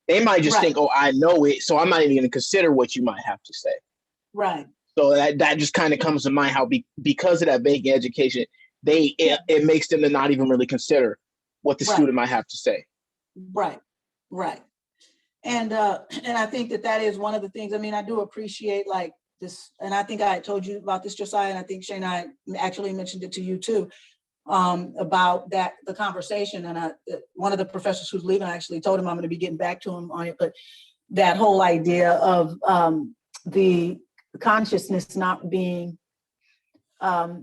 They might just think, oh, I know it, so I'm not even going to consider what you might have to say. Right. So that just kind of comes to mind how because of that banking education, it makes them to not even really consider what the student might have to say. Right. And I think that is one of the things. I mean, I do appreciate this, and I think I told you about this, Josiah, and I think Shane, I actually mentioned it to you too, about the conversation. And one of the professors who's leaving, I actually told him I'm going to be getting back to him on it, but that whole idea of the consciousness not being, that's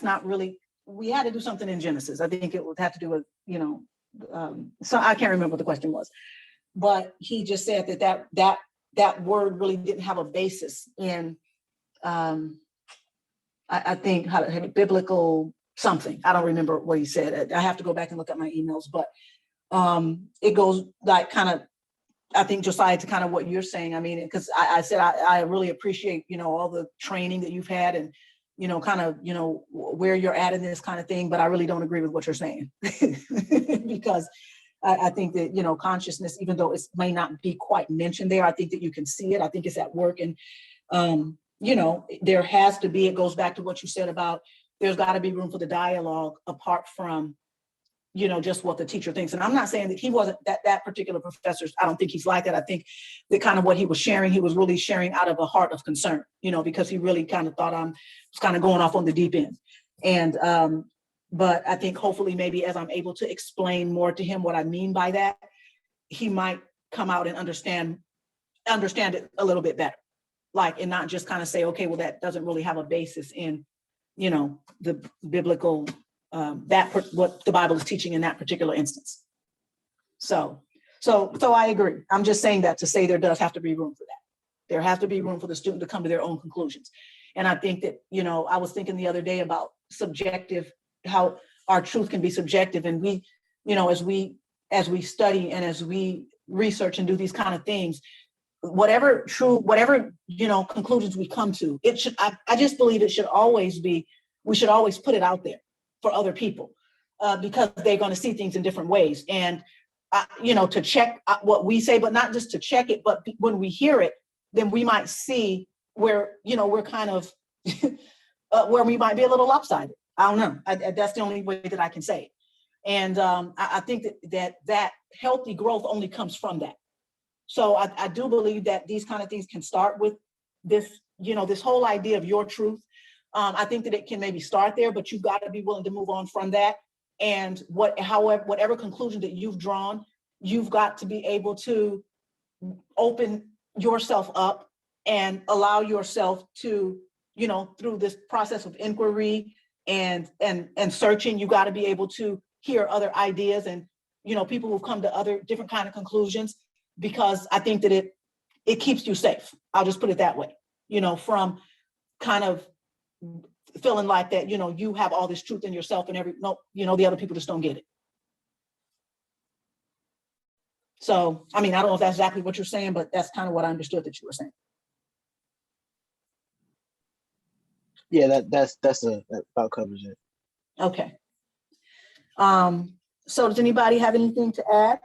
not really, we had to do something in Genesis. I think it would have to do with, so I can't remember what the question was, but he just said that word really didn't have a basis in, I think biblical something. I don't remember what he said. I have to go back and look at my emails, but it goes kind of, I think, Josiah, to kind of what you're saying. I mean, because I said I really appreciate, all the training that you've had and, kind of, where you're at in this kind of thing, but I really don't agree with what you're saying because I think that, consciousness, even though it may not be quite mentioned there, I think that you can see it. I think it's at work. And, there has to be, it goes back to what you said about there's got to be room for the dialogue apart from, just what the teacher thinks. And I'm not saying that he wasn't that particular professor. I don't think he's like that. I think that kind of what he was sharing, he was really sharing out of a heart of concern, because he really kind of thought I was kind of going off on the deep end. And, but I think hopefully maybe as I'm able to explain more to him what I mean by that, he might come out and understand it a little bit better, and not just kind of say, okay, well, that doesn't really have a basis in, the biblical, what the Bible is teaching in that particular instance. So I agree. I'm just saying that to say there does have to be room for that. There has to be room for the student to come to their own conclusions. And I think that, I was thinking the other day about subjective, how our truth can be subjective. And we, as we study and as we research and do these kind of things, whatever conclusions we come to, I just believe it should always be, we should always put it out there for other people because they're going to see things in different ways. And, to check what we say, but not just to check it, but when we hear it, then we might see where, we're kind of, where we might be a little lopsided. I don't know. That's the only way that I can say it. And I think that healthy growth only comes from that. So I do believe that these kind of things can start with this, this whole idea of your truth. I think that it can maybe start there, but you've got to be willing to move on from that. And whatever conclusion that you've drawn, you've got to be able to open yourself up and allow yourself to, through this process of inquiry and searching, you got to be able to hear other ideas and, people who've come to other different kind of conclusions, because I think that it keeps you safe. I'll just put it that way, from kind of feeling like that, you have all this truth in yourself and the other people just don't get it. So, I mean, I don't know if that's exactly what you're saying, but that's kind of what I understood that you were saying. Yeah, that about covers it. Okay. So does anybody have anything to add?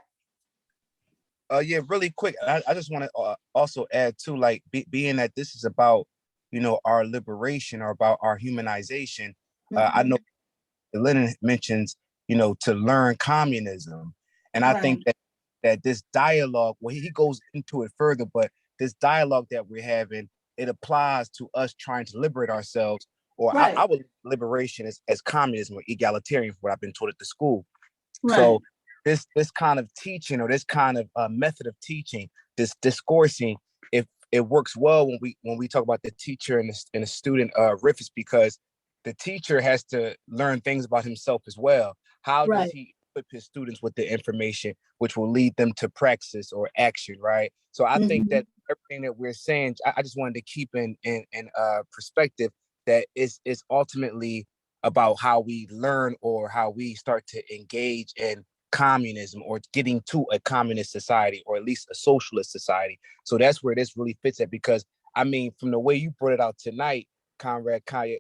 Yeah, really quick. I just want to also add to, like, being that this is about, our liberation or about our humanization. I know Lenin mentions, to learn communism. And I think that this dialogue, well, he goes into it further, but this dialogue that we're having, it applies to us trying to liberate ourselves, or I would liberation as communism or egalitarian, for what I've been taught at the school. So this kind of teaching, or this kind of method of teaching, this discoursing, if it works well when we talk about the teacher and the student riffs, because the teacher has to learn things about himself as well. How does he equip his students with the information which will lead them to praxis or action, right? So I think that everything that we're saying, I just wanted to keep in perspective that is ultimately about how we learn, or how we start to engage in communism, or getting to a communist society, or at least a socialist society. So that's where this really fits at, because I mean, from the way you brought it out tonight, Conrad, Kanye,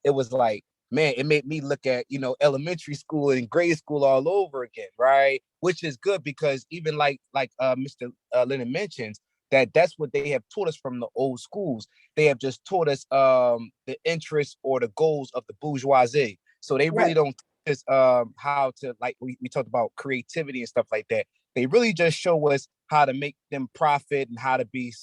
it was like, man, it made me look at, elementary school and grade school all over again, right? Which is good, because even like Mr. Lennon mentions, that's what they have taught us from the old schools. They have just taught us the interests or the goals of the bourgeoisie. So they really don't teach us how to, like we talked about creativity and stuff like that. They really just show us how to make them profit and how to be,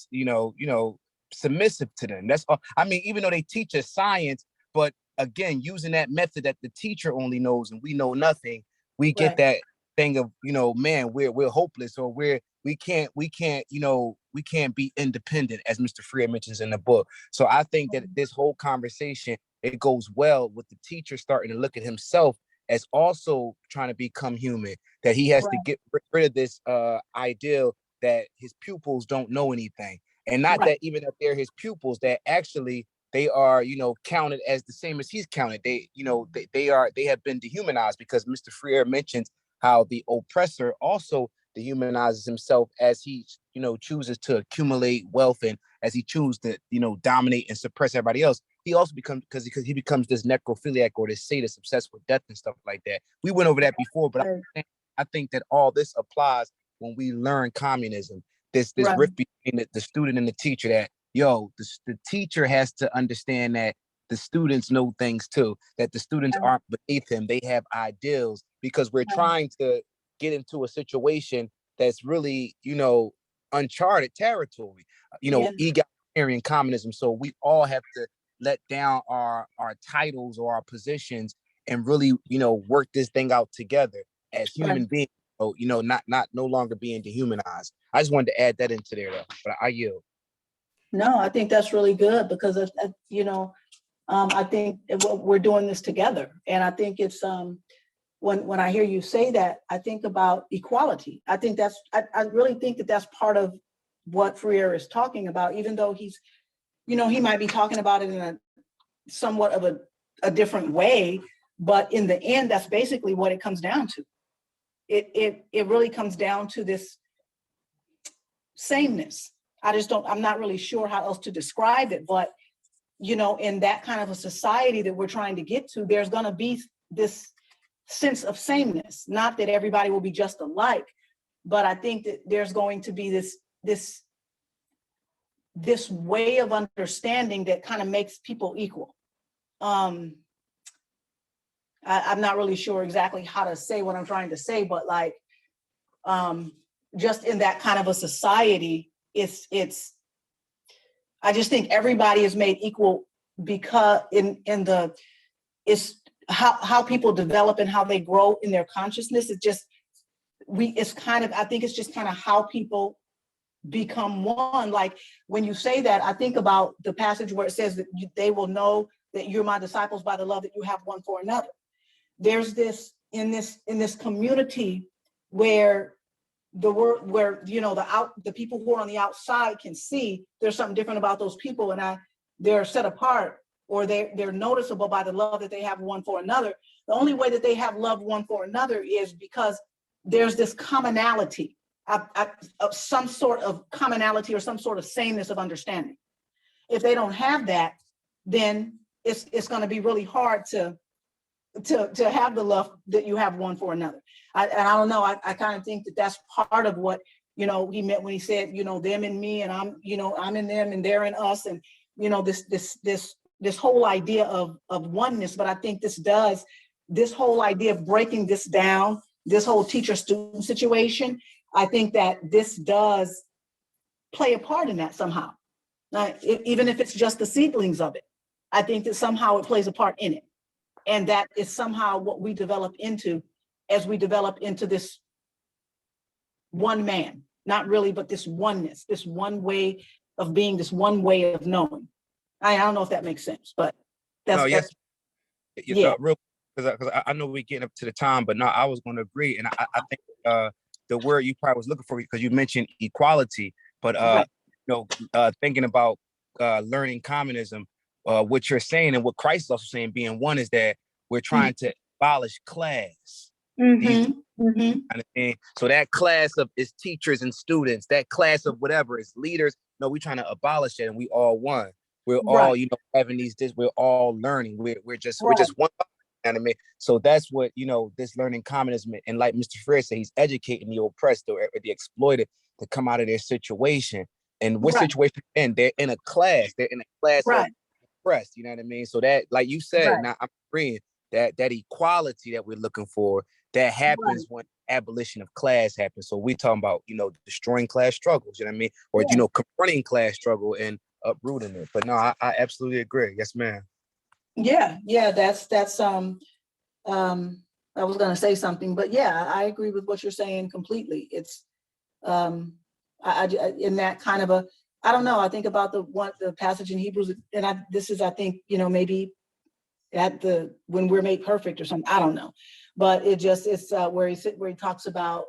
submissive to them. That's all. I mean, even though they teach us science, but again, using that method that the teacher only knows and we know nothing, we get that thing of, man, we're hopeless, or we can't be independent, as Mr. Freer mentions in the book. So I think that this whole conversation, it goes well with the teacher starting to look at himself as also trying to become human, that he has to get rid of this ideal that his pupils don't know anything. And not that even if they're his pupils, that actually they are, counted as the same as he's counted. They, they have been dehumanized, because Mr. Freer mentions how the oppressor also dehumanizes himself as he, chooses to accumulate wealth, and as he chooses to, dominate and suppress everybody else. He also becomes, because he becomes this necrophiliac, or this sadist obsessed with death and stuff like that. We went over that before, but I think that all this applies when we learn communism. This rift between the student and the teacher, that the teacher has to understand that the students know things too, that the students aren't beneath him. They have ideals, because we're trying to get into a situation that's really, uncharted territory, egalitarian communism. So we all have to let down our titles or our positions and really, work this thing out together as human beings. So, not no longer being dehumanized. I just wanted to add that into there, though. But I yield. No, I think that's really good, because I think we're doing this together, and I think it's when I hear you say that, I think about equality. I think I really think that that's part of what Freire is talking about, even though he's, he might be talking about it in a somewhat of a different way, but in the end, that's basically what it comes down to. It really comes down to this sameness. I'm not really sure how else to describe it, but in that kind of a society that we're trying to get to, there's going to be this sense of sameness. Not that everybody will be just alike, but I think that there's going to be this way of understanding that kind of makes people equal. I'm not really sure exactly how to say what I'm trying to say, but just in that kind of a society, I just think everybody is made equal, because it's how people develop and how they grow in their consciousness. I think it's just kind of how people become one. Like when you say that, I think about the passage where it says that they will know that you're my disciples by the love that you have one for another. There's this in this community where the people who are on the outside can see there's something different about those people, and they're set apart, or they're noticeable by the love that they have one for another. The only way that they have love one for another is because there's this commonality, of some sort of commonality, or some sort of sameness of understanding. If they don't have that, then it's going to be really hard to have the love that you have one for another. I don't know. I kind of think that that's part of what You know, he meant when he said, you know, them and me, and I'm, you know, I'm in them and they're in us, and you know, this whole idea of oneness. But I think this whole idea of breaking this down, this whole teacher-student situation, I think that this does play a part in that somehow. Even if it's just the seedlings of it, I think that somehow it plays a part in it. And that is somehow what we develop into as we develop into this one man, not really, but this oneness, this one way of being, this one way of knowing. I don't know if that makes sense, but that's, No, yes, yeah. real, because I know we're getting up to the time, but no, I was going to agree, and I think the word you probably was looking for, because you mentioned equality, but Right. you know, thinking about learning communism, what you're saying and what Christ is also saying, being one, is that we're trying to abolish class. These kind of thing. So that class of is teachers and students, that class of whatever is leaders. No, we're trying to abolish it, and we all one. We're all, Right. you know, having these. We're all learning. We're just Right. one. You know what I mean? So that's what, you know, this learning communism, and like Mr. Freire said, he's educating the oppressed or the exploited to come out of their situation. And what Right. situation? And they're in a class. They're in a class Right. of oppressed. You know what I mean? So that, like you said, Right. now I'm agreeing that equality that we're looking for, that happens when abolition of class happens. So we talking about, you know, destroying class struggles, you know what I mean? Or, you know, confronting class struggle and uprooting it. But no, I absolutely agree. Yes, ma'am. Yeah, that's I was going to say something, but yeah, I agree with what you're saying completely. It's I in that kind of a, I don't know, I think about the passage in Hebrews, and I think, you know, maybe at when we're made perfect or something, I don't know, but it's where he talks about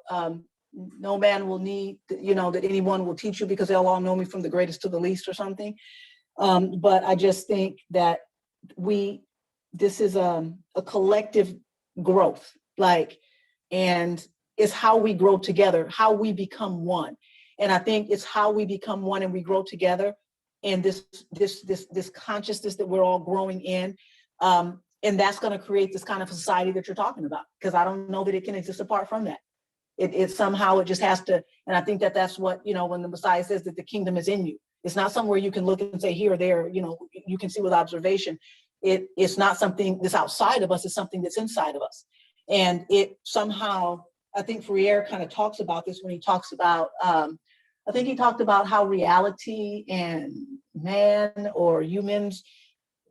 no man will need, you know, that anyone will teach you, because they'll all know me from the greatest to the least or something. But I just think that this is a collective growth, like, and it's how we grow together, how we become one. And I think it's how we become one and we grow together, and this consciousness that we're all growing in. And that's going to create this kind of society that you're talking about, because I don't know that it can exist apart from that. It somehow, it just has to. And I think that that's what, you know, when the Messiah says that the kingdom is in you, it's not somewhere you can look and say here or there, you know, you can see with observation. It's not something that's outside of us, it's something that's inside of us. And it somehow, I think Freire kind of talks about this when he talks about, I think he talked about how reality and man or humans,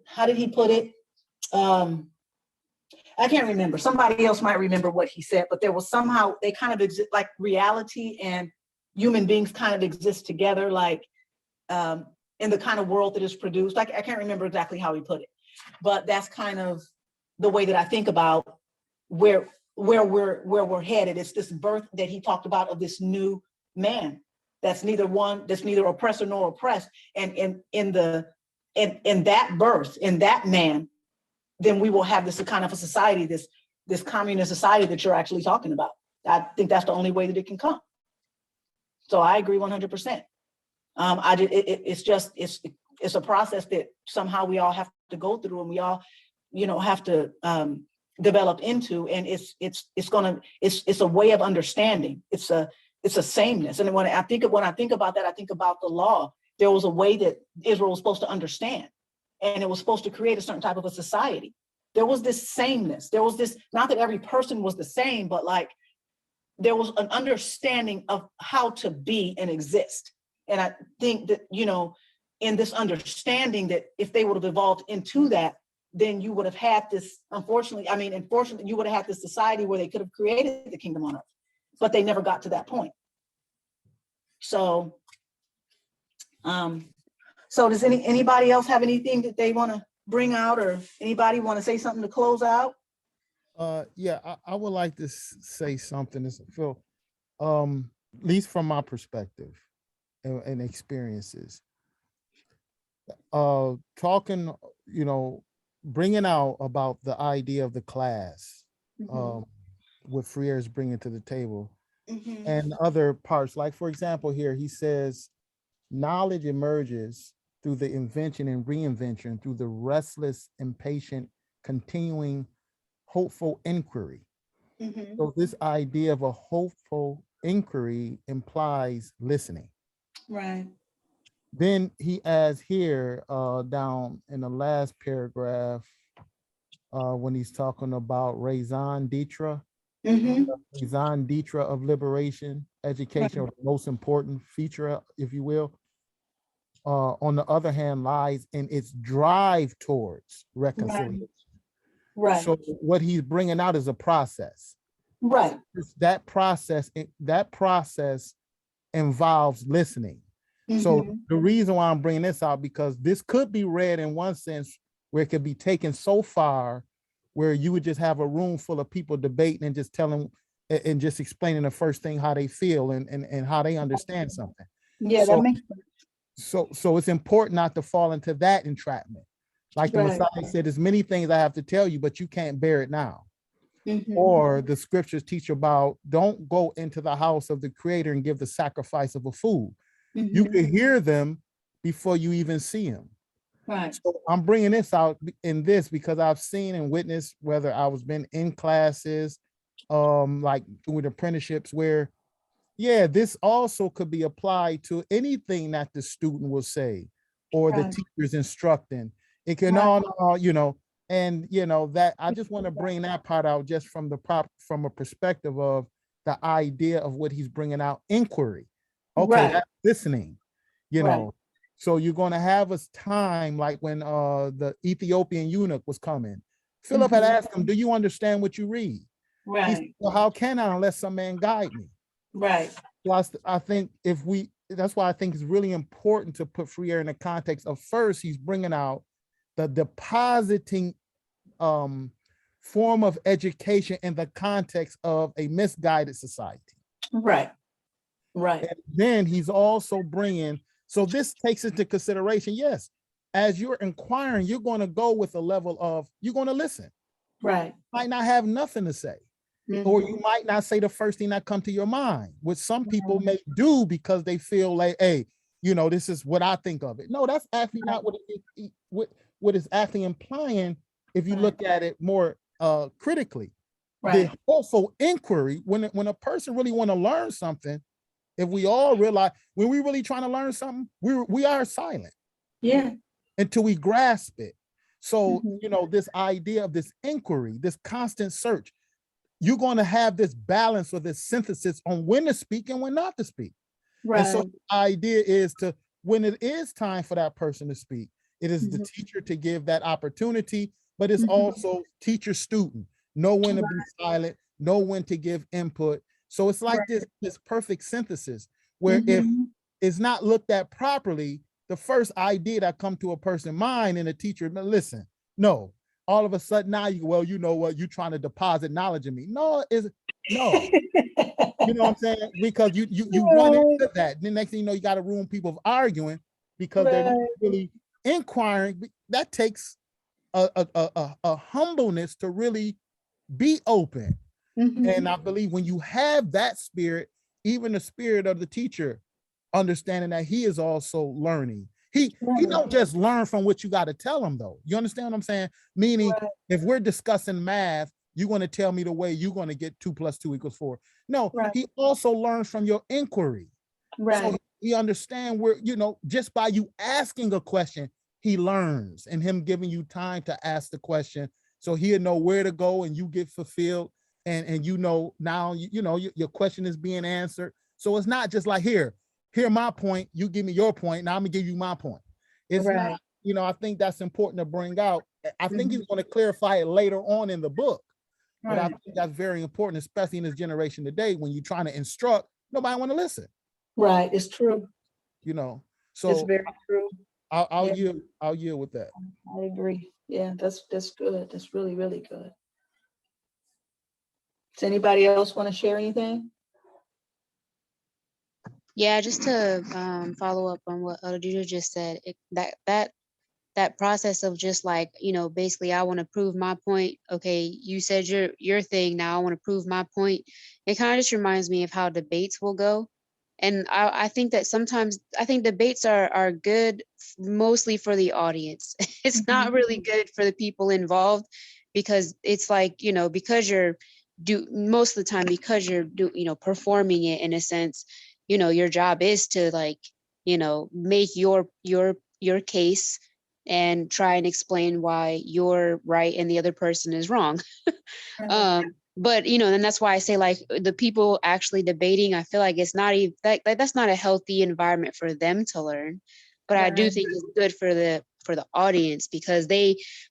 how did he put it? I can't remember. Somebody else might remember what he said, but there was somehow they kind of exist, like reality and human beings kind of exist together, like in the kind of world that is produced. Like, I can't remember exactly how he put it, but that's kind of the way that I think about where we're headed. It's this birth that he talked about of this new man that's neither oppressor nor oppressed. And in that birth, in that man, then we will have this kind of a society, this communist society that you're actually talking about. I think that's the only way that it can come. So I agree 100%. It's a process that somehow we all have to go through, and we all, you know, have to develop into. And it's a way of understanding. It's a sameness. And when I think about that, I think about the law. There was a way that Israel was supposed to understand, and it was supposed to create a certain type of a society. There was this sameness. There was this, not that every person was the same, but like there was an understanding of how to be and exist. And I think that, you know, in this understanding, that if they would have evolved into that, then you would have had this, unfortunately, you would have had this society where they could have created the kingdom on earth, but they never got to that point. So, so does anybody else have anything that they want to bring out, or anybody want to say something to close out? Yeah, I would like to say something. This Phil, at least from my perspective and experiences. Talking, you know, bringing out about the idea of the class, what Freire is bringing to the table, and other parts. Like, for example, here he says, knowledge emerges through the invention and reinvention, through the restless, impatient, continuing, hopeful inquiry. So this idea of a hopeful inquiry implies listening. Right. Then he adds here down in the last paragraph, when he's talking about raison d'etre, raison d'etre of liberation, education, Right. the most important feature, if you will, on the other hand, lies in its drive towards reconciliation. Right. So what he's bringing out is a process. Right. That process involves listening. So the reason why I'm bringing this out, because this could be read in one sense where it could be taken so far where you would just have a room full of people debating and just telling and just explaining the first thing how they feel and how they understand something. Yeah, so, that makes sense. So it's important not to fall into that entrapment. Like the Messiah said, there's many things I have to tell you, but you can't bear it now. Or the scriptures teach about, don't go into the house of the creator and give the sacrifice of a fool. You can hear them before you even see them. Right. So I'm bringing this out in this because I've seen and witnessed, whether I was been in classes, like doing apprenticeships where, yeah, this also could be applied to anything that the student will say or the teacher's instructing. It can all, you know, and you know that I just want to bring that part out just from a perspective of the idea of what he's bringing out, inquiry. Okay, that's listening, you know. So you're going to have a time like when the Ethiopian eunuch was coming. Philip had asked him, do you understand what you read? He said, well, how can I unless some man guide me? Right. So I think that's why I think it's really important to put free air in the context of first, he's bringing out the depositing form of education in the context of a misguided society. Right. Right. And then he's also bringing, so this takes into consideration, yes, as you're inquiring, you're going to go with a level of, you're going to listen. Right. Might not have nothing to say. Or you might not say the first thing that come to your mind, which some people may do because they feel like, hey, you know, this is what I think of it. No, that's actually not what is actually implying if you look at it more critically. Right. The hopeful inquiry, when a person really want to learn something, if we all realize when we really trying to learn something, we are silent. Yeah. Until we grasp it. So, you know, this idea of this inquiry, this constant search, you're going to have this balance or this synthesis on when to speak and when not to speak. Right. And so the idea is to, when it is time for that person to speak, it is the teacher to give that opportunity, but it's also teacher student, know when to be silent, know when to give input. So it's like this perfect synthesis where if it's not looked at properly, the first idea that come to a person's mind and a teacher, listen, no, all of a sudden now you know what, you're trying to deposit knowledge in me. No. You know what I'm saying? Because you run into that. The next thing you know, you got a room people arguing because they're not really inquiring. That takes a humbleness to really be open. And I believe when you have that spirit, even the spirit of the teacher, understanding that he is also learning. He don't just learn from what you got to tell him, though. You understand what I'm saying? Meaning, if we're discussing math, you're going to tell me the way you're going to get 2 + 2 = 4. No, he also learns from your inquiry. Right. So he understands where, you know, just by you asking a question, he learns, and him giving you time to ask the question. So he'll know where to go and you get fulfilled. And you know, now, you know, your question is being answered. So it's not just like, here my point, you give me your point, now I'm gonna give you my point. It's not, you know, I think that's important to bring out. I think he's going to clarify it later on in the book. But I think that's very important, especially in this generation today, when you're trying to instruct, nobody want to listen. Right, it's true. You know, so it's very true. I'll yield with that. I agree. Yeah, that's good. That's really, really good. Does anybody else want to share anything? Yeah, just to follow up on what Adija just said, that process of just like, you know, basically I want to prove my point. Okay, you said your thing, now I want to prove my point. It kind of just reminds me of how debates will go. And I think that sometimes, I think debates are good mostly for the audience. It's not really good for the people involved, because it's like, you know, because you're most of the time, because you're performing it in a sense, your job is to like, make your case and try and explain why you're right and the other person is wrong. But and that's why I say, like, the people actually debating, I feel like it's not even like that's not a healthy environment for them to learn. But I do think it's good for the audience, because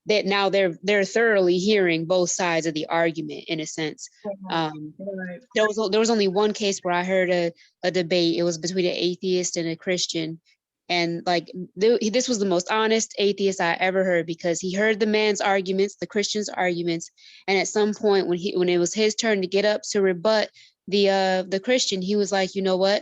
now they're thoroughly hearing both sides of the argument in a sense. There was only one case where I heard a debate. It was between an atheist and a Christian. And like this was the most honest atheist I ever heard, because he heard the man's arguments, the Christian's arguments, and at some point when it was his turn to get up to rebut the Christian, he was like, you know what,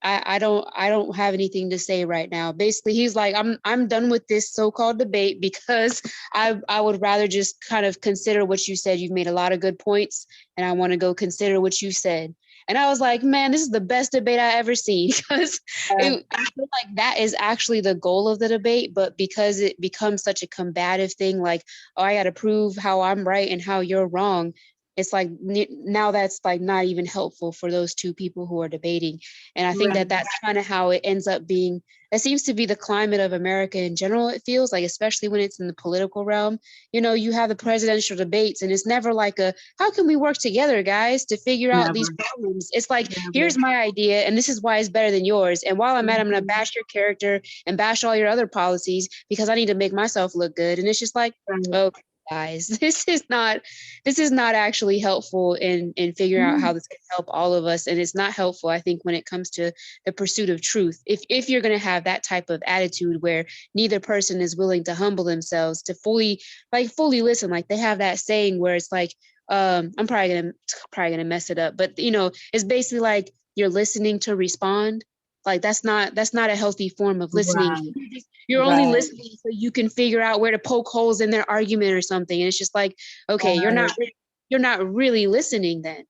I don't have anything to say right now. Basically, he's like, I'm done with this so-called debate, because I would rather just kind of consider what you said. You've made a lot of good points, and I want to go consider what you said. And I was like, man, this is the best debate I ever seen, because I feel like that is actually the goal of the debate. But because it becomes such a combative thing, like, oh, I got to prove how I'm right and how you're wrong. It's like now that's like not even helpful for those two people who are debating. And I think that that's kind of how it ends up being. That seems to be the climate of America in general. It feels like, especially when it's in the political realm, you have the presidential debates, and it's never like how can we work together, guys, to figure out these problems? It's like, here's my idea, and this is why it's better than yours. And while I'm at it, I'm going to bash your character and bash all your other policies because I need to make myself look good. And it's just like, okay, guys, this is not actually helpful in figuring out how this can help all of us. And it's not helpful, I think, when it comes to the pursuit of truth. If you're going to have that type of attitude where neither person is willing to humble themselves to fully listen, like they have that saying where it's like, I'm probably gonna mess it up, but it's basically like you're listening to respond. Like that's not a healthy form of listening. You're only listening so you can figure out where to poke holes in their argument or something. And it's just like, okay, you're not really listening then.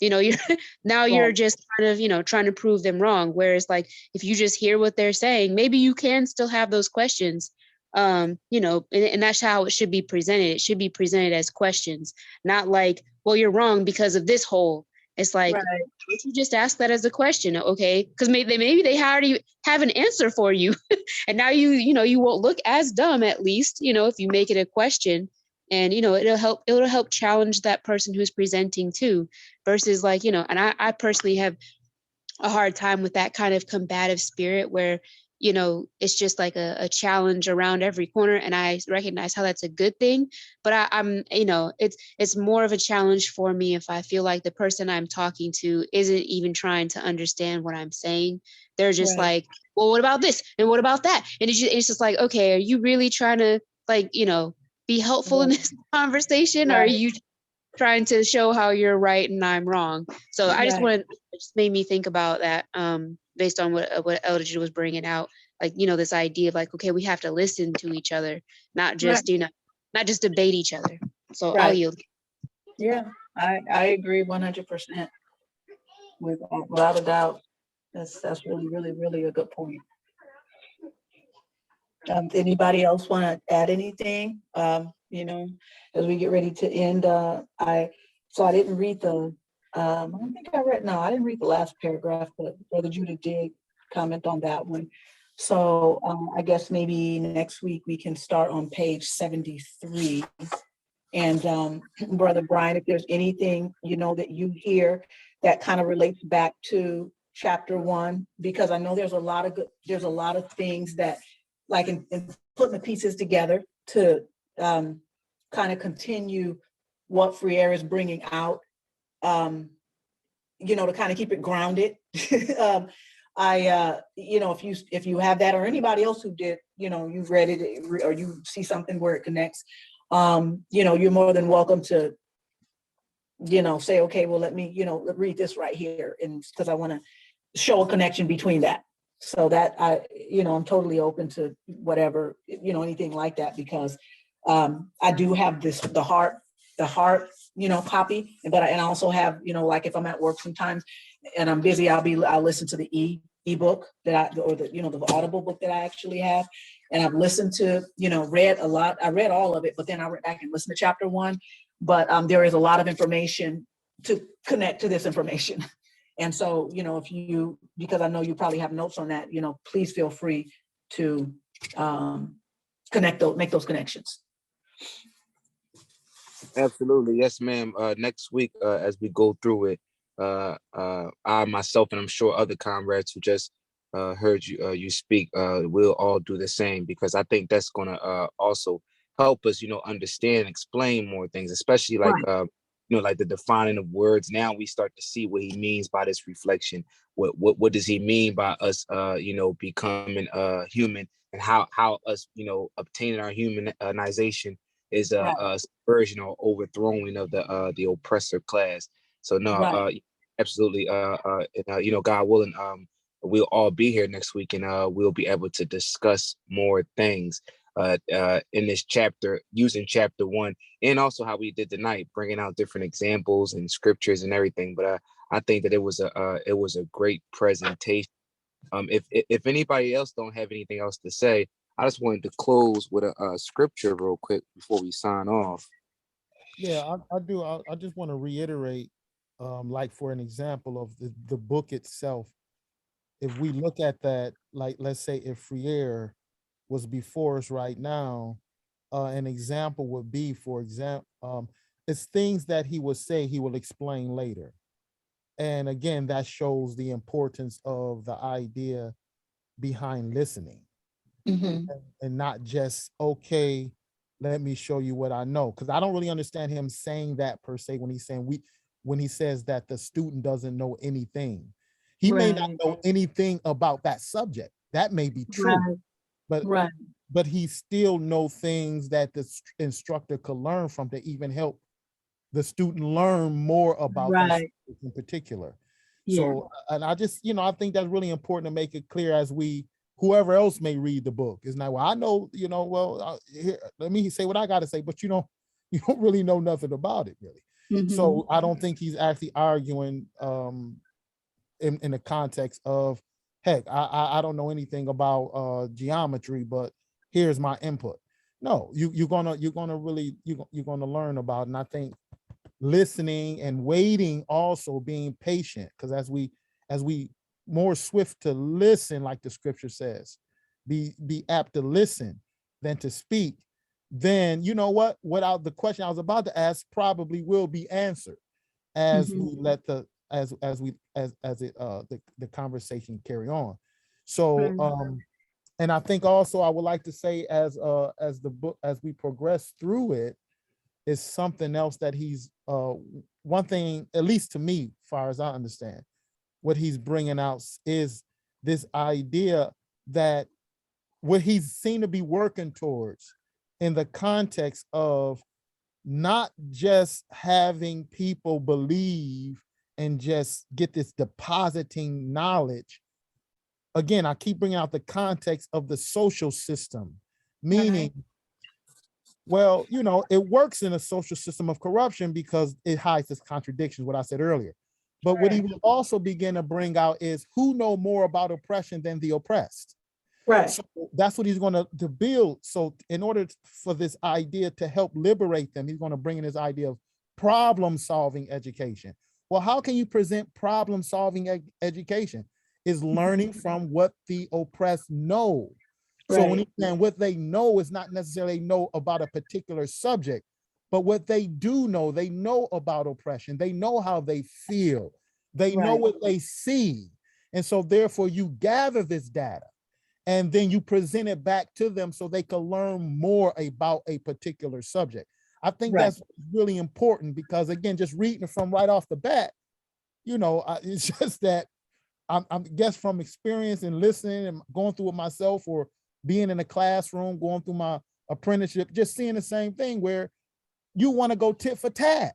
You're just kind of, trying to prove them wrong. Whereas like, if you just hear what they're saying, maybe you can still have those questions. And that's how it should be presented. It should be presented as questions, not like, well, you're wrong because of this hole. It's like, don't you just ask that as a question? Okay, because maybe they already have an answer for you. And now you won't look as dumb, at least, if you make it a question. And it'll help challenge that person who's presenting too, versus like, and I personally have a hard time with that kind of combative spirit where it's just like a challenge around every corner. And I recognize how that's a good thing, but I'm it's more of a challenge for me if I feel like the person I'm talking to isn't even trying to understand what I'm saying. They're just like, well, what about this and what about that? And it's just like, okay, are you really trying to like be helpful in this conversation, or are you trying to show how you're right and I'm wrong? So I just just made me think about that based on what Elder was bringing out, like, this idea of like, okay, we have to listen to each other, not just, not just debate each other. So I'll yield. Yeah, I agree 100% without a doubt. That's really, really, really a good point. Anybody else want to add anything? As we get ready to end, I didn't read I didn't read the last paragraph, but Brother Judah did comment on that one. So I guess maybe next week we can start on page 73. And Brother Brian, if there's anything, that you hear that kind of relates back to chapter 1, because I know there's a lot of things that, like in putting the pieces together to kind of continue what Freire is bringing out, to kind of keep it grounded. If you have that, or anybody else who did, you've read it or you see something where it connects, you're more than welcome to, say, okay, well, let me, read this right here. And because I want to show a connection between that. So that I'm totally open to whatever, anything like that, because I do have the heart, copy, but I also have, like if I'm at work sometimes and I'm busy, I'll listen to the ebook the Audible book that I actually have. And I've listened to, read a lot. I read all of it, but then I went back and listened to chapter 1. But there is a lot of information to connect to this information. And so, you know, if you, because I know you probably have notes on that, you know, please feel free to make those connections. Absolutely. Yes, ma'am. Next week, as we go through it, I myself, and I'm sure other comrades who just heard you speak, we'll all do the same, because I think that's going to also help us, you know, understand, explain more things, especially like, you know, like the defining of words. Now we start to see what he means by this reflection. What does he mean by us, you know, becoming human, and how us, you know, obtaining our humanization is a version or overthrowing of the oppressor class. So no, absolutely. You know, God willing, we'll all be here next week, and we'll be able to discuss more things in this chapter, using chapter 1, and also how we did tonight, bringing out different examples and scriptures and everything. But I think that it was a great presentation. If anybody else don't have anything else to say, I just wanted to close with a scripture real quick before we sign off. Yeah, I do. I just want to reiterate, like for an example of the book itself. If we look at that, like let's say if Friere was before us right now, an example would be, for example, it's things that he would say he will explain later. And again, that shows the importance of the idea behind listening. And not just, okay, let me show you what I know. Because I don't really understand him saying that per se when he's saying when he says that the student doesn't know anything. He may not know anything about that subject. That may be true. But he still know things that the instructor could learn from to even help the student learn more about that in particular. So, and I just, you know, I think that's really important to make it clear as whoever else may read the book is not, well, I know, you know, well, here, let me say what I got to say, but you don't really know nothing about it really. So I don't think he's actually arguing in the context of, heck, I don't know anything about geometry, but here's my input. No, you're gonna learn about it. And I think listening and waiting, also being patient, because as we more swift to listen, like the scripture says, be apt to listen than to speak, then you know what, without the question I was about to ask probably will be answered as we let the conversation carry on. So and I think also I would like to say, as the book, as we progress through it, is something else that he's one thing, at least to me, as far as I understand, what he's bringing out is this idea that what he's seen to be working towards in the context of not just having people believe and just get this depositing knowledge. Again, I keep bringing out the context of the social system, meaning, well, you know, it works in a social system of corruption because it hides its contradictions, what I said earlier. But what he will also begin to bring out is who know more about oppression than the oppressed. So that's what he's going to build. So in order for this idea to help liberate them, he's going to bring in this idea of problem-solving education. Well, how can you present problem-solving education? Is learning from what the oppressed know. So when he's saying what they know is not necessarily know about a particular subject, but what they do know, they know about oppression. They know how they feel. They know what they see. And so therefore you gather this data and then you present it back to them so they can learn more about a particular subject. I think that's really important because, again, just reading it from right off the bat, you know, it's just that I guess from experience and listening and going through it myself, or being in a classroom, going through my apprenticeship, just seeing the same thing where you want to go tit for tat.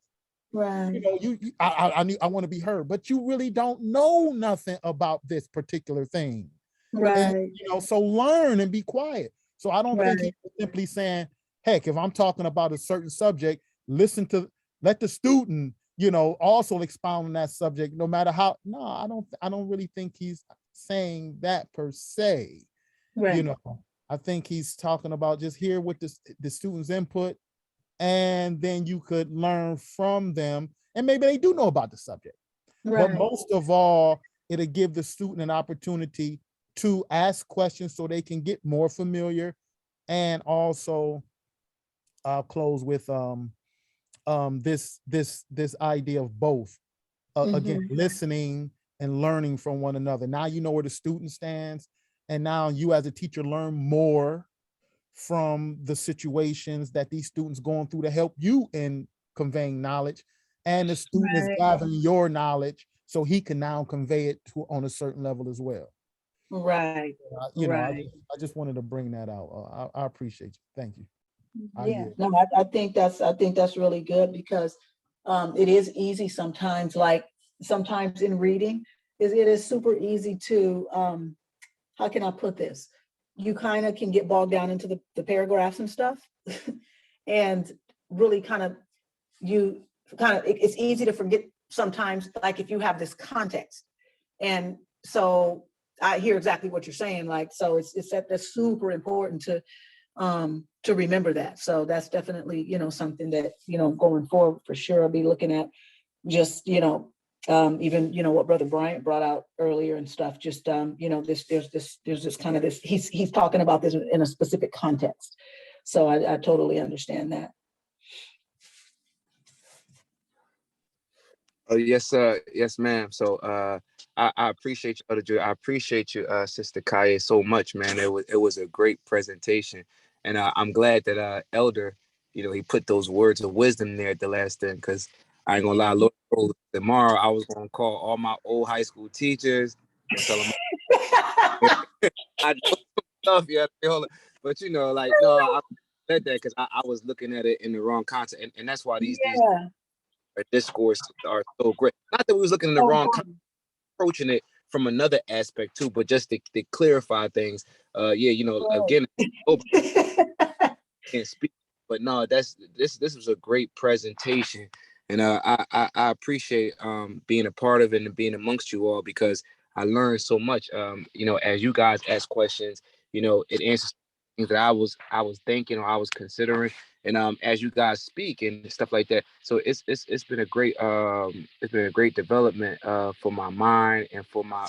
You know, I want to be heard, but you really don't know nothing about this particular thing. And, you know, so learn and be quiet. So I don't think he's simply saying, heck, if I'm talking about a certain subject, let the student, you know, also expound on that subject, no matter how. No, I don't really think he's saying that per se. You know, I think he's talking about just hear what the student's input, and then you could learn from them. and maybe they do know about the subject. Right. But most of all, it'll give the student an opportunity to ask questions so they can get more familiar. And also, I'll close with this idea of both. Again, listening and learning from one another. Now you know where the student stands, and now you as a teacher learn more from the situations that these students going through to help you in conveying knowledge, and the student is gathering your knowledge so he can now convey it to on a certain level as well. Right. You know, I just wanted to bring that out. I appreciate you. Thank you. Yeah, no, I think that's really good, because it is easy sometimes, like sometimes in reading, it is super easy to, how can I put this? You kind of can get bogged down into the paragraphs and stuff. And really it's easy to forget sometimes, like if you have this context. And so I hear exactly what you're saying. Like, so that's super important to remember that. So that's definitely, you know, something that, you know, going forward for sure, I'll be looking at, just, you know, even, you know, what Brother Bryant brought out earlier and stuff, just, you know, there's this kind of this, he's talking about this in a specific context. So I totally understand that. Oh, yes, sir. Yes, ma'am. So I appreciate you, Elder Drew. I appreciate you, Sister Kaya, so much, man. It was a great presentation. And I'm glad that Elder, you know, he put those words of wisdom there at the last thing, because I ain't gonna lie, Lord, tomorrow I was gonna call all my old high school teachers and tell them I know stuff, yeah, but you know, like, no, I said that because I was looking at it in the wrong context, and that's why these discourse are so great. Not that we was looking in the wrong context, approaching it from another aspect too, but just to clarify things. Yeah, you know, again, can't speak, but no, this was a great presentation, and I appreciate being a part of it and being amongst you all, because I learned so much. You know, as you guys ask questions, you know, it answers things that I was thinking or I was considering, and as you guys speak and stuff like that. So it's been a great development for my mind and for my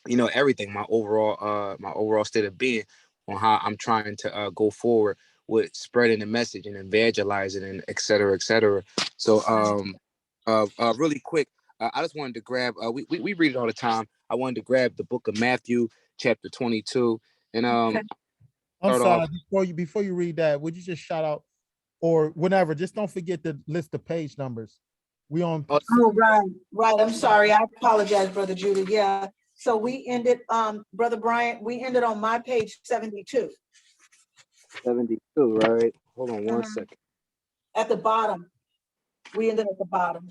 you know, everything, my overall state of being, on how I'm trying to go forward with spreading the message and evangelizing and et cetera, et cetera. So really quick, I just wanted to grab, we read it all the time. I wanted to grab the book of Matthew, chapter 22. And I'm sorry, before you read that, would you just shout out, or whenever, just don't forget to list the page numbers. We on. Oh, right. I'm sorry. I apologize, Brother Judah. Yeah. So we ended, Brother Bryant, we ended on my page 72. 72, right? Hold on one second. At the bottom. We ended at the bottom.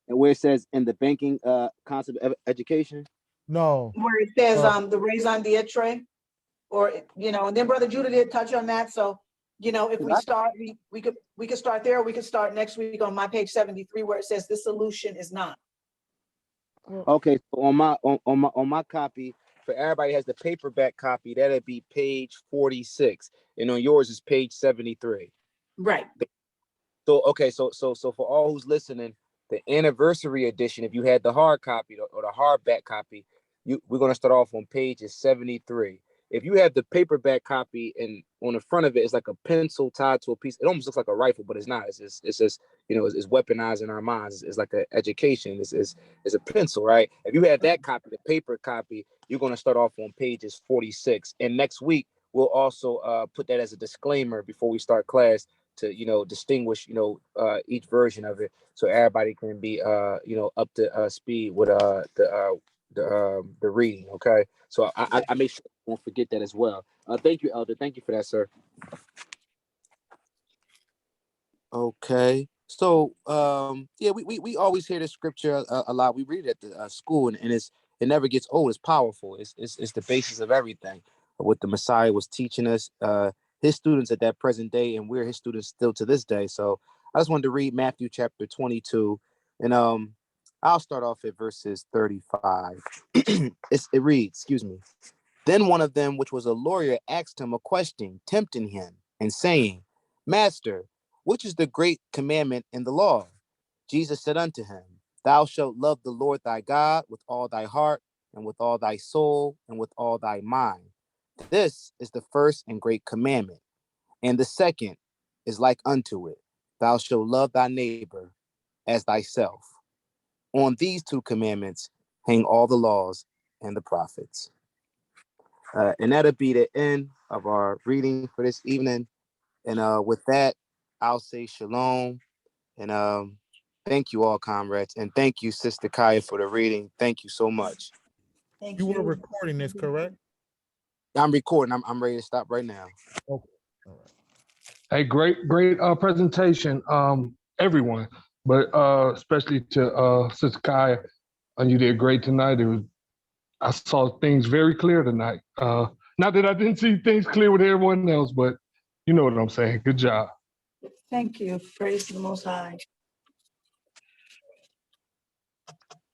And where it says in the banking concept of education? No. Where it says the raison d'etre, or, you know, and then Brother Judah did touch on that. So, you know, if we start, we could start there, or we could start next week on my page 73, where it says the solution is not. Okay, so on my copy, for everybody has the paperback copy, that'd be page 46, and on yours is page 73. Right. So okay, so for all who's listening, the anniversary edition, if you had the hard copy or the hardback copy, we're gonna start off on pages 73. If you have the paperback copy, and on the front of it is like a pencil tied to a piece, it almost looks like a rifle, but it's not. It's just you know, it's weaponizing our minds. It's like an education. It's a pencil, right? If you have that copy, the paper copy, you're gonna start off on pages 46. And next week we'll also put that as a disclaimer before we start class, to, you know, distinguish, you know, each version of it, so everybody can be you know, up to speed with the reading. Okay, so I make sure I won't forget that as well. Thank you, Elder. Thank you for that, sir. Okay, so yeah, we always hear the scripture a lot. We read it at the school, and it never gets old. It's powerful. It's the basis of everything, what the Messiah was teaching us, his students at that present day, and we're his students still to this day. So I just wanted to read Matthew chapter 22, and I'll start off at verses 35. It reads, excuse me. Then one of them, which was a lawyer, asked him a question, tempting him, and saying, Master, which is the great commandment in the law? Jesus said unto him, Thou shalt love the Lord thy God with all thy heart, and with all thy soul, and with all thy mind. This is the first and great commandment. And the second is like unto it. Thou shalt love thy neighbor as thyself. On these two commandments hang all the laws and the prophets. And that'll be the end of our reading for this evening. And with that, I'll say shalom. And thank you all, comrades. And thank you, Sister Kaya, for the reading. Thank you so much. Thank You were you. recording this, correct? I'm recording. I'm ready to stop right now. Okay. All right. Hey, great presentation, everyone, but especially to Sister Kaya. You did great tonight. I saw things very clear tonight. Not that I didn't see things clear with everyone else, but you know what I'm saying. Good job. Thank you. Praise the Most High.